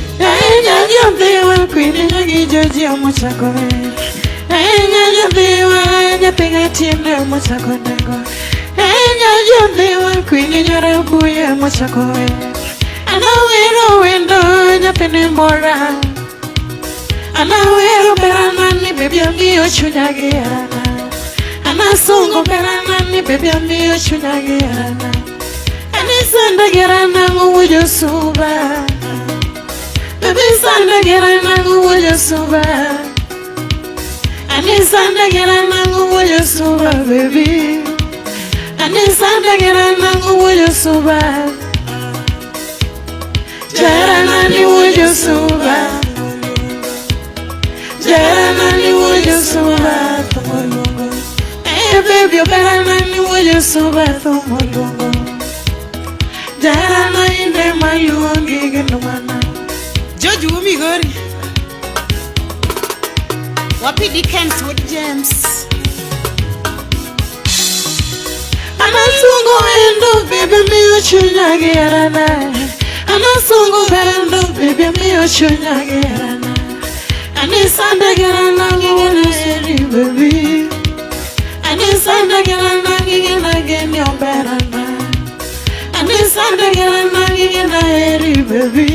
Nyanyo dewa kwini nyangi joji omochakore. Nyanyo dewa nyapinga tiende omochakonengo. Nyanyo dewa kwini nyorabuye omochakore. Anawero wendo nyapene mora. Anawero beranani baby amiyo chunyagirana. Anasungo beranani baby amiyo chunyagirana. Anisanda gerana ngujo suba. Baby sanda gerana ngujo suba. Anisanda gerana ngujo suba baby. Anisanda gerana nguyo suba. Jarana ni wujo suba. Jarana ni wujo suba. Hey baby, you better not ni wujo suba tomolongo. Jarana inde maluongi genumana. George Umigori. Wapi Dickens with James. Anasungu endo baby miyo chunya gerana. Anasungu endo baby miyo chunya gerana. Anisanda gerana ngona eri baby. Anisanda gerana ngena geni oberana. Anisanda gerana ngena eri baby.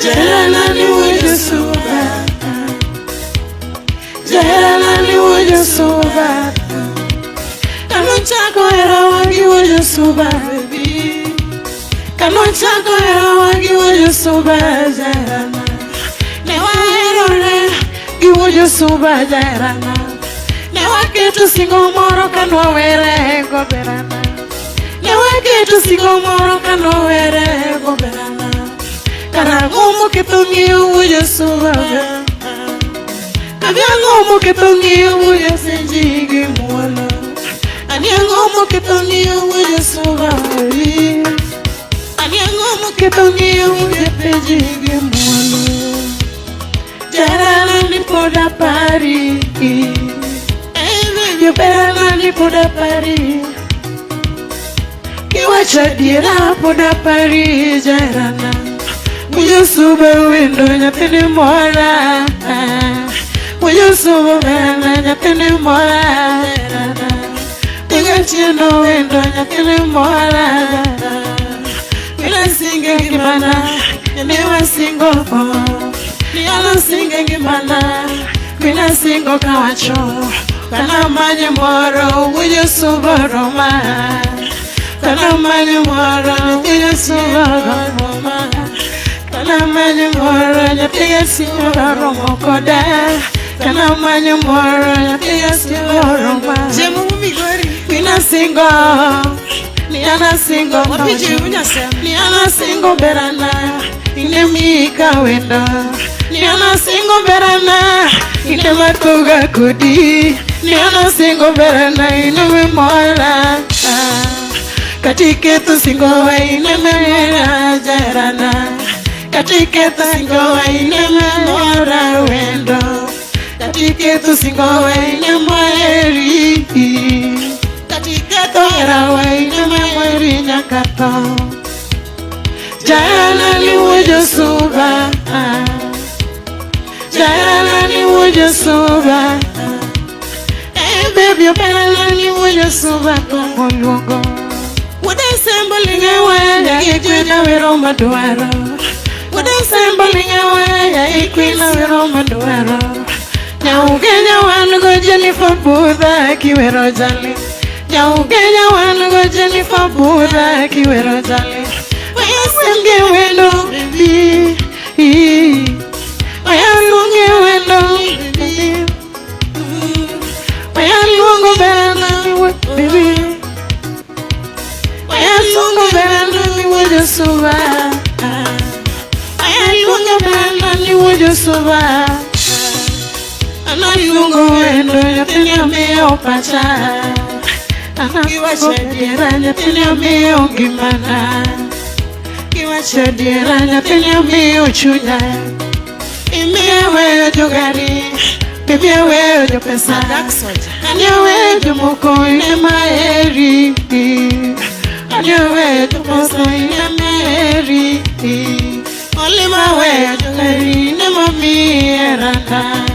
Jarana ni wujo suba. Jarana ni wujo suba. Kanonchako era wangi wujo suba baby. Kanonchako era wangi wujo suba jarana. Newa erore gi wujo suba jarana. Newa ketu singo moro kanwa were goberana. Newa ketu singo moro kanwa were goberana. Karagomo que tongiu wujo suba. Abiangomo que tongiu wujo senjigi mualo. Aniangomo que tongiu wujo suba. Aniangomo que tongiu wujo senjigi mualo. Jarana ni poda pari. You better ni poda pari. Kiwacha dira poda pari jarana. Wujo suba window nyatene mora. Wujo suba wena nyatene mora. Tiga chino window nyatene mora. Mina singe gimana, niwa singo po. Niala singe gimana, mina singo kawacho. Kana manye moro, wujo suba roma. Kana manye moro, wujo suba roma. Kana manye moro nyatiga sinyora romo koda. Kana manye moro nyatiga sinyora roma. Jemu Umigori. Mina singo. Niana singo. Wapiji unyasem. Niana singo berana. Inemika wendo. Niana singo berana. Inemakuga kudi. Niana singo berana. Ineme mora. Katiketu singo wa inemera jarana. Katiketa singo wa inema mora wendo. Katiketa singo wa inema eri. Katiketa era wa inema mweri nyakato. Jarana ni wujo suba. Jarana ni wujo suba. Hey baby, you better ni wujo suba tongo luongo. Wude semboli ngewe ya ikwena wero maduaro. Wude semboli ngewe ya ikwena wero maduaro. Nyaugenya wanugo Jennifer Budha kiwero jali. Nyaugenya wanugo Jennifer Budha kiwero jali. Waya senge wendo baby. Waya lunge wendo baby. Waya lungo berana baby. Waya lungo berana ni wujo suba. Waya lungo berana ni wujo suba. Anayungo wendo nyatini ameo pacha. Anayungo dira nyatini ameo gimana. Kiwacha dira nyatini ameo chunya. Imewe jogari. Bebewe jo pesa. Anyewe jo moko inema eri. Anyewe jo moko inema eri. Olima we jogari inema mierana.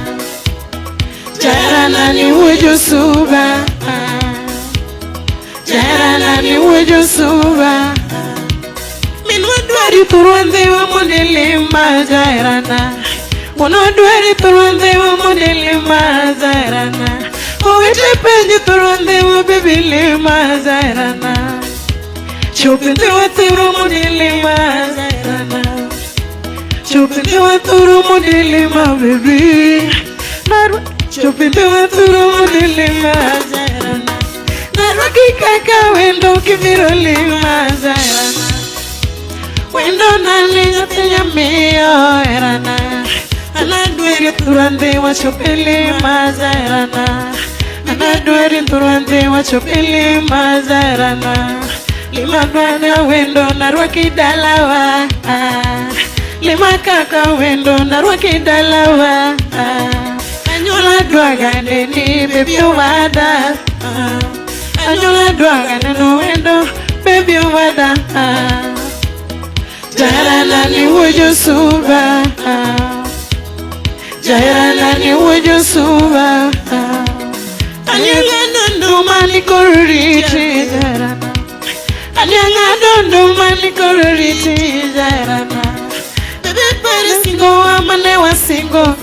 Jarana ni wujo suba. Jarana ni wujo suba. Minwadwari turwande wa modelima jarana. Monodwari turwande wa modelima jarana. Owete penji turwande wa bebilima jarana. Chupinde wa turu modelima jarana. Chupinde wa turu modelima baby. Chupinde wa turu modelima jarana. Rwaki kaka wendo kibiro lima zairana. Wendo nani nyathinya miyo erana. Anadweri turande wachopele mazairana. Anadweri turande wachopele mazairana. Lima dwana wendo na rwaki dalawa. Lima kaka wendo na rwaki dalawa. Anyola dwaga neni baby wada. Anyola dwaga neno wendo baby wada. Jairana ni wujo suba. Jairana ni wujo suba. Anyola dondo mani kororiti Jairana. Anyola dondo mani kororiti Jairana. Everybody single amane wa single.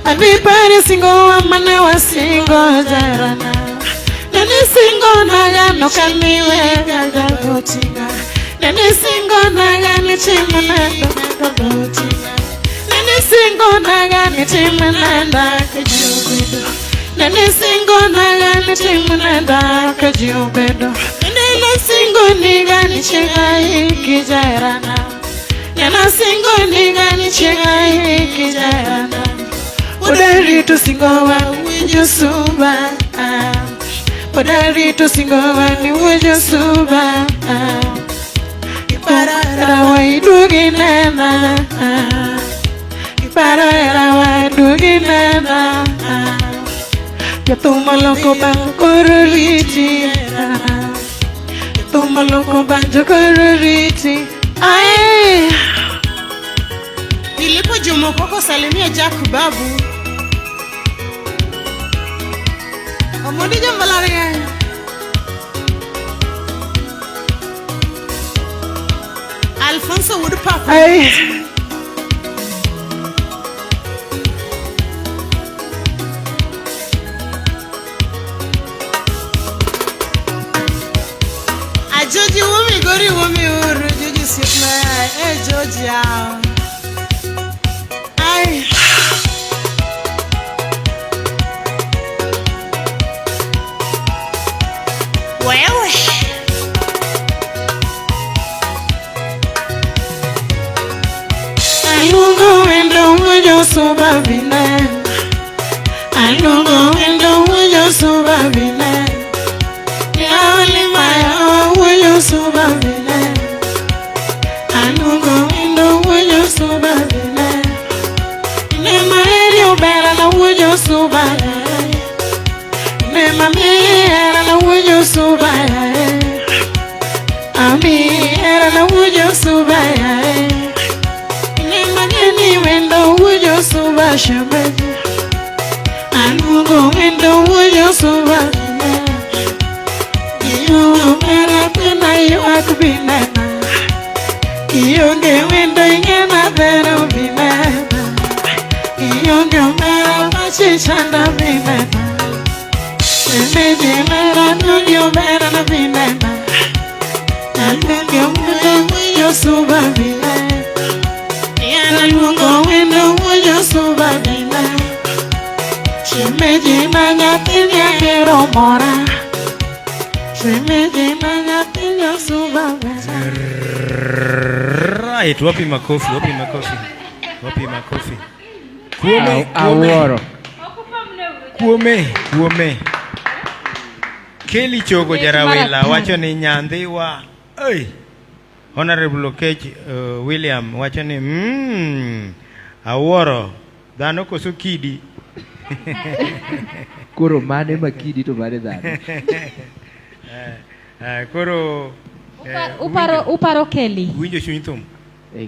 Everybody single amane wa single Jairana. Nani single naga no kaniwe gaga gotinga. Nani single naga ni chimananda kagotinga. Nani single naga ni chimananda kajubedo. Nani single naga ni chimananda kajubedo. Nani single niga ni chingai kijairana. Nana single niga ni chingai kijairana. Podari to singowa wujo suba. Podari to singowa ni wujo suba. Ipara era wa idugi nena. Ipara era wa idugi nena. Yatuma loko bankororiti. Yatuma loko bankororiti. Aye. Nilipo Jomo Koko salimia Jack Babu. Omodi jambalariya. Alfonso Woodpapa. Aye. Ajoji wumi gori wumi uru. Joji sipna. Joji yao. Aye. Wewe. Alungo wendo wujo suba vine. Alungo wendo wujo suba vine. Yaoli maya wujo suba vine. Alungo wendo wujo suba vine. Nema eri ubera na wujo suba. Nema mi era na wujo suba. Ami era na wujo suba. Ni wendo wujo suba shemeji. Alungo wendo wujo suba. Iyo mera pena iyo akubinena. Iyo nge wendo ingena vero binena. Iyo nge mera machichanda binena. Shemeji mera nunyo mera na binena. Alungo wendo wujo suba binena. Alungo wendo wujo suba vina. Shemeji na nyatinya kero mora. Shemeji na nyatinya suba vina. Right, wapi makofi, wapi makofi. Wapi makofi. Aworo. Kuome. Keli chogo jarawela wacho ni nyandhiwa. Oi. Honorable Okech William wacho ni aworo dhano koso kidi. Koro mane makidi to mane dhano. Koro uparo Keli. Winjo chuny thum.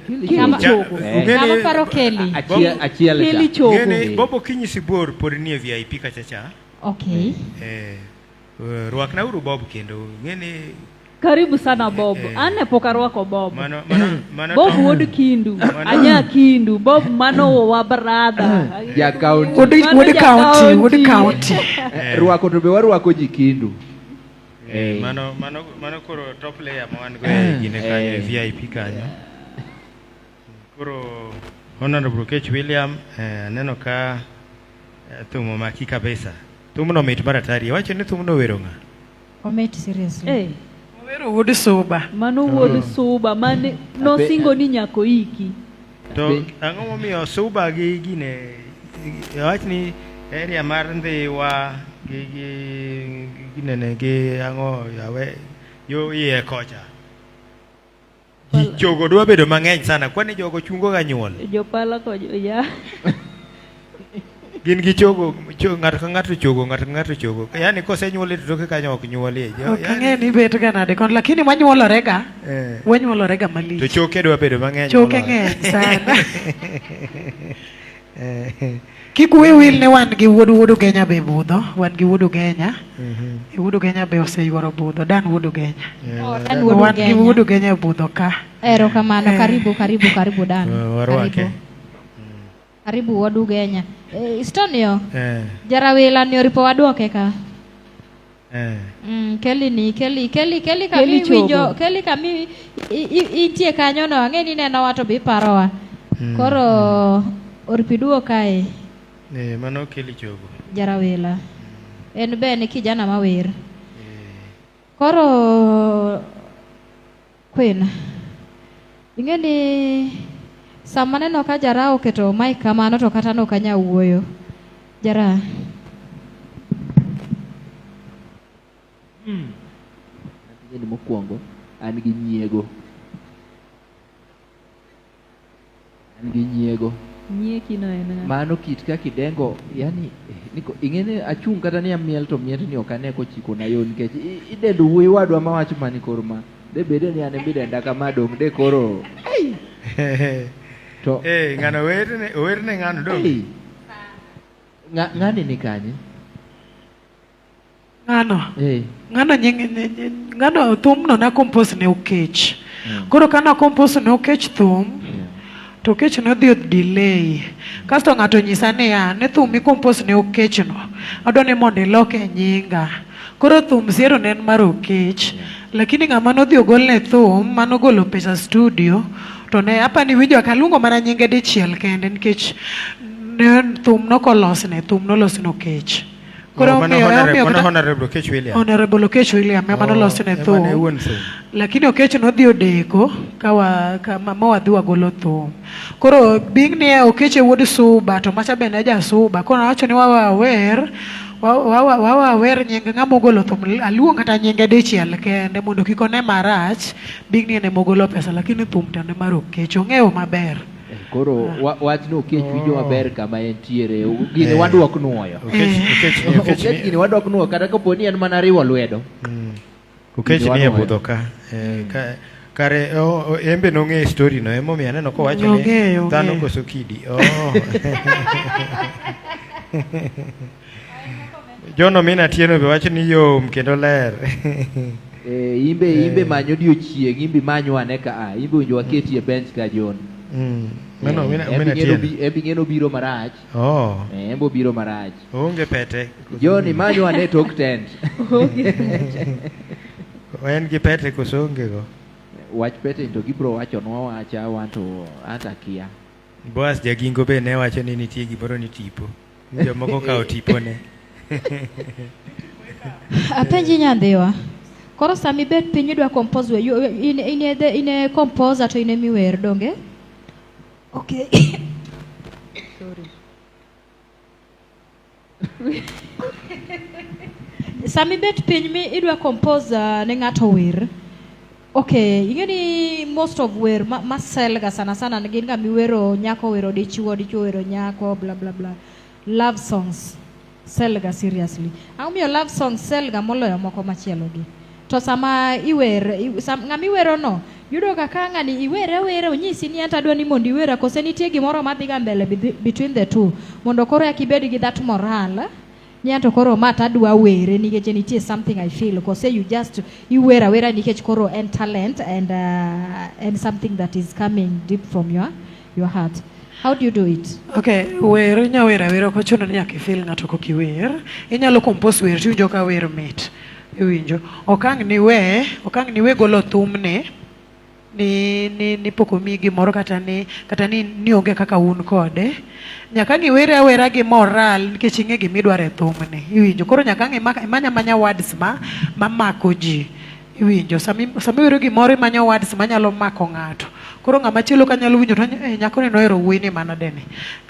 Keli chogo. Ngama paro Keli. Achiel Keli chogo. Ngene Bobo Kinyi Sibor pod nie VIP kachacha. Okay. Rwakna uru Bob kendo. Ngene Karibu sana Bob. Ane pokarwako Bob. Mano Bob wood kindu. Anya kindu. Bob mano wa brother. Ja county. Wood county. Rwako to be warwako ji kindu. Mano koro top layer mawan go gine kanyo VIP kanyo. Koro Honorable Okech William neno ka thumo maki kabisa. Thumo no mit maratari. Wacho ni thumo no wero nga. Omit seriously. Eh, Owero wuod Suba. mano wuod Suba mane nosingo ni nyako iki. To ang'o momiyo Suba gi gine wach ni area mar Ndhiwa gi ginene gi ang'o yawe yo iye kocha. Jogo dwa bedo mang'eny sana kwani jogo chungo ga nyuol. Jopala ko ya. Gin gi chogo ng'ato ka ng'ato chogo. Yani kosenyuol to toke kanyo ok nyuolie. Ok ang'e ni bet ga nade kon lakini wanyuolorega. Wanyuolorega malich. To choke dwa bedo mang'eny. Choke ng'eny sana. Kik uwe wil ne wan gi wuod Ugenya be budho. Wan gi wuod Ugenya. Wuod Ugenya be oseyuoro budho. Dan wuod Ugenya. Dan wuod Wan gi wuod Ugenya budho ka. Erokamano, karibu Dan. Warwake. Karibu wuod Ugenya. Istonio. Jarawila ni oripo waduoke ka. Kelly kami winjo, Kelly kami itie kanyo no, ang'e ni neno wato bi parowa. Koro oripiduo kae. Mano Kelly chogo. Jarawila. En be ni kijana mawer. Koro Queen. Ing'e ni sama neno ka Jara oketo mic kamano to kata no kanya wuoyo. Jara. Ni mokwongo an gi nyiego. Nyieki no en. Mano kit ka kidengo yani niko ingene achung kata ni amiel to miet ni okane ko chiko na yon nikech idendo wuoyi wadwa mawacho mani korma. De bede ni ane bidenda kama dong de koro. To ngano werne ngano dong. Ngani ni kanye? Ngano thum no na compose ne Okech. Koro kana compose ne Okech thum. To Okech no dhi delay. Kasto ng'ato nyisa ni ne thum mi compose ne Okech no. Adwani mondo iloke nyinga. Koro thum zero ne en mar Okech. Lakini ng'ama nodhi ogol ne thum mano golo pesa studio. To ne apani winjo kaluongo mana nyinge dichiel kende nikech ne thum nokolos ne thum nolos ne Okech. Koro Honorable Okech William. Honorable Okech William ema noloso ne thum. Lakini Okech nodhi odeko kama wadhi wagolo thum. Koro bing ni Okech wuod Suba to macha be ne ja Suba. Koro wacho ni wawer nyinge ng'ama ogolo thum aluong kata nyinge dichiel kende mondo kik one marach. Bing ni ne mogolo pesa lakini thum tande mar Okech ong'eyo maber. Koro wach no Okech winjo maber kama entiere gine wadwok nuoyo. Okech gine wadwok nuoyo kata kapo ni en mana riwo lwedo. Okech ni e budho ka. Kare embe nong'e story no emomiyo aneno kowacho ni dhano koso kidi. Jono mina tieno be wacho ni yom kendo ler. Imbe manyo odiochieng, imbe manyo ane ka imbe winjo waketi e bench ka John. Mano mina tieno. Ebingeno biro marach. Embo biro marach. Onge pete. John manyo ane tok tent. En gi pete koso onge go. Wach pete to gibro wacho nwa wacha wanto ata kia. Boas jagingo be ne wacho ni nitie gimoro ni tipo. Jomoko kao tipo ne. Apenji Nyandhiwa. Koro sami bet piny idwa compose ine composer to ine miwer donge? Okay. Sorry. Sami bet piny mi idwa compose ne ng'ato wer. Okay, ingeni most of wer masel ga sana gin ga miwero nyako wero dichuo wero nyako bla bla bla. Love songs sell ga seriously. Ang'omiyo love songs sell ga moloyo moko machielo gi. To sama ng'ama iwero no yudo ka ng'ani iwere onyisi ni anta dwani mondo iwera kose nitie gimoro madhi ga mbele between the two mondo koro yakibed gi that moral nyanto koro mata dwa were nikech nitie something I feel kose you just iwera nikech koro en talent and something that is coming deep from your heart. How do you do it? Okay, wer nyawera ko chuno ni nyaka feel ng'ato ko kiwer. Inyalo compose wer tiwinjo ka wer mit. Iwinjo. Okang ni we golo thumne. ni pok omiyi gimoro kata ni onge kaka un kode, nyaka ng'iwere awera gi moral nikech ing'e gimidwaro e thumni, iwinjo. Koro nyaka imanya words mamako ji, iwinjo. Samiwero gimoro imanyo words manyalo mako ng'ato. Koro ng'ama chielo kanyalo winjo to nyako ni nohero wuoyi ni manadeni,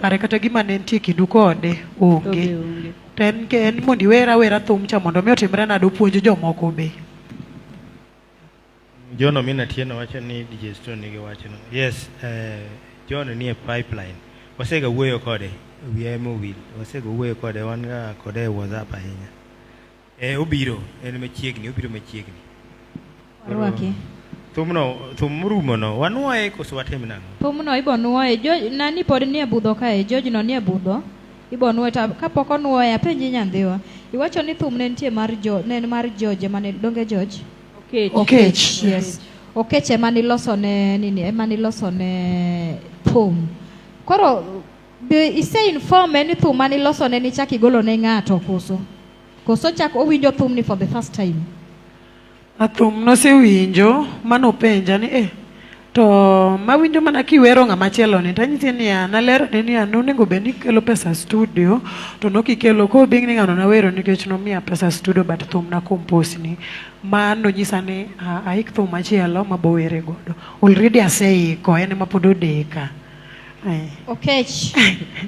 kare kata gima ne nitie kindu kode onge. To en mondo iwera awera thum cha mondo mi otimre nado puonjo jomoko be. Jono mina tieno wacho ni DJ Stone nigi wachono. Yes, John ni e pipeline. Wasega wuoyo kode, wiye mowil. Wasega wuoyo kode, wan ga kode WhatsApp ahinya. Obiro, en machiegni, obiro machiegni. Warwaki. Thum rumo no, wanuoye koso watim nang'o? Thum no ibo nuoye, nani pod nie budho kae, George no nie budho. Ibo nuoye, kapok onuoye, apenji nyandhiwa. Iwacho ni thum ne nitie mar George, mane donge George? Okech. Yes. Okech ema niloso ne nini? Ema niloso ne thum. Koro ise inform ni thum mane niloso ne ni chaki golo ne ng'ato koso. Koso chak owinjo thum ni for the first time. Thum nosewinjo manopenja ni to mawinjo mana kiwero ng'ama chielo ni tanyisi ni nalero ni nonego bed ni kelo pesa studio to nokikelo ko bing ni ng'ano nawero nikech nomiya pesa studio but thum na compose ni mano nyisa ni aik thum machielo mabowere godo already aseiko en ma pod odeka. Okech.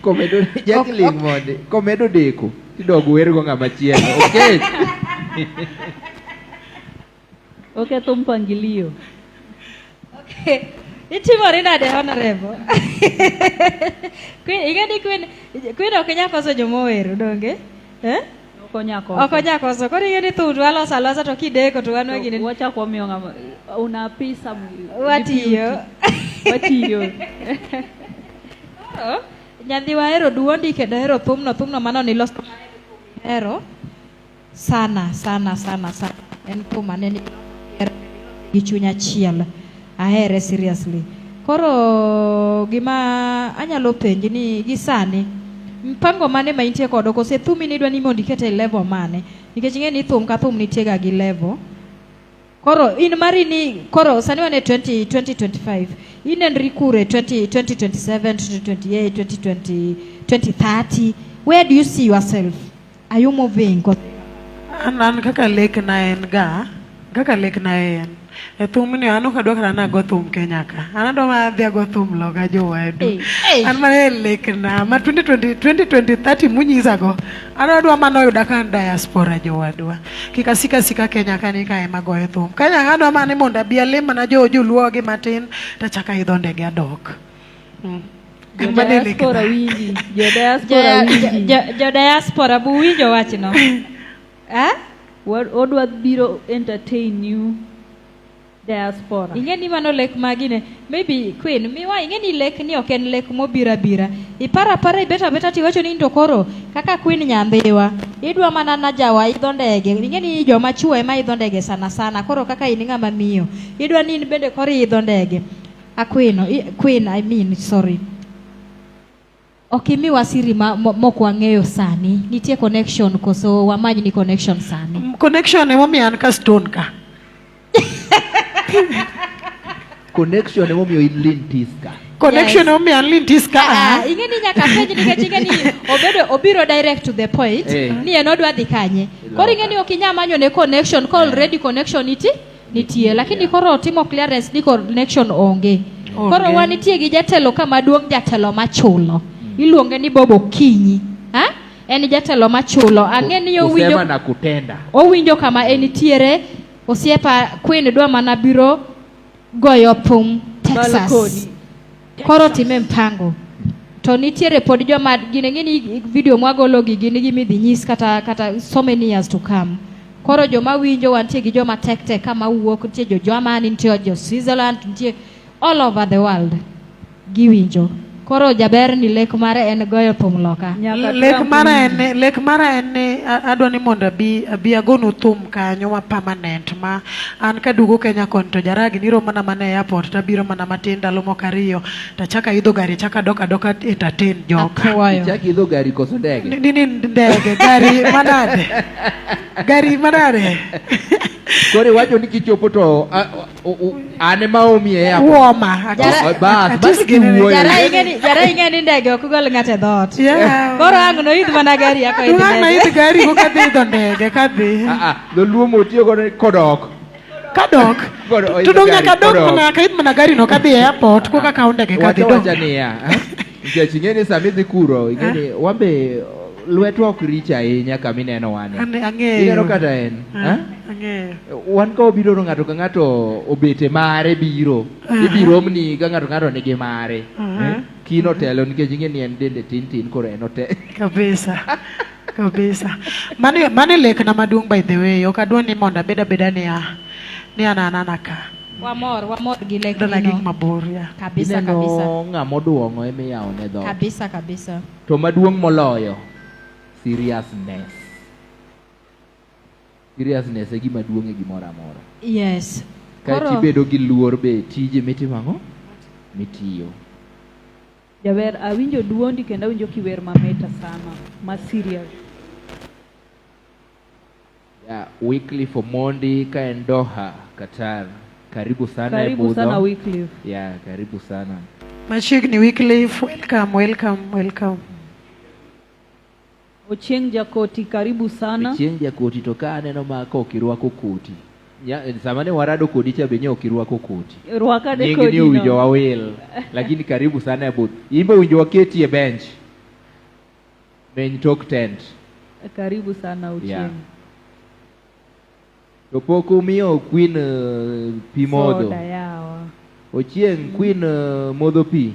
Komedo Jacqueline mode komedo deko tidog wer go ng'ama chielo. Okech. Okay, thum pangilio. Itimore nade honorable. Queen okenya koso jomowero donge? Okonya koso. Koro ingeni thum alosa to kideko to wan wagine. Wacha kwa miyo ng'ama unapisa watiyo. Nyandhiwa hero duondi kendo hero thumno mano niloso hero sana. En thum mane gi chuny achiel. Ahere seriously. Koro gima anyalo penji ni gisani mpango mane ma intie kodo kose thumi ni dwa ni mondo ikete level mane nikech ing'e ni thum ka thum nitiega gi level. Koro in mari ni koro sani wane 2025 inenri kure 2027 2028 2030 where do you see yourself? Are you moving? An kaka lek na en thum ni an ok adwa kata nago thum Kenya ka, an adwa madhi ago thum loka jowedu. An mana lek na ma 2030 munyisago an adwa mana oyuda ka diaspora jowadwa kik asika Kenya ka ni ka ema goyo thum. Kenya adwa mana mondo abi alim mana joluo gi matin to chaka idho ndege adok. Diaspora bu winjo wachno. Odwa biro entertain you diaspora. Ingeni mano lek magine. Maybe Queen, miwa ingeni lek ni oken lek mobira. Ipara ibeta tiwacho ni to koro kaka Queen nyandhiwa. Idwa mana na jawa idho ndege. Ingeni joma chuo ema idho ndege sana. Koro kaka in ng'ama miyo. Idwa ni bende koro idho ndege. Queen, I mean, sorry. Okimi wasiri mokwa ng'eyo sani. Nitie connection koso wamanyi ni connection sani. Connection emo mi an ka Stone ka. Connection emo mi Lintiska. Connection emo mi an Lintiska. Ingeni nyaka penji nikech ingeni obiro direct to the point. Ni enodwa dhi kanye. Koro ingeni okinya manyo ne connection ko already connection nitie lakini koro timo clearance ni connection onge. Koro wanitie gi jatelo kama duong jatelo machulo. Iluonge ni Bobo Kinyi. En jatelo machulo. Ang'eni yo winjo. Usema na kutenda. Owinjo kama enitiere osiepa Queen dwa mana biro goyo thum Texas. Koro time mpango. To nitiere pod joma ng'eni video mwagolo gini gimidhi nyis kata so many years to come. Koro joma winjo wantie gi joma tek kama wuok nitie jo Germany nitie jo Switzerland nitie all over the world giwinjo. Koro jaber ni lek mare en goyo thum loka. Lek mara en adwa ni mondo abi agonu thum kanyo ma permanent ma an kadugo Kenya kon to jaragi ni romo na mana airport tabiro mana matin ndalo moko ariyo to chaka idho gari chaka doka entertain jok. Chaka idho gari koso ndege. Ndege gari manade. Kore wacho ni kichopo to ane maomi e hapo. Woma. Bas kiwuoyo. Jara ingeni ndege okugol ng'ate dhot. Koro ang' noidh mana gari yako idh ndege. Noidh gari ko kadhi idho ndege kadhi. Dholuo motiyo godo kodok. Kadok. Tudong nyaka dok mana kaidh mana gari no kadhi airport ko kaka ndege kadhi dok. Wacha niya. Nikech ing'eni sami dhi kuro, ing'eni wambe lwetwa ok richo ahinya kama ineno wane. Ang'eyo. Ineno kata en. Ang'eyo. Wan ka obiro ng'ato ka ng'ato obete mare biro. Ibiro mni ka ng'ato ng'ato nigi mare. Kino telo nikech ing'eni en dende tin koro en ote. Kabisa. Kabisa. Mane lek na maduong' by the way. Ok adwa ni mondo abeda ni anana ka. Wamor gi lek nino. Gik mabor ya. Kabisa. Ineno ng'ama oduong'o ema iyawo ne dhot. Kabisa. To maduong' moloyo seriousness. Seriousness e gima duong' e gimoro amora. Yes. Ka tibedo gi luor be tije mitimo ang'o? Mitiyo. Jaber awinjo duondi kendo awinjo kiwer mameta sana. Ma serious. Weekly for Mondi ka en Doha, Qatar. Karibu sana Karibu sana Wycliffe. Yeah, karibu sana. Machiegni Wycliffe, welcome. Ochieng Jakoti, karibu sana. Ochieng Jakoti to ka aneno ma ka ok irwako koti. Sama ne warado kodi cha be ne ok irwako koti. Rwakade kodi. Nyingi ni uwinjo wawil. Lakini karibu sana e booth. Imbe uwinjo waketi e bench. Meny tok tent. Karibu sana Ochieng. Yeah. To pok umiyo Queen pi modho. Soda yawa. Ochieng Queen modho pi.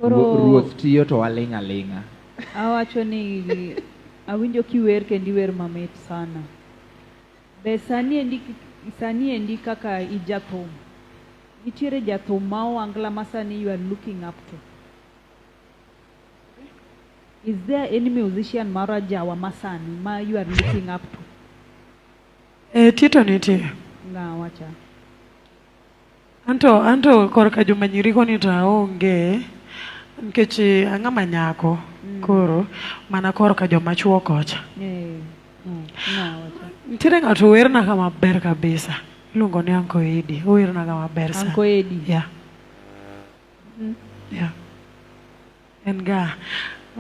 Ruoth tiyo to waling' aling'a. Awacho ni awinjo kiwer kendo iwer mamit sana. Be sani endi kaka ijathum. Nitiere jathum ma owangla ma sani you are looking up to. Is there any musician mara jawa masani ma you are looking up to? Tito nitie. Nga wacha. Anto korka joma nyiri koni to aonge. Nikech ang'ama nyako koro mana korka joma chuo kocha. Nitiere ng'ato werna kama ber kabisa. Iluongo ni Anko Edi. Owerna kama ber sana. Anko Edi. Yeah. En ga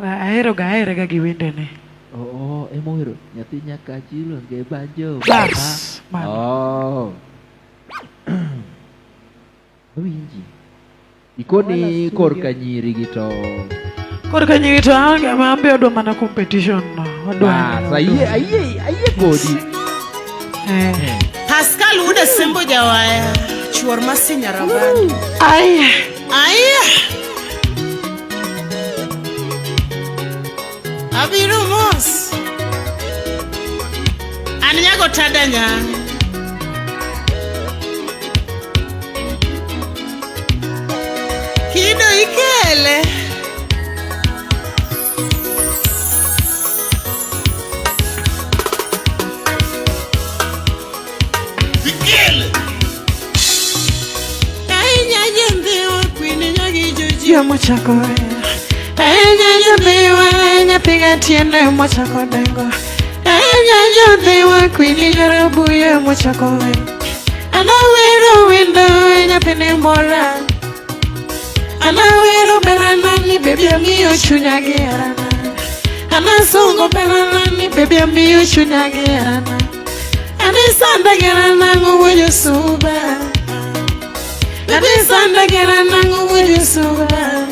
ahere ga gi wendene. Emo wero nyathi nyaka chilo nge banjo. Bas. Winji. Ikoni korka nyiri gi to. Korka nyiri to ange ma ambe odwa mana competition no. Bas, ayie kodi. Pascal uda sembo jawaya. Chuor masinya rabani. Aya. Abiru mos. Anyago tadanya. Kido ikele. Ikele. Ainya jembe wa kwini nyagi joji. Yo mochako. Ainya jembe wa nyapiga tiende mochako dengo. Ainya jembe wa kwini jarabu yo mochako. Anawero window nyapene mora. Anawero beranani baby amiyo chunya gerana. Anasongo beranani baby amiyo chunya gerana. Anisanda gerana nguwujo suba. Anisanda gerana nguwujo suba.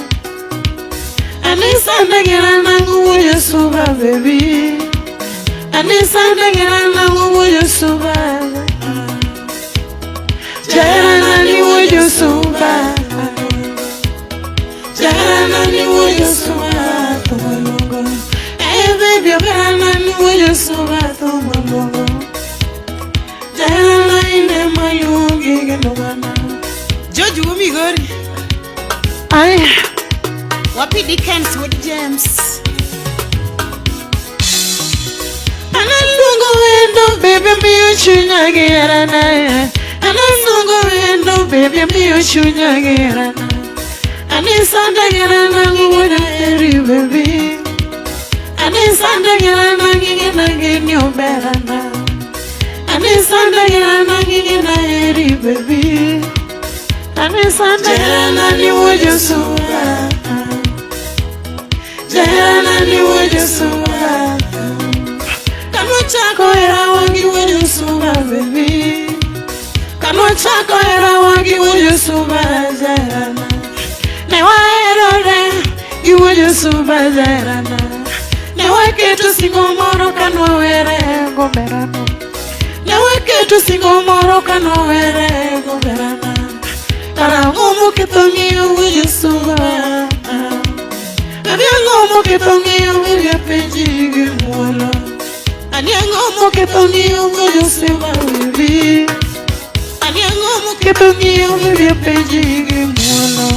Anisanda gerana nguwujo suba baby. Anisanda gerana nguwujo suba. Gerana ni wujo suba. Gerana ni wujo suba tumalongo. Baby gerana ni wujo suba tumalongo. Gerana ine mayungi gendogana. George Wumigori. Ay. Wapi Dickens with James. Anasongo wendo baby miyo chunya gerana. Anasongo wendo baby miyo chunya gerana. Anisanda gerana nguwujo eri baby. Anisanda gina nangi nangi ni oberana. Anisanda gina nangi na eri baby. Anisanda gina ni wojo suwa. Jana ni wojo suwa. Kano chako era wangi wojo suwa baby. Kano chako era wangi wojo suwa jana. Newa erore gi wojo suwa jana. Newa ketu singo moro kano were goberano. Newa ketu singo moro kano were goberano. Karamumu ketongi wojo suwa. Aniangomo que tongiyo vivia pejigi muolo. Aniangomo que tongiyo voyo sewa vivi. Aniangomo que tongiyo vivia pejigi muolo.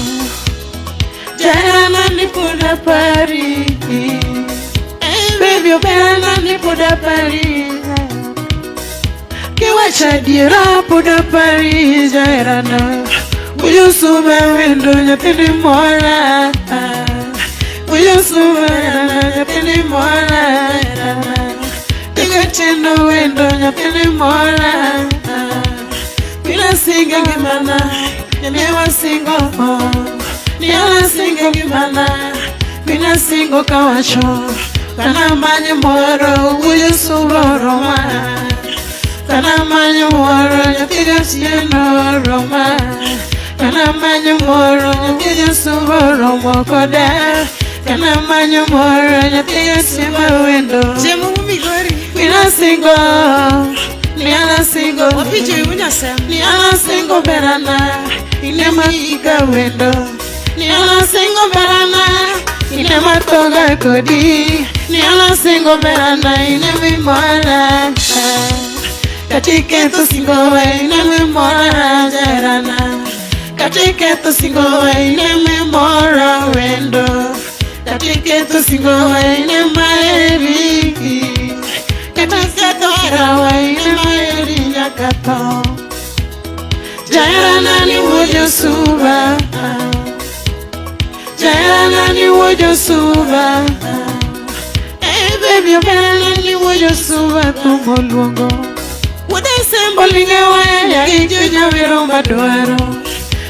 Jana ni puda pari. Baby obera ni puda pari. Kiwacha dira puda pari jairana. Voyo suba wendo nyatini mora. Voyo suba nyatini mora. Tigatino wendo nyatini mora. Bila singa gimana, nyewa singo. Niala singo gimana, bila singo kawacho. Kana manye moro, voyo suba roma. Kana manye moro, nyatigatino roma. Kana manye moro, nyatigatino roma koda. Kana manye moro, nyatigatino wendo. Jemu migori. Bila singo, niala singo. Wapijo yunya sem. Niala singo berana, inema iga wendo. Niala singo berana, inema toga kodi. Niala singo berana, inema mora. Katiketo singo wa inema mora jarana. Katiketo singo wa inema mora wendo. Katiketo singo wa inema eri. Katiketo wa inema eri nyakato. Jarana ni wojo suba. Jarana ni wojo suba. Hey baby obera ni wojo suba tumo luongo. Wode sembolinga waya ijuja wero madwaro.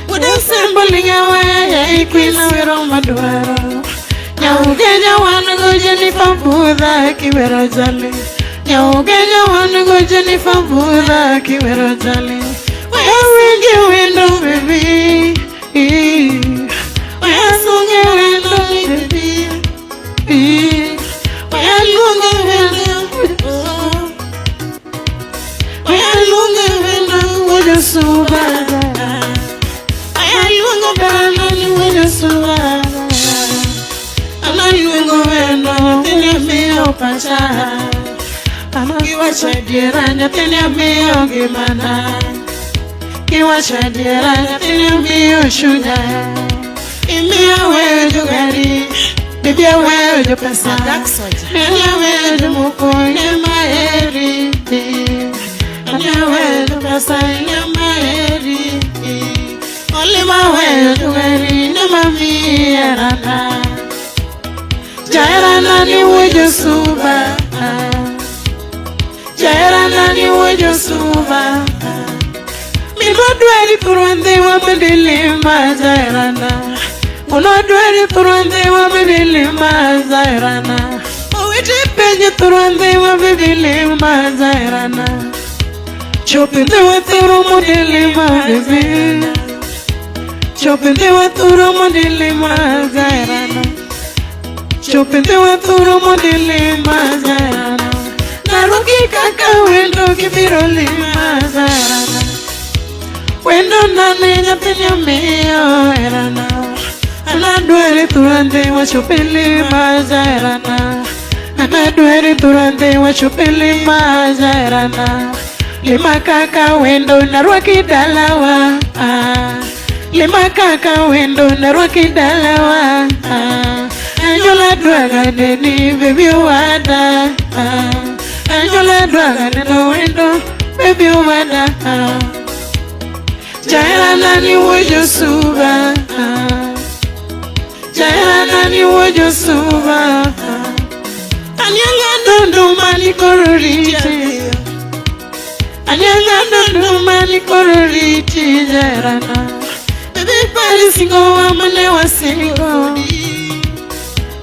Wode sembolinga waya ikwina wero madwaro. Nyaugeja wanago Jennifer Budha kiwero jali. Nyaugeja wanago Jennifer Budha kiwero jali. Waya wingi wendo baby. Waya sunge wendo baby. Waya lunge wendo. Waya lunge wendo wojo suba. Waya lunge wendo wojo suba. Anayungo wendo tenya mio pacha. Kiwacha diranya tenya mio gimana. Kiwacha diranya tenya mio shuda. Imia wejo gari, bibia wejo pesa. Imia wejo muko nema eri. Imia wejo pesa nema eri. Olima wejo gari nema mierana. Jairana ni wojo suba. Jairana ni wojo suba. Minodwari turwande wa medilima Jairana. Unodwari turwande wa medilima Jairana. Owiti penye turwande wa medilima Jairana. Chopinde wa turu modelima baby. Chopinde wa turu modelima Jairana. Chopinde wa turu modelima Jairana. Naruki kaka wendo kibiro lima Jairana. Wendo nane nyatenya mio erana. Anadwere turande wa chopili majairana. Anadwere turande wa chopili majairana. Lima kaka wendo narwaki dalawa. Lima kaka wendo narwaki dalawa. Anjola dwaga neni baby wada. Anjola dwaga neno wendo baby wada. Jairana ni wojo suba. Jairana ni wojo suba. Anyanga nduma ni kororiti. Anyanga nduma ni kororiti jarana. Baby party single amane wa single.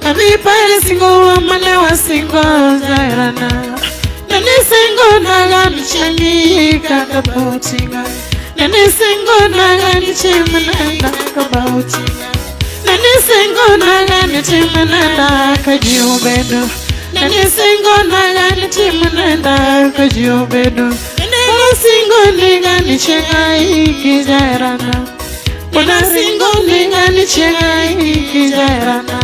Baby party single amane wa single jarana. Nani single naga michangi kakabotinga. Nani single naga nichimana kakabotinga. Nani single naga nichimana kajiobedo. Nani single naga nichimana kajiobedo. Nani single naga nichengai kijarana. Nani single naga nichengai kijarana.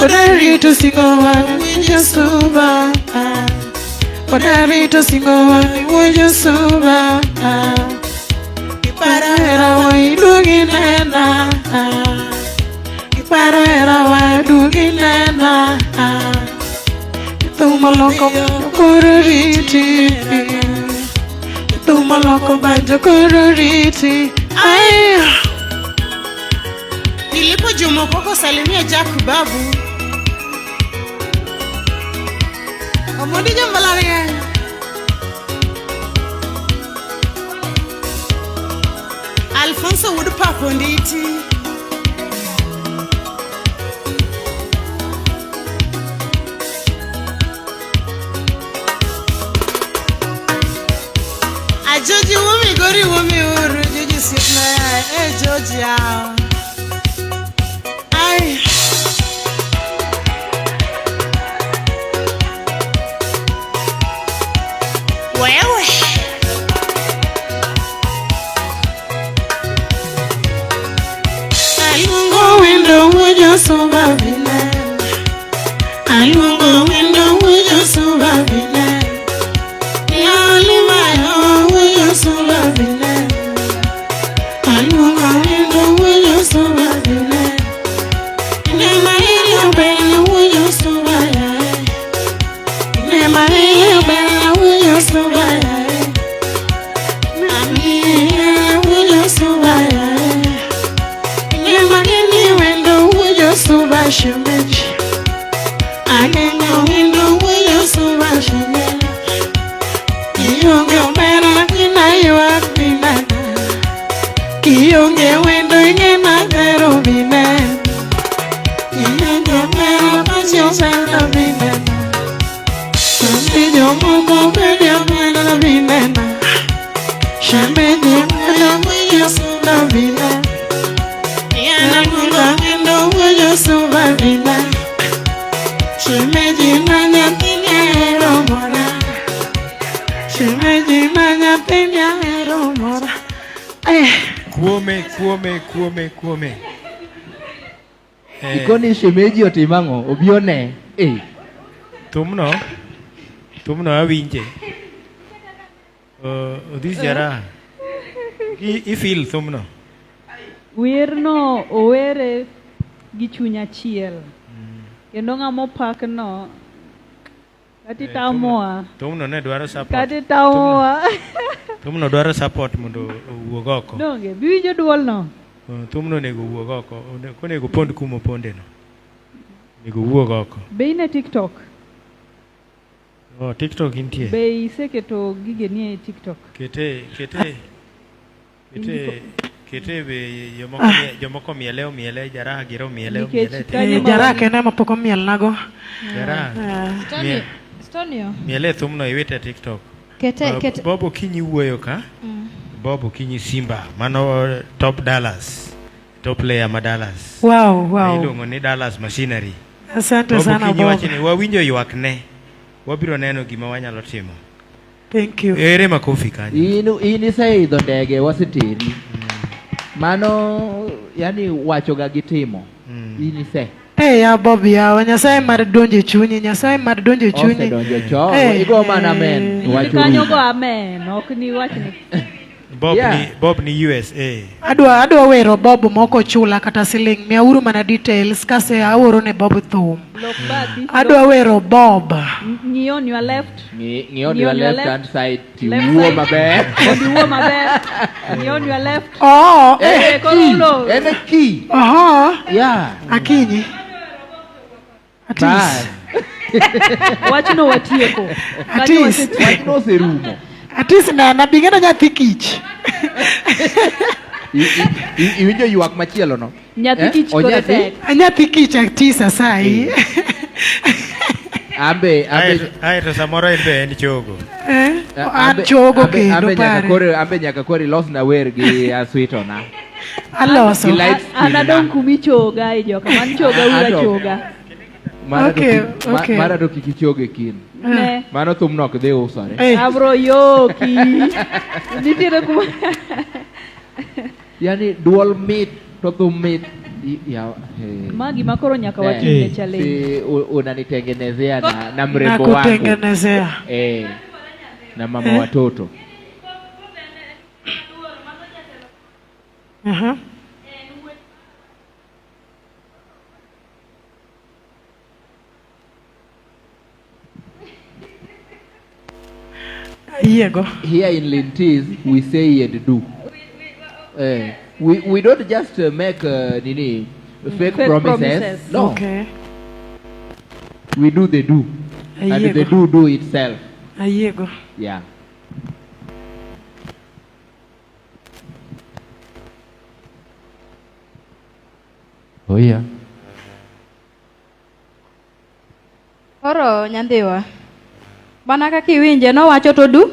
Nani to single one just over. Nani to single one just over. Ipara era wa duginena. Ipara era wa duginena. Tumaloko kororiti. Tumaloko bajo kororiti. Ay. Nilipo Jomo Koko salimia Jack Babu. Amodi jambalare. Alfonso Woodpark onditi. Joji womi gori womi uru Joji sipna ya Joji ya ay wewe Alungo window wojo soba vile Alungo window wojo soba vile Kionge wendo ingena vero vine Kionge vero pasio vero vine Shambijo mungo vero vero vine Shambijo vero vero suda vine Yana mungo vero vero suda vine Shimeji nanya tinyero mora Shimeji nanya tinyero mora Kuome. Ikoni shemeji otimango obione. Tumno awinje. This jara. I feel tumno. Wirno owere gi chuny achiel. Kendo ng'amo pak no kati tamoa. Tumno ne dwaro support. Kati tamoa. Tumno dwaro support mondo owuog oko. Donge biwinjo duol no. Tumno nego wuog oko. Konego pond kumo ponde no. Nego wuog oko. Be in e TikTok? TikTok intie. Be iseketo gige ni e TikTok? Kete be jomoko miele jara giro miele. Jara kena mapoko miel nago. Jara. Stonio. Miele thumno iwite TikTok. Kete. Bobo kinyi wuoyo ka. Bobo kinyi Simba. Mano top player ma Dallas. Wow. Iluongo ni Dallas Machinery. Asante sana Bobo kinyi wachini wawinjo ywak ne. Wabiro neno gima wanyalo timo. Thank you. Ere makofi kanyo. Ini saidho ndege wasitiri. Mano yani wachoga gitimo. Ini se. Ya Bobby ya Nyasaye mar donje chunyi Nyasaye mar donje chunyi. Ose donje cho. Igo mana amen. Kanyo go amen. Ok ni wachni. Bob ni USA. Adwa wero Bob moko chula kata siling miauru mana details kase aoro ne Bob thum. Adwa wero Bob. Knee on your left. Knee on your left hand side. Tiwuo maber. Tiwuo maber. Knee on your left. Oh. Kolulo. Ene ki. Aha. Yeah. Akinyi. Bye. Wachno watieko. Wachno oserumo. Atis na bingena nyathi kich. Iwinjo ywak machielo no. Nyathi kich kore tek. Nyathi kich atis asai. Ambe to samoro en chogo. An chogo kendo pare. Ambe nyaka kori los na wer gi aswito na. Aloso. Anadong kumi choga e joka man choga ura choga. Mara do kiki choge kin. Mano thum nok de usore. Abro yoki. Nitiere kuma. Yani dual meat to thum meat. Magi makoro nyaka watimne challenge. Si unanitengenezea na mrembo wangu. Nakutengenezea. Na mama watoto. Here in Lintis, we say yedu. We don't just make fake promises. No. Okay. We do the do. And the do itself. Ayego. Yeah. Oh yeah. Oro nyandhiwa. Bana kaka iwinje no wacho to du?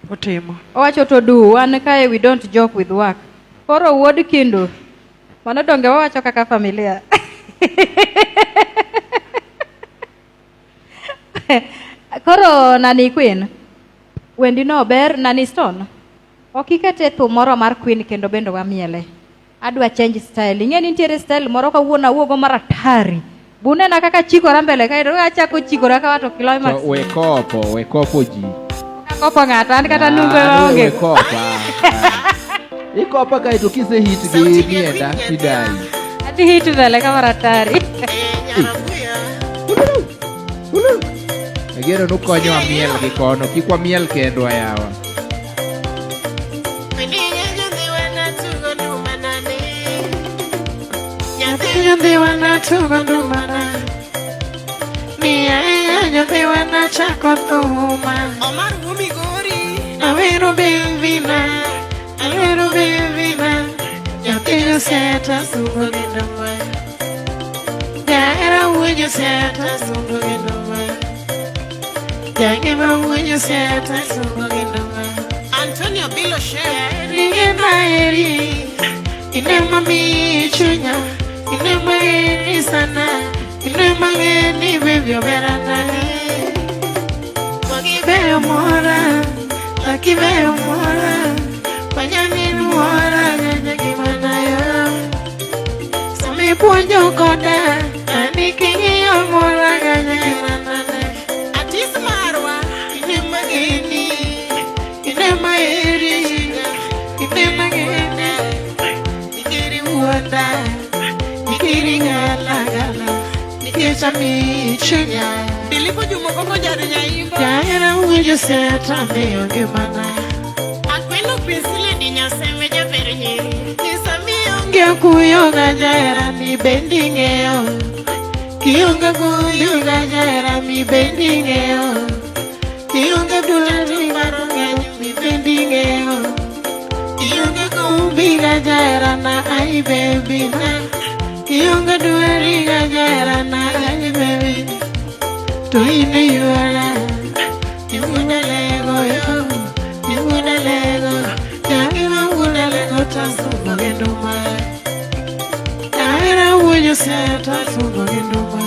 Otimo. Owacho to du. Wan kae we don't joke with work. Koro wuod Kindu. Mano donge wawacho kaka familia. Koro nani Queen. Wendi no ber nani Stone. Okikete thum moro mar Queen kendo bendo wamiele. Adwa change style. Ingeni nitiere style moro kawuono awuogo maratari. Bunena kaka chikora mbele kae to achako chikora ka wato climax. We kopo ji. Kopo ngata an kata nungo onge. We kopa. Ikopa kae to kise hit gi nienda tidai. Ati hit mbele ka maratari. Agero no konyo amiel gi kono, kikwa miel kendo ayawa. Nyathi wana tugo ndumana. Nyathi wana chako thuma. Omar Migori. Awero bevina. Nyathi yoseta sungo gendoma. Daera wujo seta sungo gendoma. Dagema wujo seta sungo gendoma. Antonio Bilo Shea. Nigema eri. Inema mi chunya. Inema eri sana. Inema eri bebyo berana. Wakibeyo mora. Panyaminu mora. Nyanyagimana yo. Sami puonjo koda. Anikingi yo mora. Nyanyagimana. Atis marwa. Inema geni. Inema eri. Inema geni. Ikiri uanda. Ikiri gala. Nikesha michunya. Bilipo jumokoko jari nyaimba. Jaira ujo seta meyo gimana. Akweno pinsile dinya seme jafere nyeri. Kisa miyonge kuyoga jaira mi bendingeyo. Kiyonga kuyoga jaira mi bendingeyo. Kiyonga dulari maronge mi bendingeyo. Kiyonga kumbiga jaira na ai baby na. Kiyonga dulari jaira na ai baby. To ine yuara. Yuna lego yo. Yuna lego. Yangina wuna lego tasungo gendoma. Yangina wujo seta sungo gendoma.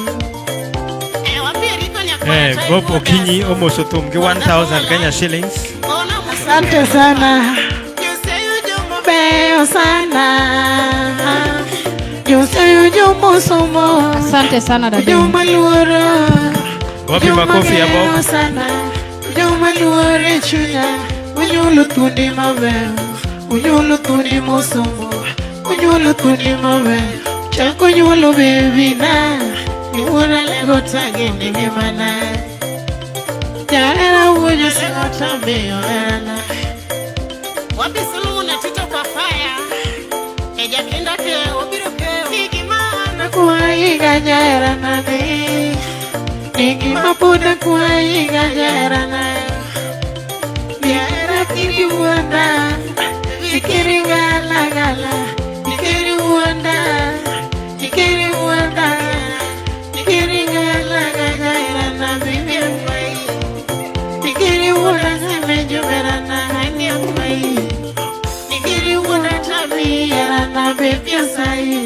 Bob Okinyi almost thum gi 1,000 Kenya shillings. Asante sana. Beyo sana. Yujumo somo. Asante sana dada. Yuma luoro. Wapi makofi ya Bob? Yuma luoro chunya. Unyulu tundi mawe. Unyulu tundi mosomo. Unyulu tundi mawe. Chako nyulu baby na. Yuna lego tage ngemana. Jaera ujo singota beyo erana. Wapi sulumu na tito kwa fire. Eja kinda ke obiro ke. Niki mana kuwa iga jaera nani. Niki mapuda kwa iga jarana Biara kiri wanda Nikiri gala gala Nikiri wanda Nikiri wanda Nikiri gala gala Irana bibi mwai Nikiri wanda Semejo verana Hani mwai Nikiri wanda tabi Irana bibi asai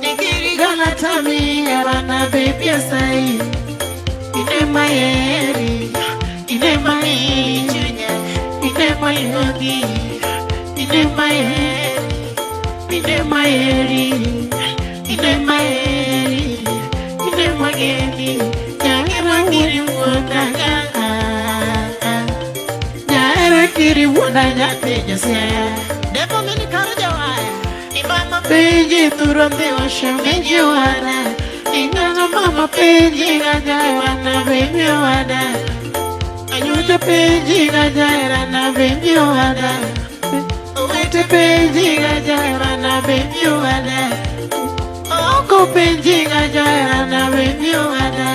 Nikiri gala tabi Irana bibi asai Ine mayeri Ine mai chunya Ine mai hogi Ine mayeri Ine mayeri Ine mayeri Ine mageni Nyangera kiri wanda Nyangera kiri wanda nyate jase Depo mini karuja waya Imama peji turande wa shemeji wana Ingana mama peji gajaya na baby wada Anyuta peji gajaya na baby wada Uwete peji gajaya na baby wada Oko peji gajaya na baby wada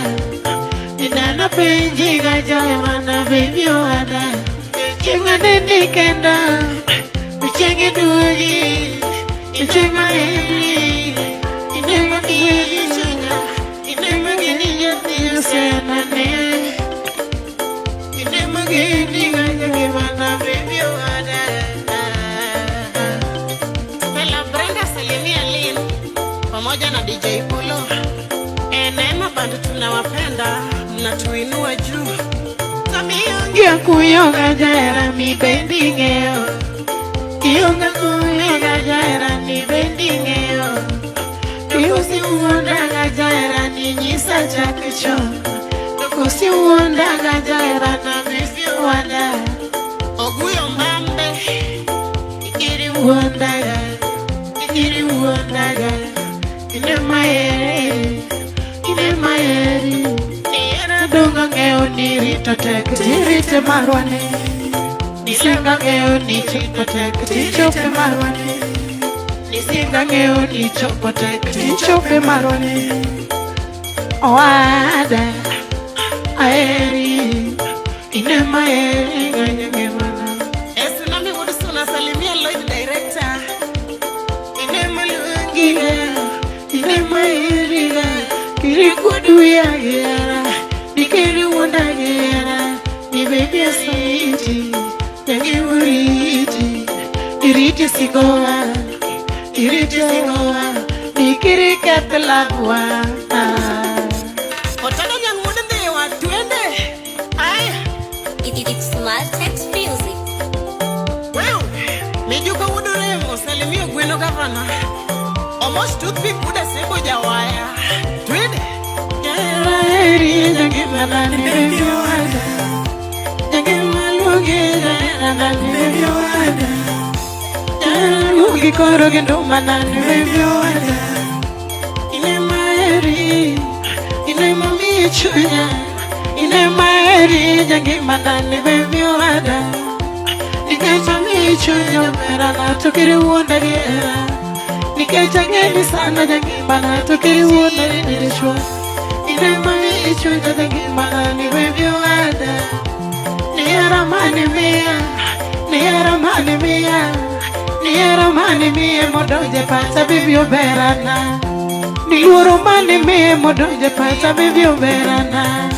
Inana peji gajaya na baby wada Chenga nini kenda Chenge duji Chenga hili Inema kiri Inema gini yati senane Inema gini gani mana baby wada Pela Brenda Salimia Lin pamoja na DJ Polo Neema bado tunawapenda mnatuinua juu Tamiongia kuyoga jaera mi bendi ngeo Kiyonga kuyoga jaera mi bendi ngeo Kusi uondaga jaera ni nyisa chakicho Kusi uondaga jaera na misi wada Oguyo mbambe Ikiri uondaga Ikiri uondaga Ine mayeri Ine mayeri Niera donga ngeo ni rito tek Tirite marwane Nisenga ngeo ni chipo tek Tichope marwane Nisinga ngeo ni chopo tek Tichope marwane Oada Aeri Ine maeri Ganyage mana Esunami Wudusuna Salimia Lloyd Director Ine maluangi Ine maeri Kiri kudu ya gera Nikiri wanda gera Ni baby asiti Yangi uriti Iriti sigoa Iriti sigoa Nikiri katalagwa Otana nyangude dewa tuende Ay It's Maltex Music. Well Mejuka uduremo Salimio gweno gavana Almost toothpick uda sebo jawaya Tuende Jera eri Jangi malani baby wada Jangi malugi Jera nani baby wada Jera lugi koro gendo manani baby wada Ine maeri Ine mami chunya Ine maeri Jangi manani baby wada Nikecha mi chunya Mera na tukiri uonda gera Nikecha ngeni sana Jangi mana tukiri uonda nilishwa Ine mami chunya Jangi manani baby wada Niera mani mia Niera mani mia Niera mani mia Modoje pata bibi oberana Niluoro mani mia Modoje pata bibi oberana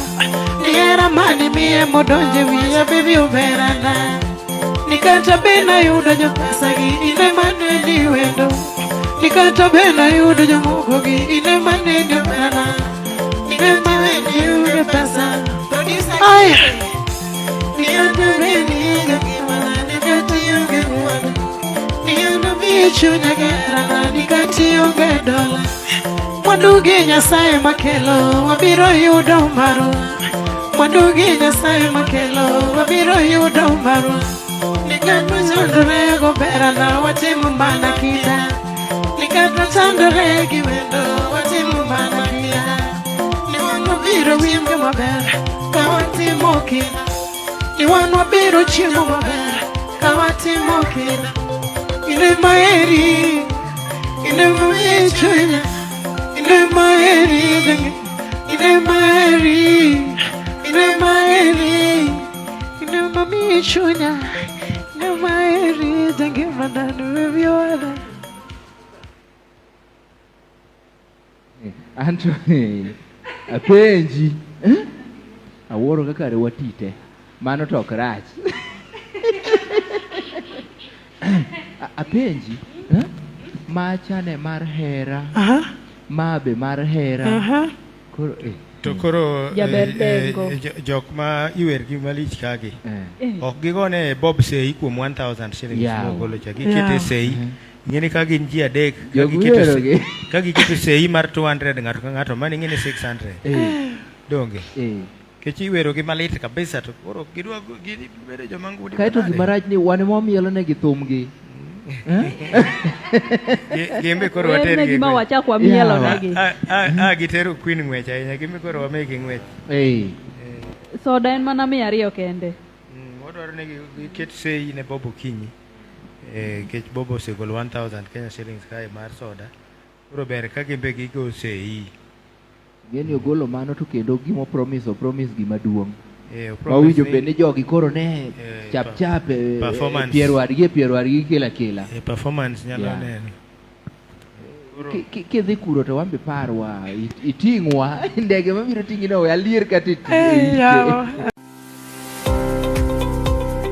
Niera mani mia Modoje via bibi oberana Nikata bena yudo jo pesa gi Ine mani di wendo Nikata bena yudo jo mugo gi Ine mani di oberana Ine mani di yudo pesa Ay Nianda beni Jangi mana Nikati yuge wada Nianda bichu nyagera Nikati yuge dola Mwandugi nyasaye makelo Wabiro yudo maru Mwandugi nyasaye makelo Wabiro yudo maru Nikatu chandore gobera na watimu mana kita Nikatu chandore giwendo Watimu mana kita Niwano biro wimge mabera Kawatimu kina Niwano biro chimu mabera Kawatimu kina Ine maeri Ine maeri chunya Ine maeri Ine maeri chunya ng'ama eri jangima dhano baby wala. Anto apenji awuoro kaka rewatite mano to ok rach. Apenji machane mar hera mabe mar hera koro to koro Jaber Dengo. jok ma iwer gi malich kagi ok gigone Bob sei kuom 1000 shillings mogolo cha gikete sei ngene ka gin ji adek ka giketo sei mar 200 ng'ato ka ng'ato mane ngene 600 donge kechi wero gi malit kabisa to koro gidwa gibedo joma ngudi kaito gimaraj ni wane momielo ne githumgi gembe koro water gi gima wacha kwa mielo nagi gitero Queen ng'wech ahinya gembe koro wamegi ng'wech soda en mana 200 kende wadwaro ne giket sei ne Bobo Kinyi kech Bobo osegolo 1000 Kenya shillings kae mar soda koro ber ka gembe gigo sei geni ogolo mano to kendo gimo promise gima duong' mawinjo bed ni jogi koro ne chap piero arigi kila performance nyalo neno kidhi kuro to wambe parwa iting'wa ndege mabiro ting'i no alier kata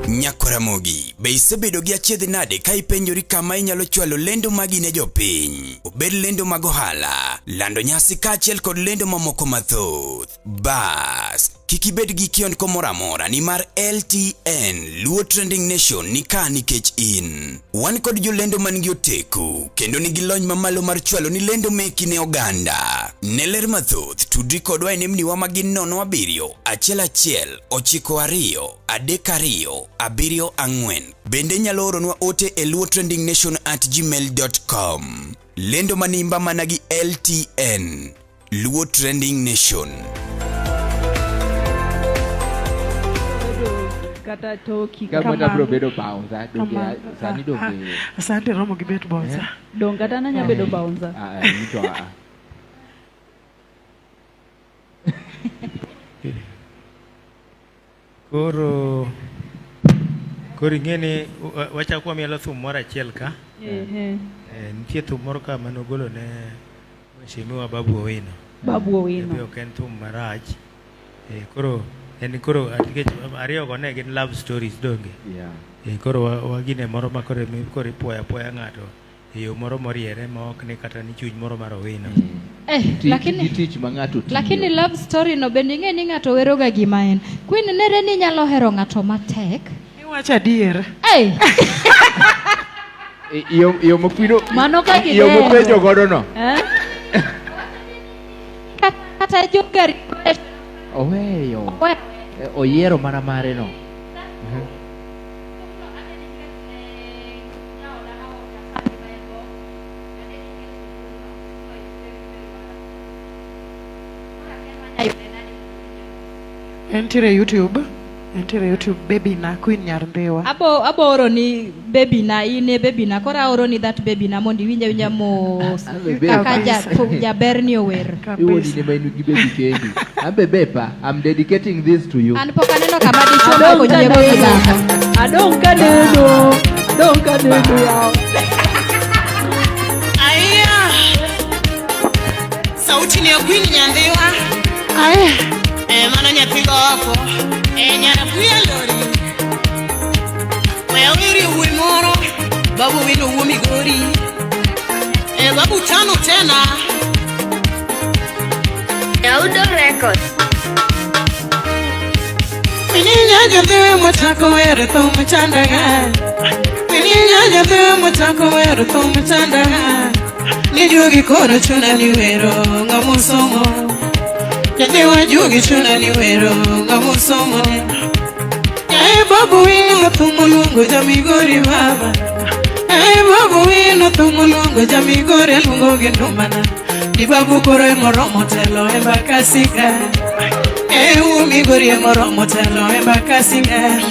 Nyakoramogi, be isebedo gi achiedh nade ka ipenjori kama inyalo chwalo lendo magi ne jopiny? Obed lendo mag ohala, lando nyasi kaachiel kod lendo mamoko mathoth. Bas, kik ibed gi kionko moro amora ni mar LTN Luo Trending Nation ni ka nikech in. Wan kod jolendo man gi oteku kendo nigi lony mamalo mar chwalo ni lendo meki ne oganda. Ne ler mathoth tudri kodwa e nembniwa magin 07 1 92 32 74. Bende nyalo oronwa ote e luotrendingnation@gmail.com. Lendo manimba managi LTN Luo Trending Nation. kata toki kama bro bedo bouncer donge sani donge asante romo gi bet bouncer dong kata nanya bedo bouncer nito koro ing'eni wacha kwa mielo thum moro achiel ka nitie thum moro ka manogolo ne Mheshimiwa Babu Owino ok en thum marach koro ariyo go ne gin love stories donge koro wagine moro ma koro ipuoyo apuoya ng'ato e yo moro moriere ma ok ni kata ni chuny moro mar Owino lakini love story no bende ing'e ni ng'ato weroga gima en Queen nere ni nyalo hero ng'ato matek iwacho adier yo mokwino mano ka gideo yo mopenjo godo no kata jogari oweyo oyiero mana mare no Entiere YouTube baby na Queen Nyarndhiwa abo oro ni baby na ine baby na kora oro ni that baby na mondi winja mos kaka jaber ni ower iwoni ne mainu gi baby kendi ambe bepa I'm dedicating this to you an poka neno kama dichuo ko jiego gidako adong kadedo yao aya sauti ni ya Queen Nyarndhiwa aya mano nyathi goko nyara buya lori waya wiri uwi moro Babu Owino uwo Migori Babu tano tena Audio Records. Minyaja bewe mutako wero thumu chandaga Minyaja bewe mutako wero thumu chandaga Nijugi koro chuna ni wero ngamusomo Jadewa jugi chuna ni wero ngamusomo Babu Owino thumu lungo ja Migori baba Babu Owino thumu lungo ja Migori lungo gendumana Di babu koro moromo telo embakasika uwo Migori moromo telo embakasika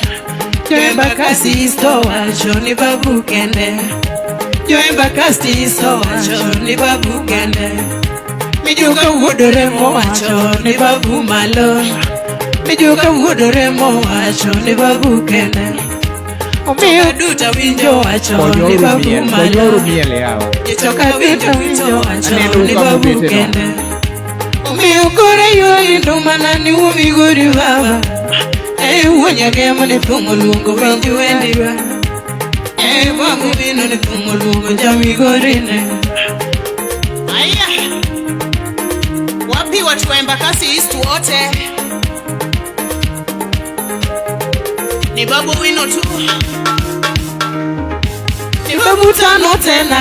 Jo embakasi isto wacho ni babu kende Jo embakasi isto wacho ni babu kende Mijuga uodore mo wacho ni babu malo Mijuka wuodore mowacho ni babu kende. Omiyo duta winjo wacho ni babu malo. Joka duta winjo wacho ni babu kende. Omiyo kore yo indo manani umigori baba. Wonya gema ni thumo luongo winjo wendiwa. Babu bino ni thumo luongo jamigori ne. Aya. Wapi watu wa Embakasi East wote? Ni babu wino tu. Ni babu tano tena.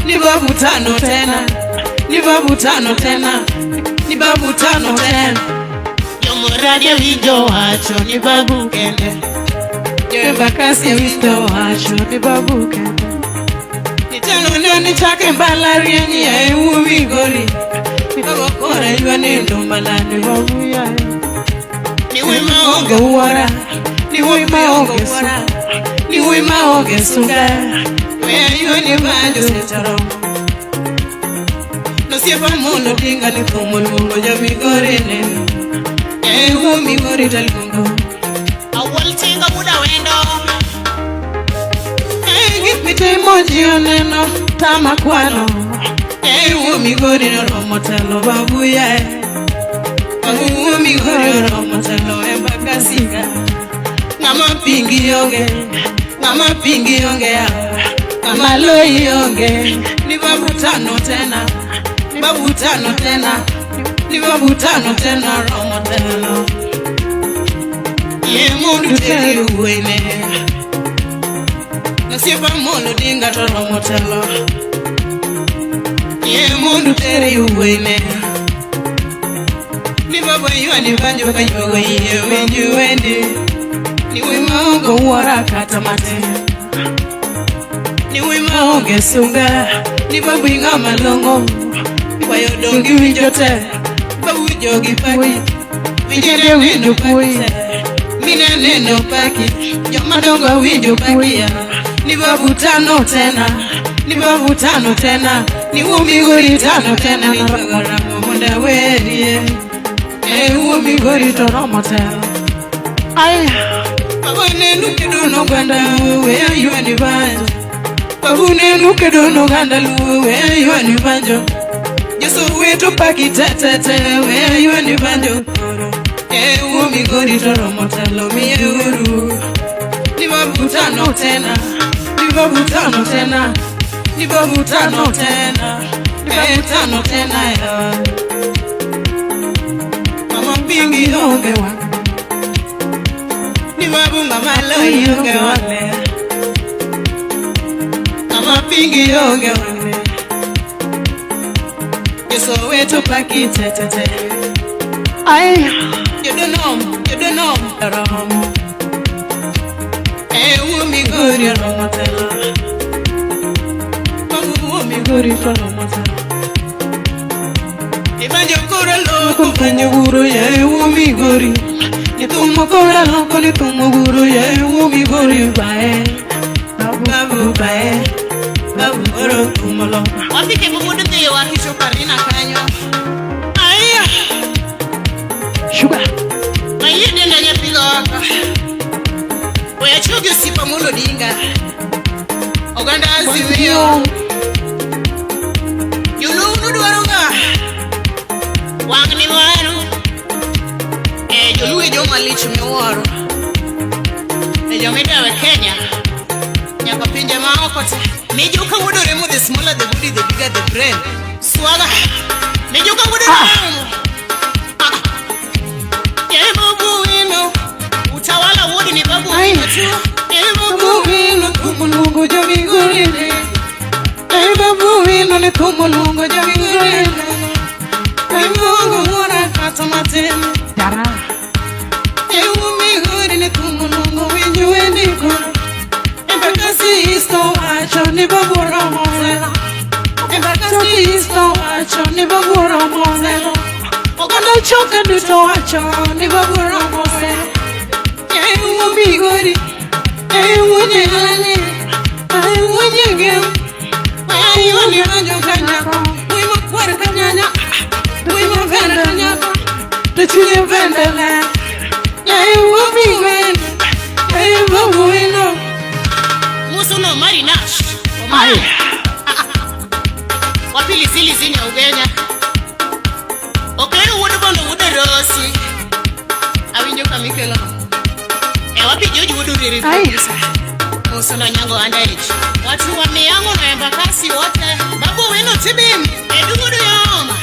Ni babu tano tena. Ni babu tano tena. Ni babu tano tena. Yomoradi winjo wacho ni babu kende. Embakasi winjo wacho ni babu kende. Nitano ni chake mbalariani ya umigori. Baba kora ywa nendo malani babu ya. Ni wima onge uwara. Ni wima onge suga. Ni wima onge suga. Wea ywa ni banjo setaro. No siepa mono tinga ni thumo lungo jamigori ne. Umigori talungo. Awal tinga buda wendo. Gipite moji oneno tama kwano. Umigori romo telo babu ya. Umigori romo telo Embakasi ga. Ngama pingi yonge. Ngama pingi yonge ya. Ngama loi yonge. Ni babu tano tena. Ni babu tano tena. Ni babu tano tena romo telo. Ye mundu teri uwene. Nasipa mono dinga to romo telo. Ye mundu teri uwene. Ni babu ywa ni banjo kayo ye wenju wende. Ni wima onge uwara kata mate. Ni wima onge sunga. Ni babu inga malongo. Wayo dongi winjo te. Babu jogi paki. Winjere winjo paki. Mine neno paki. Jamadongo winjo paki ya. Ni babu tano tena. Ni babu tano tena. Ni umigori tano tena. Ni bagara munda werie. Umigori toromo tena. Aya. Baba nenu kedono ganda wea ywa ni banjo. Babu nenu kedono ganda wea ywa ni banjo. Yesu wetu paki tetete wea ywa ni banjo. Umigori toromo telo miye uru. Ni babu tano tena. Ni babu tano tena. Ni babu tano tena. Ni babu tano tena ya. Mama pingi yonge wa. Ni babu mama loi yonge wa. Mama pingi yonge wa. Yesu wetu paki tetete. Ay. You don't know. Romo. Umigori romo telo. Umigori romo telo. Ibanjo kora loko banjo guru ya umigori. Nitumo kora loko nitumo guru ya umigori bae. Babu bae. Babu oro tumolo. Wapi ke bubudu te wakisho karina kanyo. Aya. Sugar. Maye denda nyapiga waka. Oya chugi usipa mulo dinga. Oganda azimio. Yulu unudu waronga. Wangni waru. Yulu ejo malichu miwaro. Ejo medawe Kenya. Nyaka pinje maokote. Mijuka wudore mu the smaller the booty the bigger the brain. Swaga. Mijuka wudore mu. Babu wino. Utawala wodi ni babu wino tu. Babu wino kumulungu jamigori ne. Babu wino ni kumulungu jamigori ne. Mungu mwana kata matene. Dara. Umigori ni kumulungu winju wendiko. Embakasi isto wacho ni babu romo zela. Embakasi isto wacho ni babu romo zela. Oganda choka duto wacho ni babu romo zela. Umigori. Unyelele. Unyegem. Wani wanjo kanyako. Wima kwara kanyanya. Wima venda kanyako. Tuchile venda la. Musuno Marinash. Omari. Wapili zili zini ya Ugenya. Okero wudu bondo wudu rosi. Awinjo kamikelo. Wapi joji wudu riri. Musuno nyango underage. Watu wa miyango na embakasi wote. Babu wino tibim. Edungudu yoma.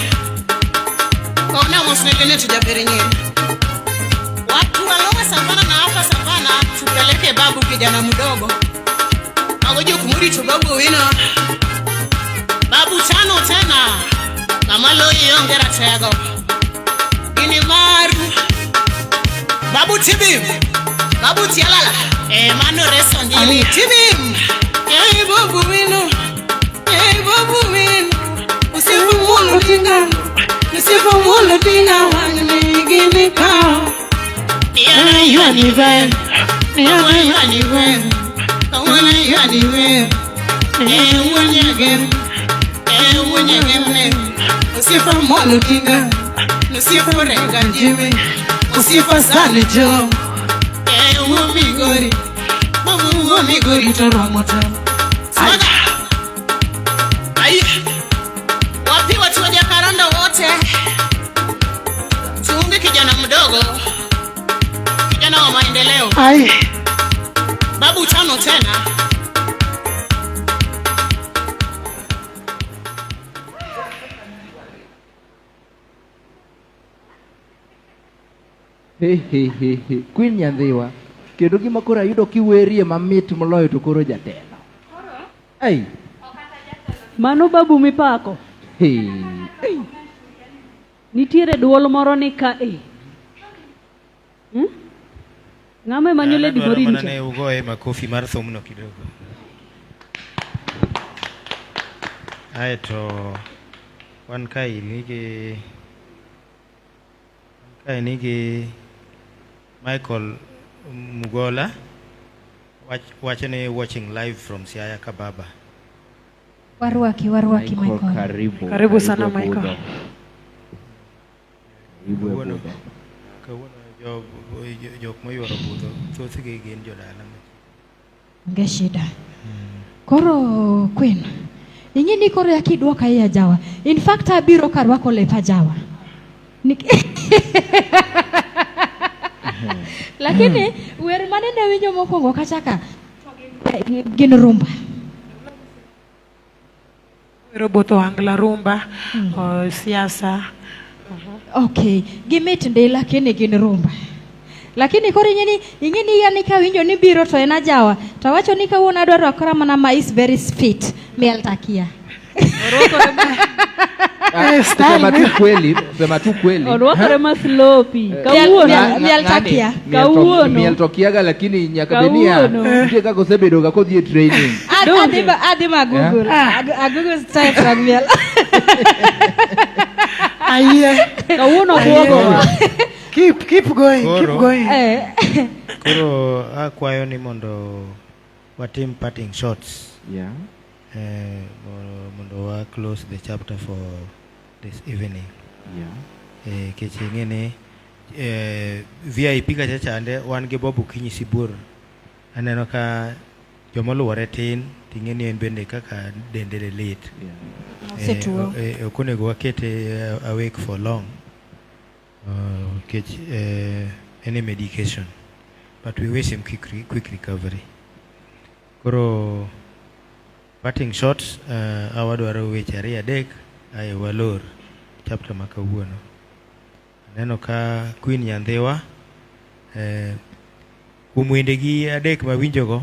Kona musuno kene tujabiri nye. Watu walowa savana na hapa savana. Tupeleke babu kijana mdogo. Agojo kumuri tu babu wino. Babu chano tena. Kamalo yongera tego. Ini maru. Babu tibim. Babu tialala. Mano reso ndili. Tibim. Babu wino. Babu wino. Usifu mulu dinga. Usifu mulu dinga. Wangini gini kao. You are the way. You are the way. You are the way. When you get, when you get, Usifa mulu dinga. Usifa renga njime. Usifa sali jo. Umigori. Umigori toromoto. Sada. Ai. Wapi watu wa Jacaranda wote? Tuunge kijana mdogo. Kijana wa maendeleo. Ai. Babu chano tena. Queen Nyandhiwa. Kendo gima koro ayudo kiwerie mamit moloyo to koro jatelo. Ai. Mano babu mipako. Nitiere duol moro ni ka Ng'ame manyole di morincha. Mana ne ugoe makofi mar thumno kidogo. Aeto wan kai nigi Michael Mugola wachane watching live from Siaya Kababa. Warwaki Michael. Karibu sana Michael. Jok moyoro budho thoth gi gin jodala. Nge shida. Koro Queen. Ingini koro yakidwoka ya Jawa. In fact abiro karwako lepa Jawa. Lakini wer manene winjo mokwongo kachaka gin rumba. Roboto angla rumba, siasa. Okay, gimit ndi lakini gin rumba. Lakini kori ingini yani ka winjo ni biro to ena Jawa. Tawacho ni kawuono adwaro akora mana mais very fit. Miel takia. Sema tu kweli. Orwakore maslopi. Kawuono. Miel takia. Kawuono. Miel tokiaga lakini nyaka benia. Ntie kako sebedo ga kodhi training. Adima Google. Google style from miel. Aye. Kawuono buogo. Keep going. Koro akwayo ni mondo watim parting shots. Yeah. Mondo wa close the chapter for this evening. Yeah. Kechingene VIP ka chachande wan gi Bob Okinyi Sibur. Aneno ka jomoluwore tin tingeni en bende kaka dendele late. Setuo. Okonego wakete awake for long. Any medication. But we wish him quick recovery. Koro parting shots awadwaro weche ariyo adek aye walor chapter makawuono. Aneno ka Queen Nyandhiwa umwende gi adek mawinjogo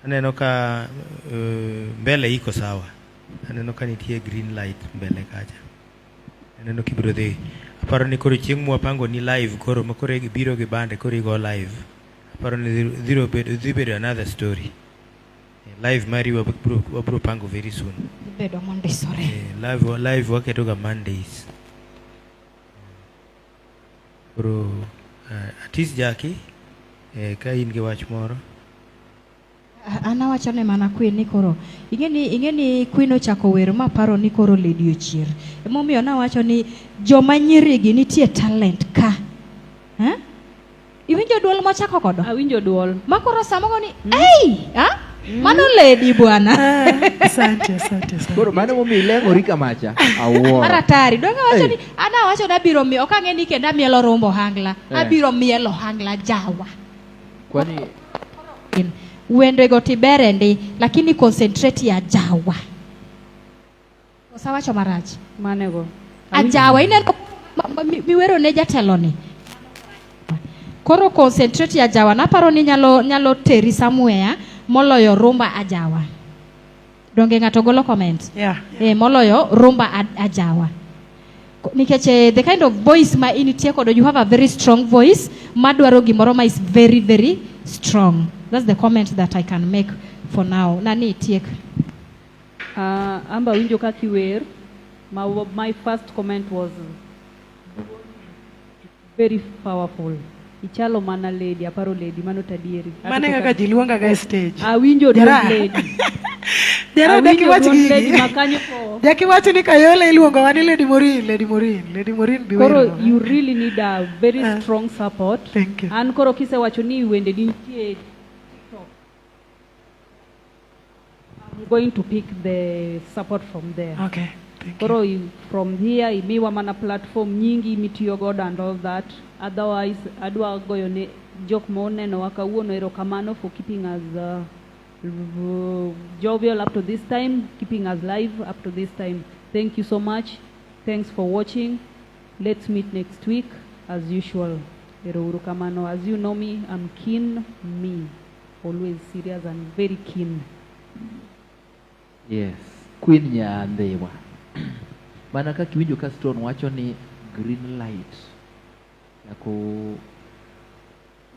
aneno ka mbele iko sawa. Aneno ka nitie green light mbele kacha. Aneno kibiro dhi. Aparo ni koro chieng' mwapango ni live koro makoro biro gi bande koro igo live. Aparo ni dhi bedo another story. Live mari wabro pango very soon. Bedo Monday sorry. Live waketo ga Mondays. Koro Atis Jackie ka in gi wach moro. Anawacho ne mana Queen ni koro ingeni Queen ochako wer ma paro ni koro Lady Ochier. Emomiyo nawacho ni joma nyiri gi nitie talent ka. Iwinjo duol mochako kodo? Awinjo duol. Makoro samogo ni, hey! Mano lady bwana. Asante. Koro mano momi leng'ori kamacha. Awuoro. Maratari. Donga wacho ni, ana wacho na biro miyo, okang'e ni kenda mielo rombo hangla. Abiro mielo hangla jawa. Kwani wendego tiberendi, lakini concentrate ya jawa. Osawacho marach. Manego. Ajawa, ineno miwero ne jateloni. Koro concentrate ya jawa. Naparo ni nyalo teri somewhere moloyo rumba ajawa. Donge ng'ato golo comment? Yeah. Moloyo rumba ajawa. Nikech the kind of voice ma initie kodo, you have a very strong voice. Madwaro gimoro ma is very, very strong. That's the comment that I can make for now. Nani tiek? Amba winjo kaki wer. My first comment was very powerful. Ichalo mana lady, aparo lady, mano tadieri. Mane kaka jiluonga ga stage. Awinjo duol lady. Jara daki wachi lady makanyo po. Jaki wachi ni Kayole iluonga wani Lady Morin biwero. Koro you really need a very strong support. Thank you. An koro kise wacho ni wende nitie TikTok. I'm going to pick the support from there. Okay. Koro from here imiwa mana platform nyingi mitiyo godo and all that. Otherwise adwa goyo ne jok moneno wakawuono erokamano for keeping us jovial up to this time, keeping us live up to this time. Thank you so much. Thanks for watching. Let's meet next week as usual. Erokamano. As you know me, I'm keen me. Always serious and very keen. Yes. Queen Nyandewa. Mana kaka kiwinjo ka Stone wacho ni green light yako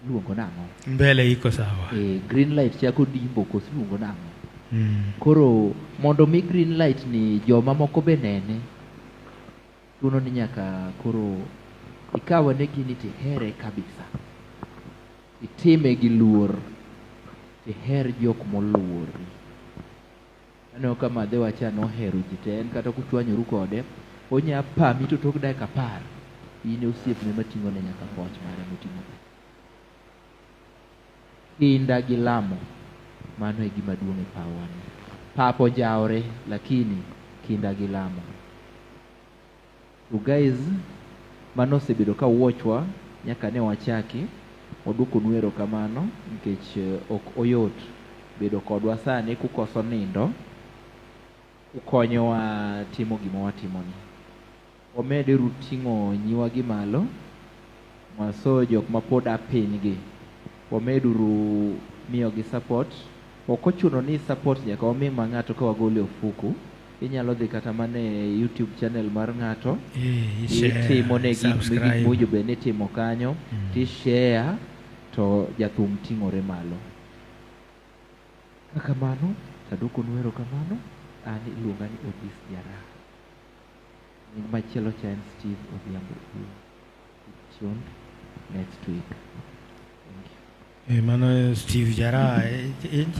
luongo nang'o? Mbele iko sawa. Green light chako dimbo kosi luongo nang'o? Koro mondo mi green light ni joma moko be nene, tuno ni nyaka koro ikawa ne gini tihere kabisa. Itime gi luor. Tiher jok moluori. Ano kama Madhe wacha nohero ji te, en kata kuchwanyoru kode, onya pami to tok dakika 10. Ine osiepne mating'o ne nyaka poch mare moting'o. Kinda gi lamo, mano e gima duong' e pawani. Papo jaore, lakini kinda gi lamo. So guys, mano osebedo ka watchwa nyaka ne wachaki, oduoko nwero kamano nikech ok oyot bedo kodwa sani kukoso nindo. Ukonyowa timo gima watimoni. Omede ruting'o nyiwa gi malo. Maso jok mapod apinygi. Omeduru miyo gi support. Ok ochuno ni support nyaka omi ma ng'ato ka wagole ofuku. Inyalo dhi kata mane YouTube channel mar ng'ato. Itimo ne gik mujo be ne timo kanyo. Ti share to jathum ting'ore malo. Kaka mano, taduoko nwero kamano. Ani iluonga ni Odis Jara. Nying machielo cha en Steve Odhiambo. Tune next week. Thank you. Mano Steve Jara.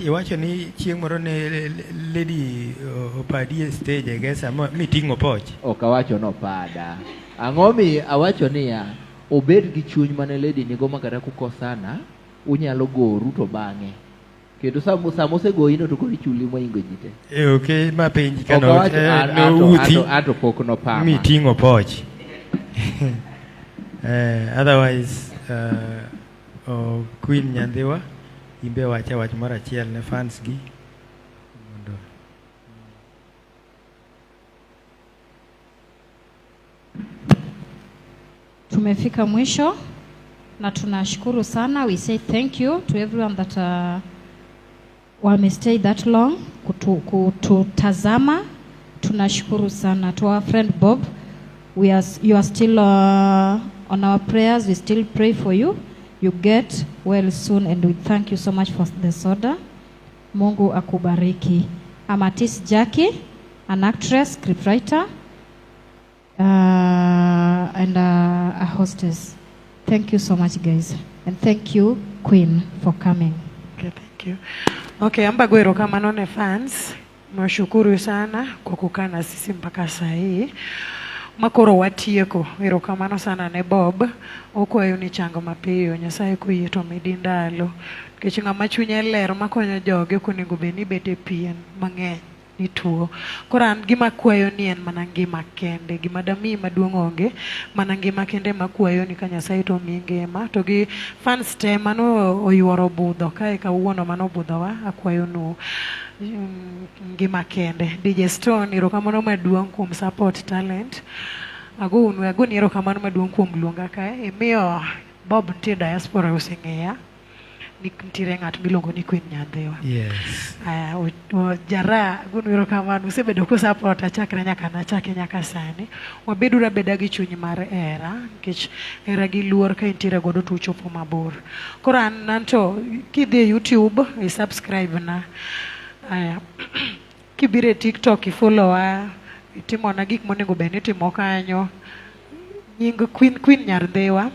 Iwacho ni chieng' moro ne lady opadi stage I guess miting'o poch. Ok awacho no pada. Ang'omi awacho niya obed gi chuny mane lady nigo makata kukosana unyalo goru to bang'e. Kendo samo segoino to kori chuli moingo jite. Okay, ma penji kano ato pok no pama. Miting'o poch. Otherwise Queen Nyandewa imbe wacha wach mara achiel ne fans gi. Tumefika mwisho na tunashukuru sana. We say thank you to everyone that wamestay that long kututazama. Tunashukuru sana. To our friend Bob, you are still on our prayers. We still pray for you. You get well soon and we thank you so much for the soda. Mungu akubariki. Amatis Jackie, an actress, scriptwriter, and a hostess. Thank you so much guys. And thank you Queen for coming. Okay, thank you. Okay, amba gwero kama none fans. Mwashukuru sana kwa kukaa na sisi mpaka saa hii. makoro watieko. Erokamano sana ne Bob. Okwayo ni chango mapiyo, Nyasaye koyie to midi ndalo. Nikech ng'ama chunye ler makonyo joge konego bed ni bete pien mang'eny ni tuo. Koro an gima kwayo ni en mana ngima kende, gima dami maduong' onge, mana ngima kende makwayo ni ka Nyasaye to mi ngima. To gi fans te mano oyuoro budho, kae kawuono mano budhowa, akwayo nu ngima kende. DJ Stone, erokamano maduong' kuom support talent. Agoni erokamano maduong' kuom luonga kae. Imiyo Bob nitie diaspora oseng'eya. Nitiere ng'at miluongo ni Queen Nyandhiwa. Yes. Jara agoni erokamano usebedo ku support chakre nyaka nachake nyaka sani. Wabedura beda gi chuny mar hera, nikech hera gi luor ka intiere godo to uchopo mabor. Koro an to kidhi e YouTube subscribe na. Kibire TikTok followa, itimo na gik monego bed ni timo kanyo. Nying Queen Nyandhiwa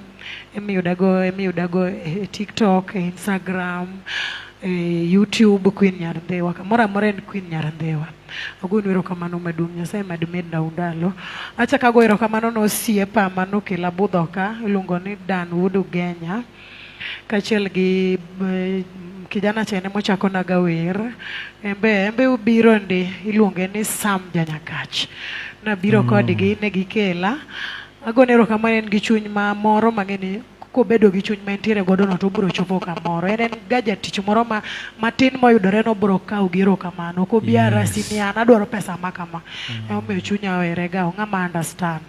emiyudago TikTok, Instagram, YouTube Queen Nyandhiwa. Kamoro amora en Queen Nyandhiwa. Agoni erokamano maduong', Nyasaye mad medna ndalo. Acha kago erokamano no osiepa manokela budho ka, iluongo ni Dan Wood Ugenya. Kachiel gi kijana chene mochako naga wer. Embe ubiro ndi iluonge ni Sam Janyakach. Nabiro kodgi ne gikela. Agoni erokamano en gi chuny ma moro mang'eni kobedo gi chuny ma entiere godo no to biro chopo kamoro. En ga jatich moro matin moyudore no biro kawo gi erokamano. Kobiara sini an adwaro pesa makama. Omiyo chunya oherega, ong'ama understand.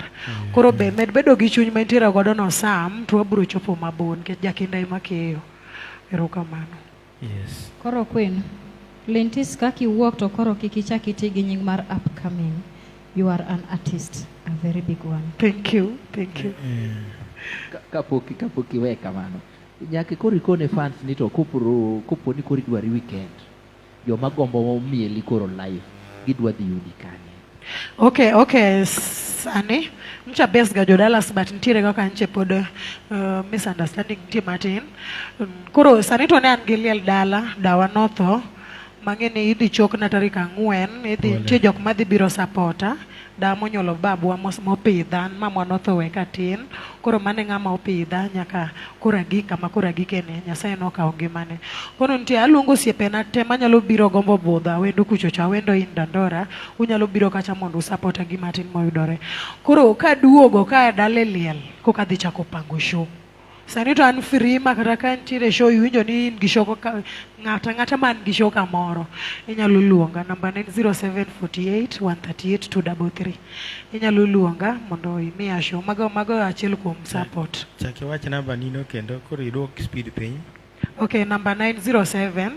Koro med bedo gi chuny ma entiere godo no Sam, to wabiro chopo mabor nikech jakinda ema keyo. Erokamano. Yes. Koro Queen, Lintis kaki wuok to koro kikichak iti gi nying mar upcoming. You are an artist, a very big one. Thank you. Kapoki we kamano. Nyaka koro ikone fans ni to kopo ni koro idwari weekend. Joma gombo mieli koro live. Gidwa dhi yudi kanye. Okay. Sani, mcha best ga jo Dallas but nitiere kaka nche pod misunderstanding nitie matin. Koro sani to ne an gi liel dala, dawa notho. Mang'eni idhi chok na tarik 4, idhi nitie jok madhi biro supporta. Da monyolo babwa mopidha, mamwa nothowe katin. Koro mane ng'ama opidha nyaka kora gikene, Nyasaye nokawo ngimane. Koro nitie aluongo osiepena te manyalo biro gombo budho, awendo kuchocho, awendo in Dandora, unyalo biro kacha mondo usupporta gima tin moyudore. Koro kaduogo ka dale liel, koka dhi chako pango show. Sani to an free makata ka nitiere show iwinjo ni in gi show ng'ata man gi show kamoro. Inyalo luonga namba 0748 138 233. Inyalo luonga mondo imiya show. Mago achiel kuom support. Chaki wach namba nino kendo koro idwok speed piny. Okay, namba 907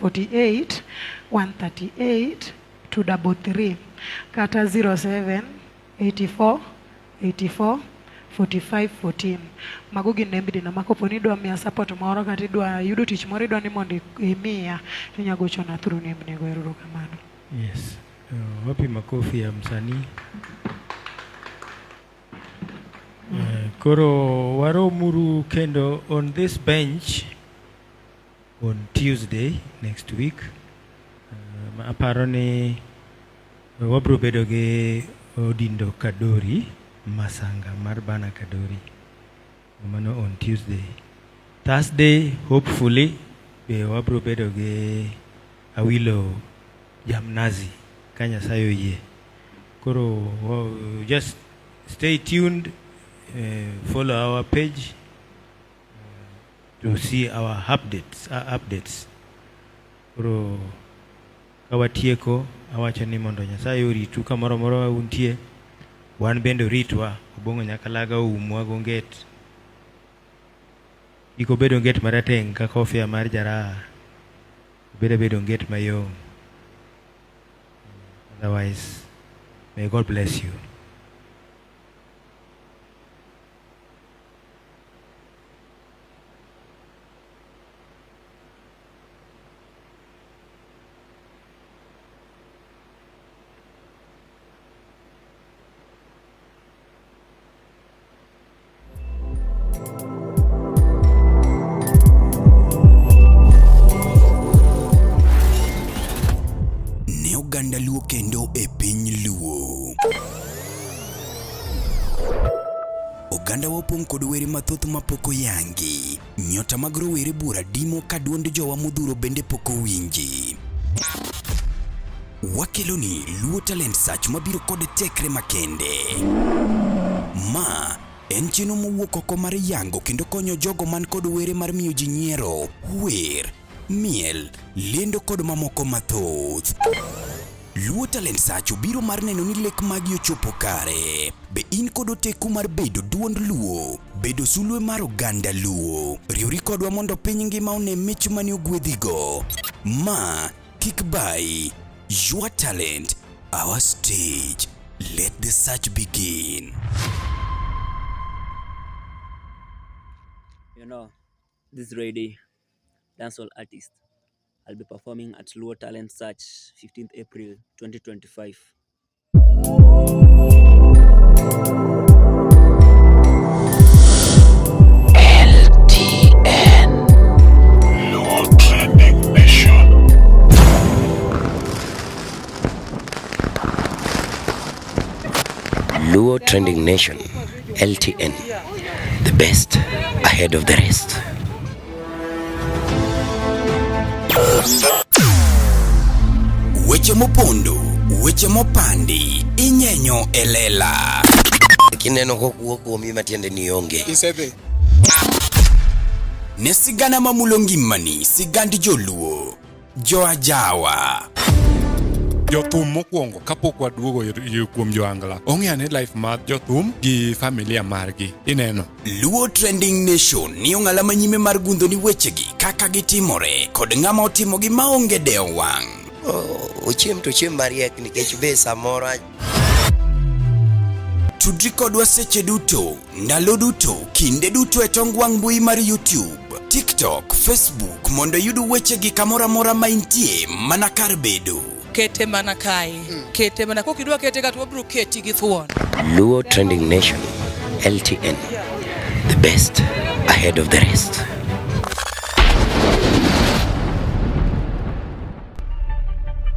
48 138 233 kata 07 84 84 4514. Mago gin nembni na makopo ni idwa miya support moro kata idwa yudo tich moro idwa ni mondo imiya, inyalo gochona through nembni go. Erokamano. Yes. Wapi makofi ya msanii? Koro waromuru kendo on this bench on Tuesday next week. Aparo ni wabro bedo gi Odindo Kadori, Masanga mar Bana Kadori. Mano on Tuesday. Thursday, hopefully, be wabro bedo gi Awilo Jamnazi, Kanya Sayo ye. Koro, just stay tuned, follow our page to see our updates. Koro, kawatieko, awacho ni mondo Nyasaye oritu kamoro moro untie. Wan bendo ritwa, obongo nyakalaga umwa gonget. Iko bedo nget marateng ka kofia mar jara. Bedo nget mayom. Otherwise, may God bless you. Ne oganda Luo kendo e piny Luo. oganda wapong kod were mathoth mapok oyangi. Nyota mag rowere bura dimo ka duond jowa modhuro bende pok owinji. Wakeloni Luo Talent Search mabiro kod tekre makende. Ma en chenro mowuok oko mar yango kendo konyo jogo man kod were mar miyo ji nyiero, wer, miel, lendo kod mamoko mathoth. Luo Talent Search biro mar neno ni lek magi ochopo kare. Be in kod oteku mar bedo duond Luo, bedo sulwe mar oganda Luo. Riwri kodwa mondo piny ngima one mich mani ogwedhigo. Ma kik bai. Your talent, our stage. Let the search begin. You know, this Friday, dancehall artist. I'll be performing at Luo Talent Search 15th April 2025. Luo Trending Nation, LTN, the best ahead of the rest. Weche mopondo, weche mopandi, inyenyo elela. Kineno kokuo kuomi matiende ni onge. Isebe. Ne sigana mamulo ngimani, sigandi joluo, joajawa. Jothum mokwongo kapok waduogo kuom joangla. Ong'eane life mar jothum gi familia margi. Ineno. Luo Trending Nation ni ong'ala manyime mar gundo ni wechegi kaka gitimore kod ng'ama otimogi maonge deo wang'. Ochiem to chiem mariek nikech be samoro. Tudri kodwa seche duto, ndalo duto, kinde duto e tong wang' mbui mar YouTube, TikTok, Facebook mondo yud wechegi kamora mora ma intie mana kar bedo. Kete mana kae. Kete mana kokidwa kete ka to bro keti gi thuon. Luo Trending Nation, LTN, the best ahead of the rest.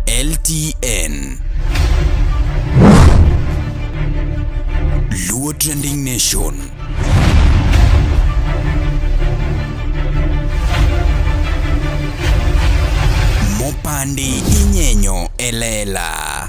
LTN, Luo Trending Nation. Mopandi inyenyo elela.